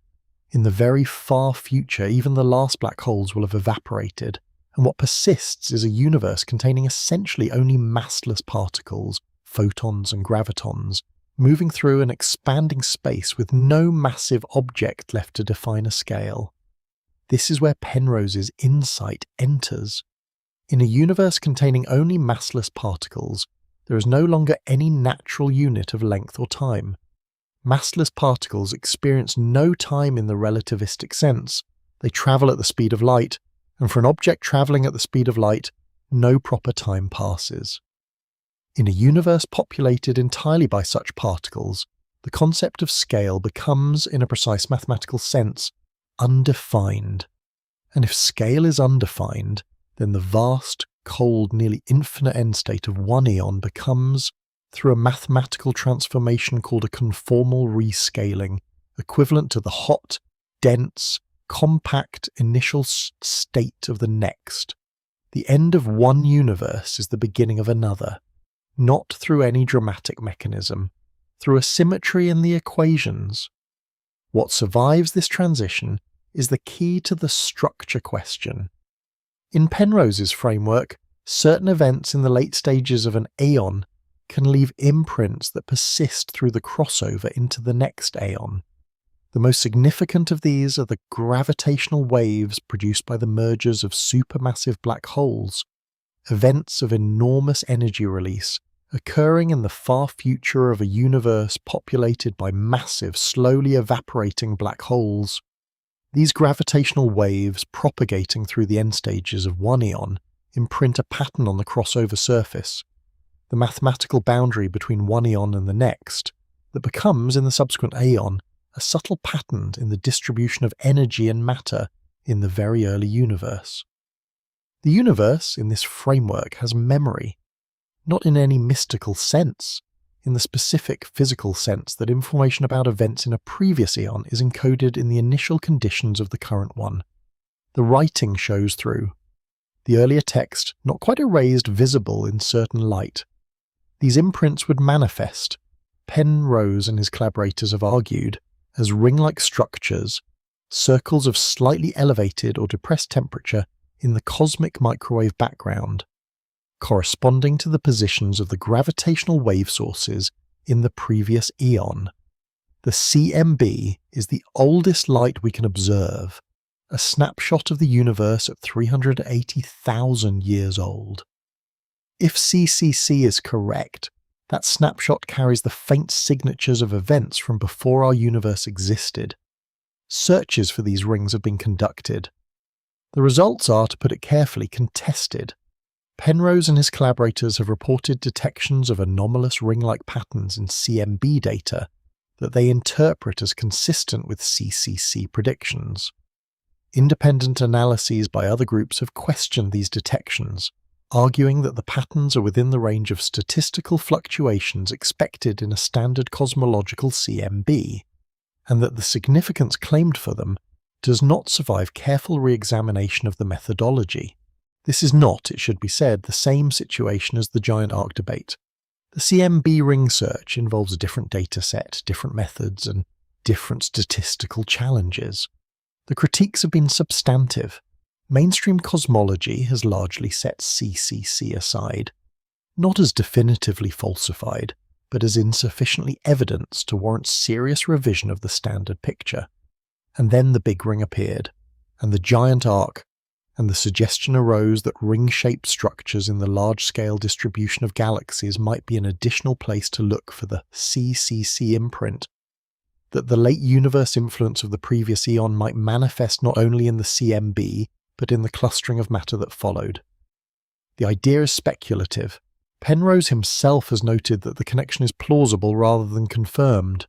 In the very far future, even the last black holes will have evaporated, and what persists is a universe containing essentially only massless particles, photons and gravitons, moving through an expanding space with no massive object left to define a scale. This is where Penrose's insight enters. In a universe containing only massless particles, there is no longer any natural unit of length or time. Massless particles experience no time in the relativistic sense. They travel at the speed of light, and for an object travelling at the speed of light, no proper time passes. In a universe populated entirely by such particles, the concept of scale becomes, in a precise mathematical sense, undefined. And if scale is undefined, then the vast, cold, nearly infinite end state of one eon becomes, through a mathematical transformation called a conformal rescaling, equivalent to the hot, dense, compact initial state of the next. The end of one universe is the beginning of another, not through any dramatic mechanism, through a symmetry in the equations. What survives this transition is the key to the structure question. In Penrose's framework, certain events in the late stages of an aeon can leave imprints that persist through the crossover into the next aeon. The most significant of these are the gravitational waves produced by the mergers of supermassive black holes, events of enormous energy release occurring in the far future of a universe populated by massive, slowly evaporating black holes. These gravitational waves propagating through the end stages of one eon imprint a pattern on the crossover surface, the mathematical boundary between one eon and the next, that becomes, in the subsequent aeon, a subtle pattern in the distribution of energy and matter in the very early universe. The universe, in this framework, has memory, not in any mystical sense, in the specific physical sense that information about events in a previous eon is encoded in the initial conditions of the current one. The writing shows through. The earlier text, not quite erased, visible in certain light. These imprints would manifest, Penrose and his collaborators have argued, as ring-like structures, circles of slightly elevated or depressed temperature in the cosmic microwave background, corresponding to the positions of the gravitational wave sources in the previous eon. The CMB is the oldest light we can observe, a snapshot of the universe at 380,000 years old. If CCC is correct, that snapshot carries the faint signatures of events from before our universe existed. Searches for these rings have been conducted. The results are, to put it carefully, contested. Penrose and his collaborators have reported detections of anomalous ring-like patterns in CMB data that they interpret as consistent with CCC predictions. Independent analyses by other groups have questioned these detections, arguing that the patterns are within the range of statistical fluctuations expected in a standard cosmological CMB, and that the significance claimed for them does not survive careful re-examination of the methodology. This is not, it should be said, the same situation as the giant arc debate. The CMB ring search involves a different data set, different methods, and different statistical challenges. The critiques have been substantive. Mainstream cosmology has largely set CCC aside, not as definitively falsified, but as insufficiently evidence to warrant serious revision of the standard picture. And then the Big Ring appeared, and the giant arc, and the suggestion arose that ring-shaped structures in the large-scale distribution of galaxies might be an additional place to look for the CCC imprint, that the late universe influence of the previous eon might manifest not only in the CMB, but in the clustering of matter that followed. The idea is speculative. Penrose himself has noted that the connection is plausible rather than confirmed.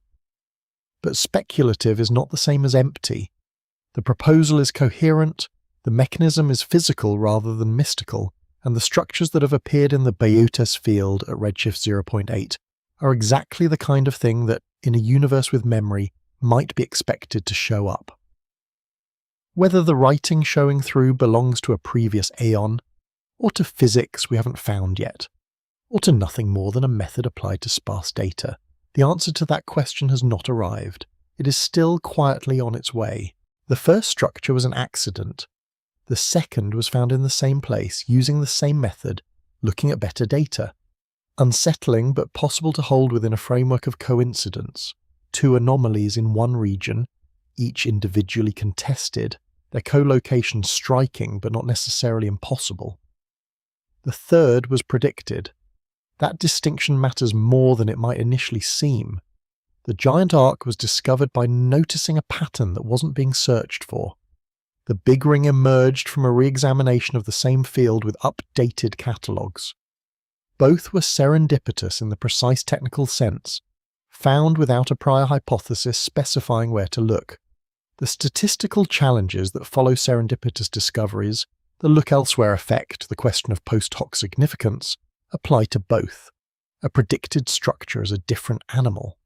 But speculative is not the same as empty. The proposal is coherent, the mechanism is physical rather than mystical, and the structures that have appeared in the Biot field at redshift 0.8 are exactly the kind of thing that, in a universe with memory, might be expected to show up. Whether the writing showing through belongs to a previous aeon, or to physics we haven't found yet, or to nothing more than a method applied to sparse data, the answer to that question has not arrived. It is still quietly on its way. The first structure was an accident. The second was found in the same place, using the same method, looking at better data. Unsettling, but possible to hold within a framework of coincidence. Two anomalies in one region, each individually contested, their co-location striking but not necessarily impossible. The third was predicted. That distinction matters more than it might initially seem. The giant arc was discovered by noticing a pattern that wasn't being searched for. The Big Ring emerged from a re-examination of the same field with updated catalogues. Both were serendipitous in the precise technical sense, found without a prior hypothesis specifying where to look. The statistical challenges that follow serendipitous discoveries, the look elsewhere effect, the question of post hoc significance, apply to both. A predicted structure is a different animal.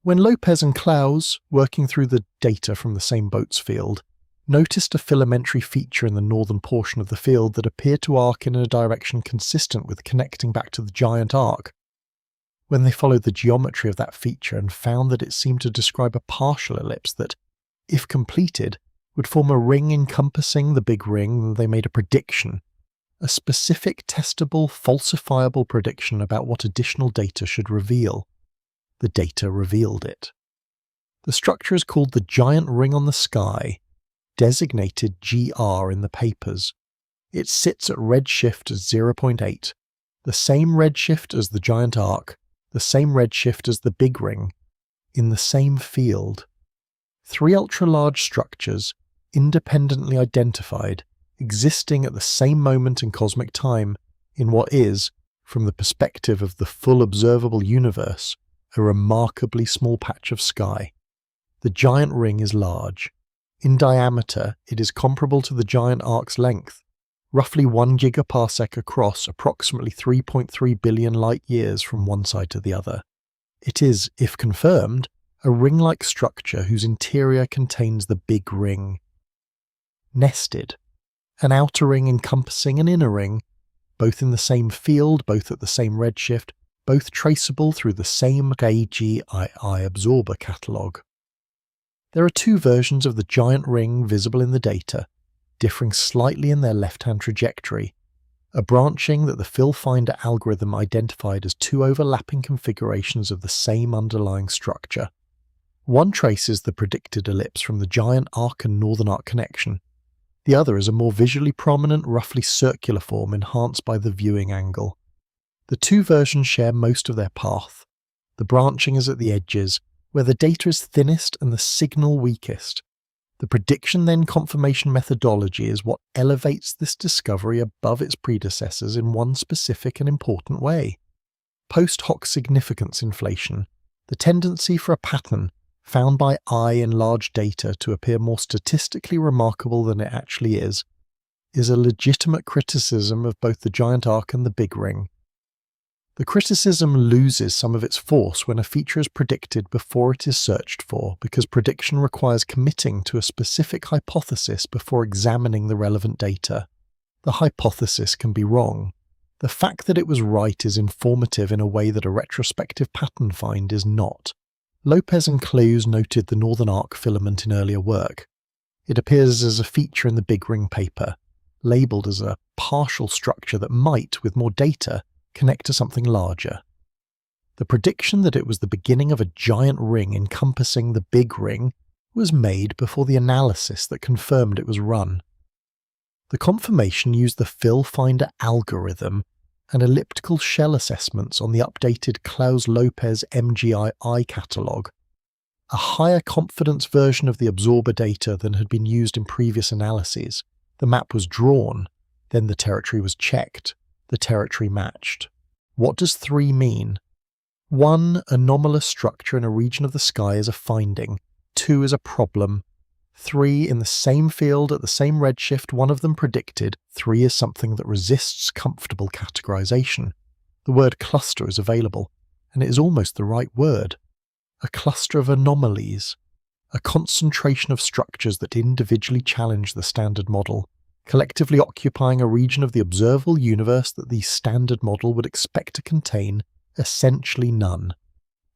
When Lopez and Klaus, working through the data from the same Boats field, noticed a filamentary feature in the northern portion of the field that appeared to arc in a direction consistent with connecting back to the giant arc, when they followed the geometry of that feature and found that it seemed to describe a partial ellipse that, if completed, would form a ring encompassing the Big Ring, they made a prediction, a specific, testable, falsifiable prediction about what additional data should reveal. The data revealed it. The structure is called the Giant Ring on the Sky, designated GR in the papers. It sits at redshift 0.8, the same redshift as the giant arc, the same redshift as the Big Ring, in the same field. Three ultra-large structures, independently identified, existing at the same moment in cosmic time, in what is, from the perspective of the full observable universe, a remarkably small patch of sky. The giant ring is large. In diameter, it is comparable to the giant arc's length, roughly 1 gigaparsec across, approximately 3.3 billion light-years from one side to the other. It is, if confirmed, a ring-like structure whose interior contains the Big Ring. Nested. An outer ring encompassing an inner ring, both in the same field, both at the same redshift, both traceable through the same AGII absorber catalogue. There are two versions of the giant ring visible in the data, differing slightly in their left-hand trajectory, a branching that the PhilFinder algorithm identified as two overlapping configurations of the same underlying structure. One traces the predicted ellipse from the giant arc and northern arc connection. The other is a more visually prominent, roughly circular form enhanced by the viewing angle. The two versions share most of their path. The branching is at the edges, where the data is thinnest and the signal weakest. The prediction then confirmation methodology is what elevates this discovery above its predecessors in one specific and important way. Post hoc significance inflation, the tendency for a pattern found by eye in large data to appear more statistically remarkable than it actually is a legitimate criticism of both the giant arc and the Big Ring. The criticism loses some of its force when a feature is predicted before it is searched for, because prediction requires committing to a specific hypothesis before examining the relevant data. The hypothesis can be wrong. The fact that it was right is informative in a way that a retrospective pattern find is not. Lopez and Clues noted the northern arc filament in earlier work. It appears as a feature in the Big Ring paper, labelled as a partial structure that might, with more data, connect to something larger. The prediction that it was the beginning of a giant ring encompassing the Big Ring was made before the analysis that confirmed it was run. The confirmation used the Fill Finder algorithm and elliptical shell assessments on the updated Claus-Lopez MGI catalogue, a higher confidence version of the absorber data than had been used in previous analyses. The map was drawn, then the territory was checked, the territory matched. What does 3 mean? 1 anomalous structure in a region of the sky is a finding, 2 is a problem, 3 in the same field at the same redshift, one of them predicted, 3 is something that resists comfortable categorization. The word cluster is available, and it is almost the right word. A cluster of anomalies, a concentration of structures that individually challenge the standard model, collectively occupying a region of the observable universe that the standard model would expect to contain essentially none.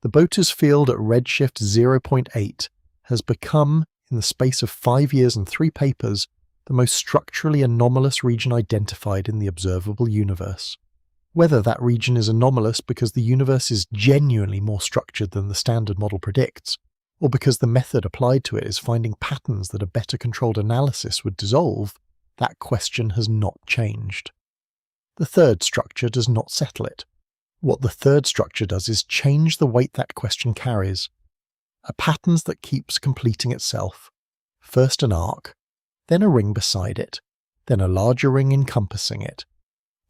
The Boaters field at redshift 0.8 has become, in the space of 5 years and 3 papers, the most structurally anomalous region identified in the observable universe. Whether that region is anomalous because the universe is genuinely more structured than the standard model predicts, or because the method applied to it is finding patterns that a better controlled analysis would dissolve, that question has not changed. The third structure does not settle it. What the third structure does is change the weight that question carries. A pattern that keeps completing itself. First an arc, then a ring beside it, then a larger ring encompassing it.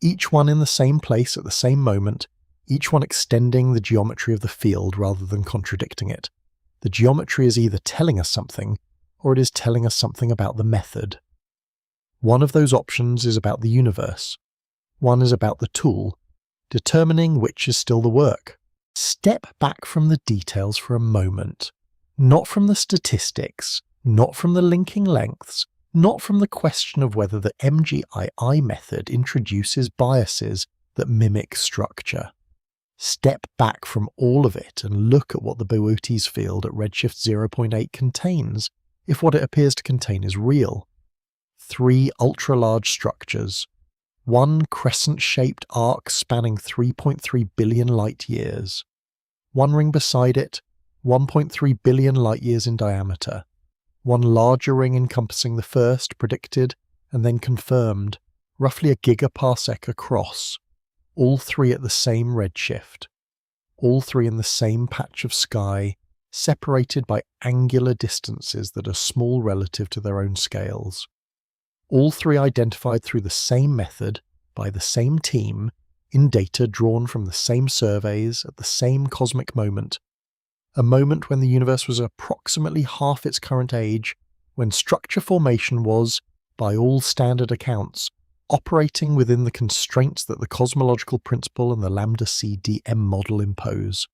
Each one in the same place at the same moment, each one extending the geometry of the field rather than contradicting it. The geometry is either telling us something, or it is telling us something about the method. One of those options is about the universe. One is about the tool, determining which is still the work. Step back from the details for a moment. Not from the statistics, not from the linking lengths, not from the question of whether the MGII method introduces biases that mimic structure. Step back from all of it and look at what the Boötes field at redshift 0.8 contains, if what it appears to contain is real. 3 ultra-large structures. 1 crescent-shaped arc spanning 3.3 billion light-years. 1 ring beside it, 1.3 billion light-years in diameter. 1 larger ring encompassing the first, predicted, and then confirmed, roughly a gigaparsec across. All 3 at the same redshift. All 3 in the same patch of sky, separated by angular distances that are small relative to their own scales. All 3 identified through the same method, by the same team, in data drawn from the same surveys at the same cosmic moment. A moment when the universe was approximately half its current age, when structure formation was, by all standard accounts, operating within the constraints that the cosmological principle and the lambda-CDM model impose.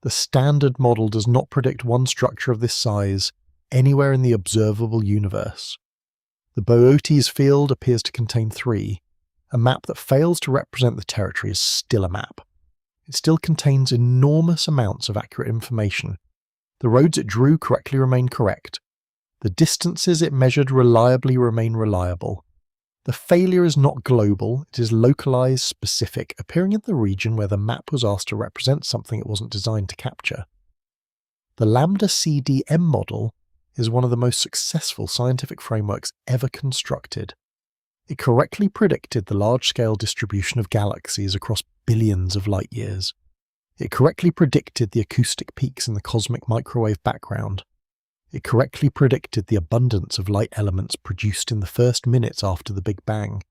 The standard model does not predict one structure of this size anywhere in the observable universe. The Boötes field appears to contain 3. A map that fails to represent the territory is still a map. It still contains enormous amounts of accurate information. The roads it drew correctly remain correct. The distances it measured reliably remain reliable. The failure is not global, it is localized, specific, appearing in the region where the map was asked to represent something it wasn't designed to capture. The lambda-CDM model is one of the most successful scientific frameworks ever constructed. It correctly predicted the large-scale distribution of galaxies across billions of light-years. It correctly predicted the acoustic peaks in the cosmic microwave background. It correctly predicted the abundance of light elements produced in the first minutes after the Big Bang.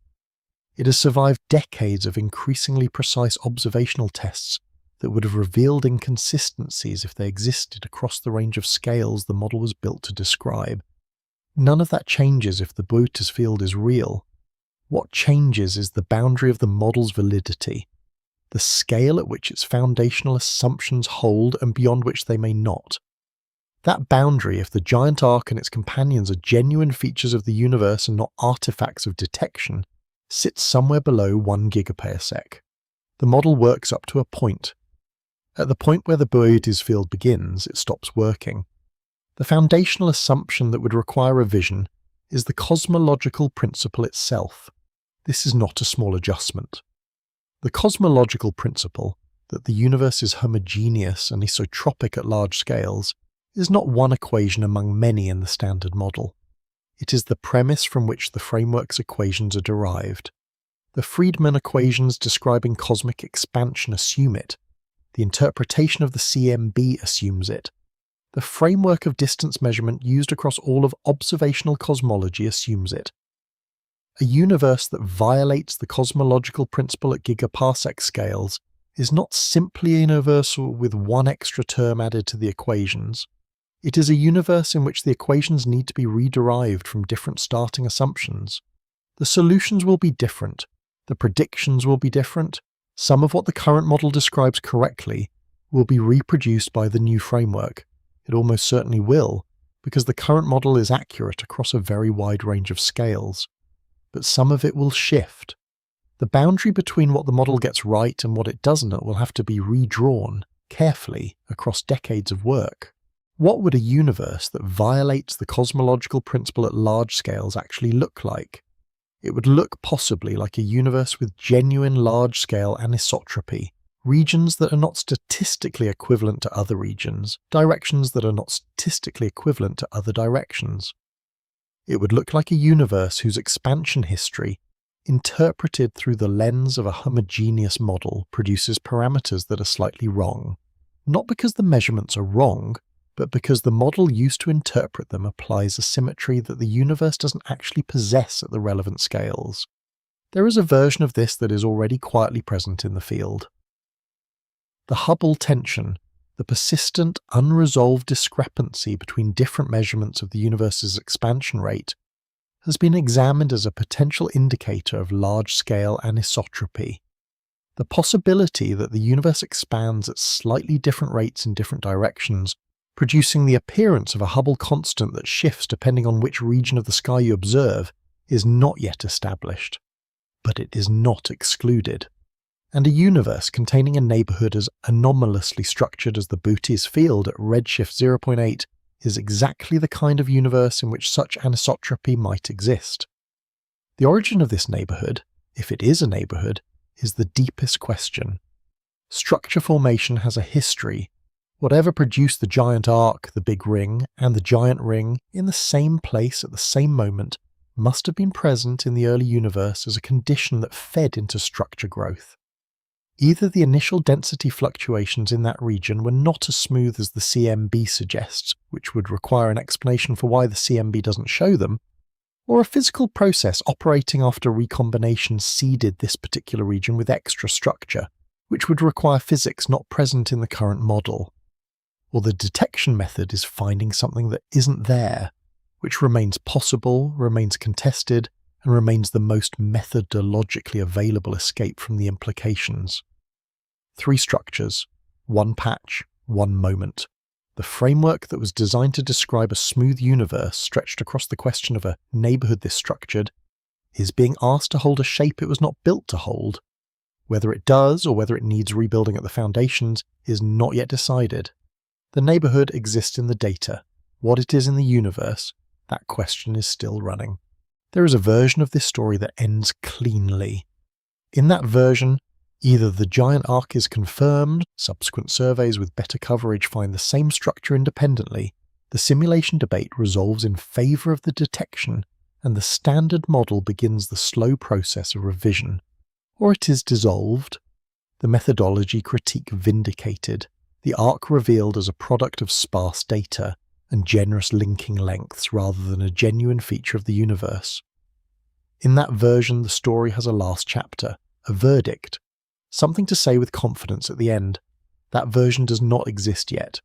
It has survived decades of increasingly precise observational tests that would have revealed inconsistencies if they existed across the range of scales the model was built to describe. None of that changes if the Boötes field is real. What changes is the boundary of the model's validity, the scale at which its foundational assumptions hold and beyond which they may not. That boundary, if the giant arc and its companions are genuine features of the universe and not artifacts of detection, sits somewhere below 1 gigaparsec. The model works up to a point. At the point where the Boötes field begins, it stops working. The foundational assumption that would require revision is the cosmological principle itself. This is not a small adjustment. The cosmological principle, that the universe is homogeneous and isotropic at large scales, is not one equation among many in the Standard Model. It is the premise from which the framework's equations are derived. The Friedmann equations describing cosmic expansion assume it. The interpretation of the CMB assumes it. The framework of distance measurement used across all of observational cosmology assumes it. A universe that violates the cosmological principle at gigaparsec scales is not simply a universal with one extra term added to the equations. It is a universe in which the equations need to be rederived from different starting assumptions. The solutions will be different. The predictions will be different. Some of what the current model describes correctly will be reproduced by the new framework. It almost certainly will, because the current model is accurate across a very wide range of scales. But some of it will shift. The boundary between what the model gets right and what it doesn't will have to be redrawn carefully across decades of work. What would a universe that violates the cosmological principle at large scales actually look like? It would look possibly like a universe with genuine large-scale anisotropy, regions that are not statistically equivalent to other regions, directions that are not statistically equivalent to other directions. It would look like a universe whose expansion history, interpreted through the lens of a homogeneous model, produces parameters that are slightly wrong. Not because the measurements are wrong, but because the model used to interpret them applies a symmetry that the universe doesn't actually possess at the relevant scales. There is a version of this that is already quietly present in the field. The Hubble tension, the persistent, unresolved discrepancy between different measurements of the universe's expansion rate, has been examined as a potential indicator of large-scale anisotropy. The possibility that the universe expands at slightly different rates in different directions, producing the appearance of a Hubble constant that shifts depending on which region of the sky you observe, is not yet established. But it is not excluded. And a universe containing a neighbourhood as anomalously structured as the Boötes field at redshift 0.8 is exactly the kind of universe in which such anisotropy might exist. The origin of this neighbourhood, if it is a neighbourhood, is the deepest question. Structure formation has a history. Whatever produced the giant arc, the big ring, and the giant ring in the same place at the same moment must have been present in the early universe as a condition that fed into structure growth. Either the initial density fluctuations in that region were not as smooth as the CMB suggests, which would require an explanation for why the CMB doesn't show them, or a physical process operating after recombination seeded this particular region with extra structure, which would require physics not present in the current model. Or the detection method is finding something that isn't there, which remains possible, remains contested, and remains the most methodologically available escape from the implications. 3 structures, 1 patch, 1 moment. The framework that was designed to describe a smooth universe stretched across the question of a neighbourhood this structured is being asked to hold a shape it was not built to hold. Whether it does or whether it needs rebuilding at the foundations is not yet decided. The neighbourhood exists in the data. What it is in the universe, that question is still running. There is a version of this story that ends cleanly. In that version, either the giant arc is confirmed, subsequent surveys with better coverage find the same structure independently, the simulation debate resolves in favour of the detection, and the standard model begins the slow process of revision. Or it is dissolved, the methodology critique vindicated, the arc revealed as a product of sparse data and generous linking lengths rather than a genuine feature of the universe. In that version, the story has a last chapter, a verdict, something to say with confidence at the end. That version does not exist yet.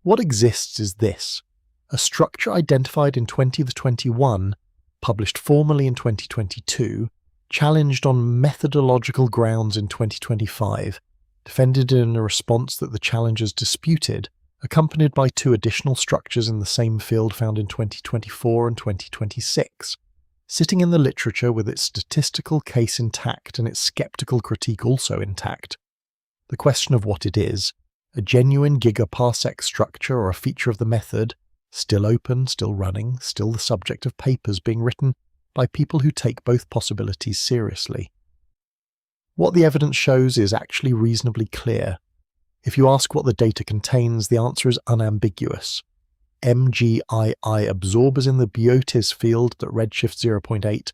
What exists is this: a structure identified in 2021, published formally in 2022, challenged on methodological grounds in 2025, defended in a response that the challengers disputed, accompanied by 2 additional structures in the same field found in 2024 and 2026, sitting in the literature with its statistical case intact and its skeptical critique also intact. The question of what it is a genuine gigaparsec structure or a feature of the method, still open, still running, still the subject of papers being written by people who take both possibilities seriously. What the evidence shows is actually reasonably clear. If you ask what the data contains, the answer is unambiguous. MGII absorbers in the Boötes field at redshift 0.8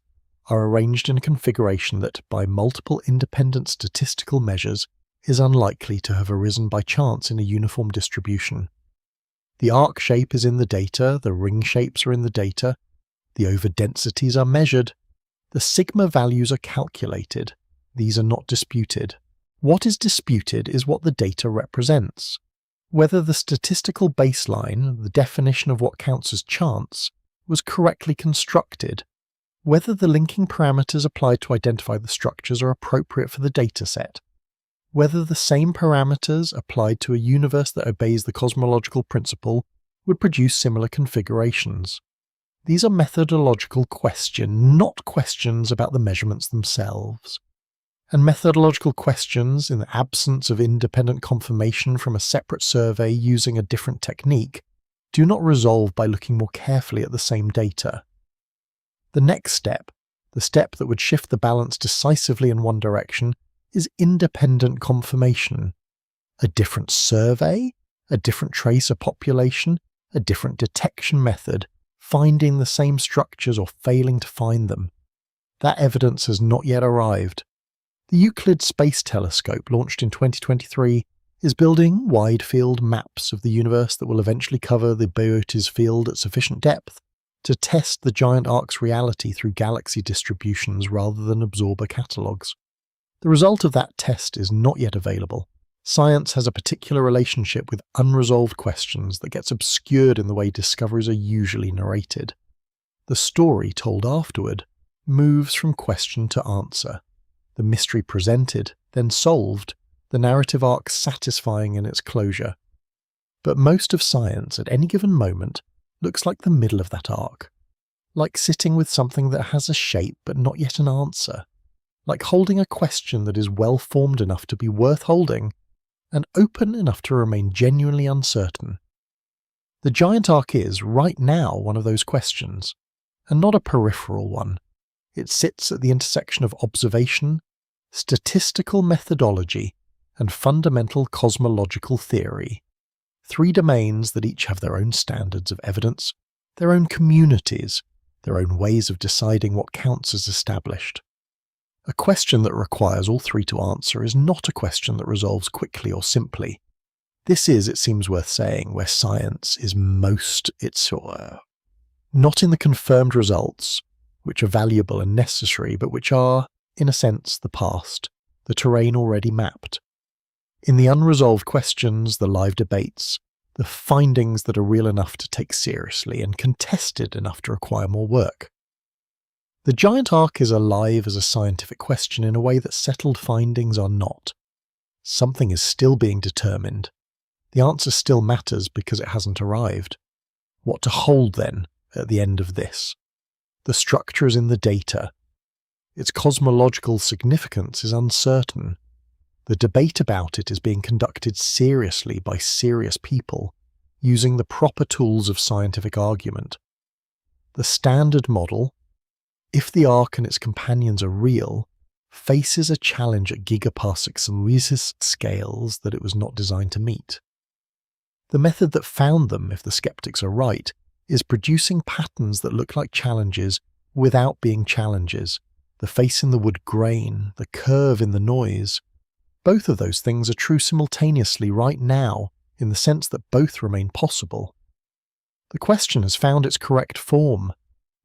are arranged in a configuration that, by multiple independent statistical measures, is unlikely to have arisen by chance in a uniform distribution. The arc shape is in the data, the ring shapes are in the data, the overdensities are measured, the sigma values are calculated. These are not disputed. What is disputed is what the data represents. Whether the statistical baseline, the definition of what counts as chance, was correctly constructed, whether the linking parameters applied to identify the structures are appropriate for the dataset, whether the same parameters applied to a universe that obeys the cosmological principle would produce similar configurations. These are methodological questions, not questions about the measurements themselves. And methodological questions, in the absence of independent confirmation from a separate survey using a different technique, do not resolve by looking more carefully at the same data. The next step, the step that would shift the balance decisively in one direction, is independent confirmation. A different survey, a different tracer population, a different detection method, finding the same structures or failing to find them. That evidence has not yet arrived. The Euclid Space Telescope, launched in 2023, is building wide-field maps of the universe that will eventually cover the Boötes field at sufficient depth to test the giant arc's reality through galaxy distributions rather than absorber catalogues. The result of that test is not yet available. Science has a particular relationship with unresolved questions that gets obscured in the way discoveries are usually narrated. The story told afterward moves from question to answer. The mystery presented, then solved, the narrative arc satisfying in its closure. But most of science at any given moment looks like the middle of that arc, like sitting with something that has a shape but not yet an answer, like holding a question that is well formed enough to be worth holding and open enough to remain genuinely uncertain. The giant arc is, right now, one of those questions, and not a peripheral one. It sits at the intersection of observation, statistical methodology, and fundamental cosmological theory. Three domains that each have their own standards of evidence, their own communities, their own ways of deciding what counts as established. A question that requires all three to answer is not a question that resolves quickly or simply. This is, it seems worth saying, where science is most not in the confirmed results, which are valuable and necessary, but which are, in a sense, the past, the terrain already mapped. In the unresolved questions, the live debates, the findings that are real enough to take seriously and contested enough to require more work. The giant arc is alive as a scientific question in a way that settled findings are not. Something is still being determined. The answer still matters because it hasn't arrived. What to hold, then, at the end of this? The structure is in the data. Its cosmological significance is uncertain. The debate about it is being conducted seriously by serious people, using the proper tools of scientific argument. The standard model, if the arc and its companions are real, faces a challenge at gigaparsecs and resist scales that it was not designed to meet. The method that found them, if the skeptics are right, is producing patterns that look like challenges without being challenges, the face in the wood grain, the curve in the noise. Both of those things are true simultaneously right now, in the sense that both remain possible. The question has found its correct form.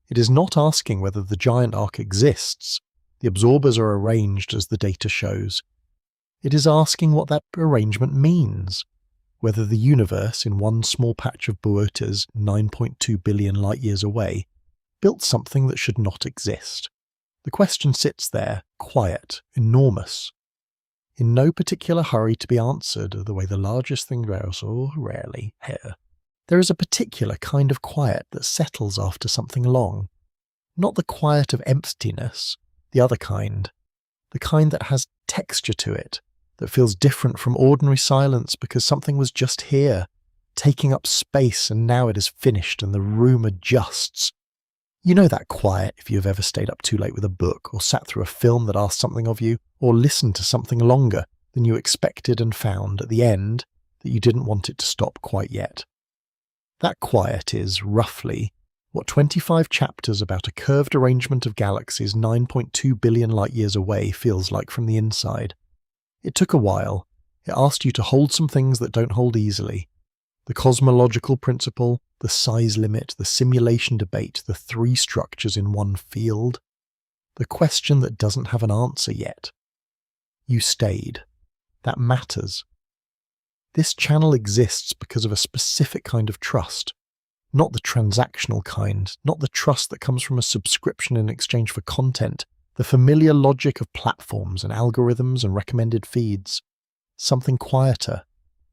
It is not asking whether the giant arc exists. The absorbers are arranged as the data shows. It is asking what that arrangement means, whether the universe, in one small patch of Boötes 9.2 billion light-years away, built something that should not exist. The question sits there, quiet, enormous, in no particular hurry to be answered, the way the largest thing grows so rarely here. There is a particular kind of quiet that settles after something long. Not the quiet of emptiness, the other kind. The kind that has texture to it, that feels different from ordinary silence because something was just here, taking up space, and now it is finished and the room adjusts. You know that quiet if you've ever stayed up too late with a book, or sat through a film that asked something of you, or listened to something longer than you expected and found at the end that you didn't want it to stop quite yet. That quiet is, roughly, what 25 chapters about a curved arrangement of galaxies 9.2 billion light-years away feels like from the inside. It took a while. It asked you to hold some things that don't hold easily. The cosmological principle, the size limit, the simulation debate, the three structures in one field. The question that doesn't have an answer yet. You stayed. That matters. This channel exists because of a specific kind of trust. Not the transactional kind, not the trust that comes from a subscription in exchange for content, the familiar logic of platforms and algorithms and recommended feeds. Something quieter.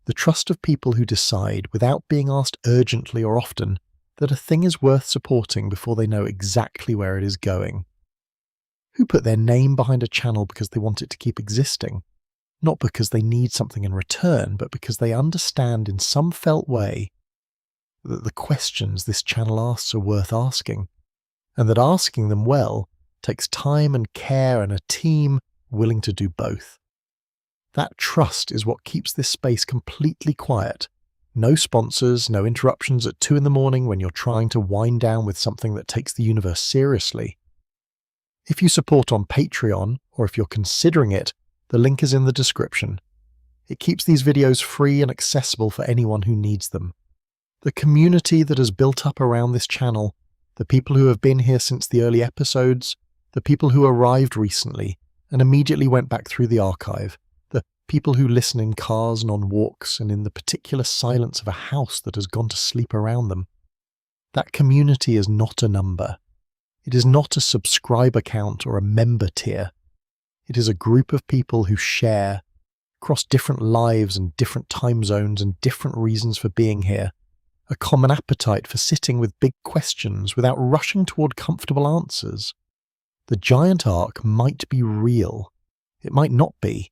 The trust of people who decide, without being asked urgently or often, that a thing is worth supporting before they know exactly where it is going. Who put their name behind a channel because they want it to keep existing? Not because they need something in return, but because they understand in some felt way that the questions this channel asks are worth asking, and that asking them well takes time and care and a team willing to do both. That trust is what keeps this space completely quiet. No sponsors, no interruptions at 2 a.m. when you're trying to wind down with something that takes the universe seriously. If you support on Patreon, or if you're considering it, the link is in the description. It keeps these videos free and accessible for anyone who needs them. The community that has built up around this channel, the people who have been here since the early episodes, the people who arrived recently and immediately went back through the archive, the people who listen in cars and on walks and in the particular silence of a house that has gone to sleep around them. That community is not a number. It is not a subscriber count or a member tier. It is a group of people who share, across different lives and different time zones and different reasons for being here, a common appetite for sitting with big questions without rushing toward comfortable answers. The giant arc might be real. It might not be.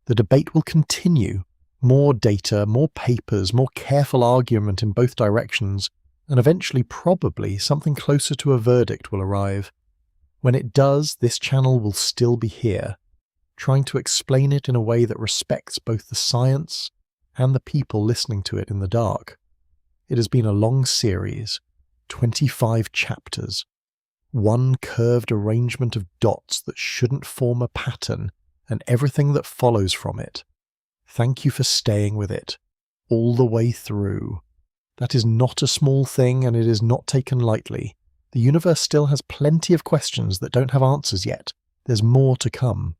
The debate will continue. More data, more papers, more careful argument in both directions, and eventually probably something closer to a verdict will arrive. When it does, this channel will still be here, trying to explain it in a way that respects both the science and the people listening to it in the dark. It has been a long series, 25 chapters, one curved arrangement of dots that shouldn't form a pattern, and everything that follows from it. Thank you for staying with it, all the way through. That is not a small thing, and it is not taken lightly. The universe still has plenty of questions that don't have answers yet. There's more to come.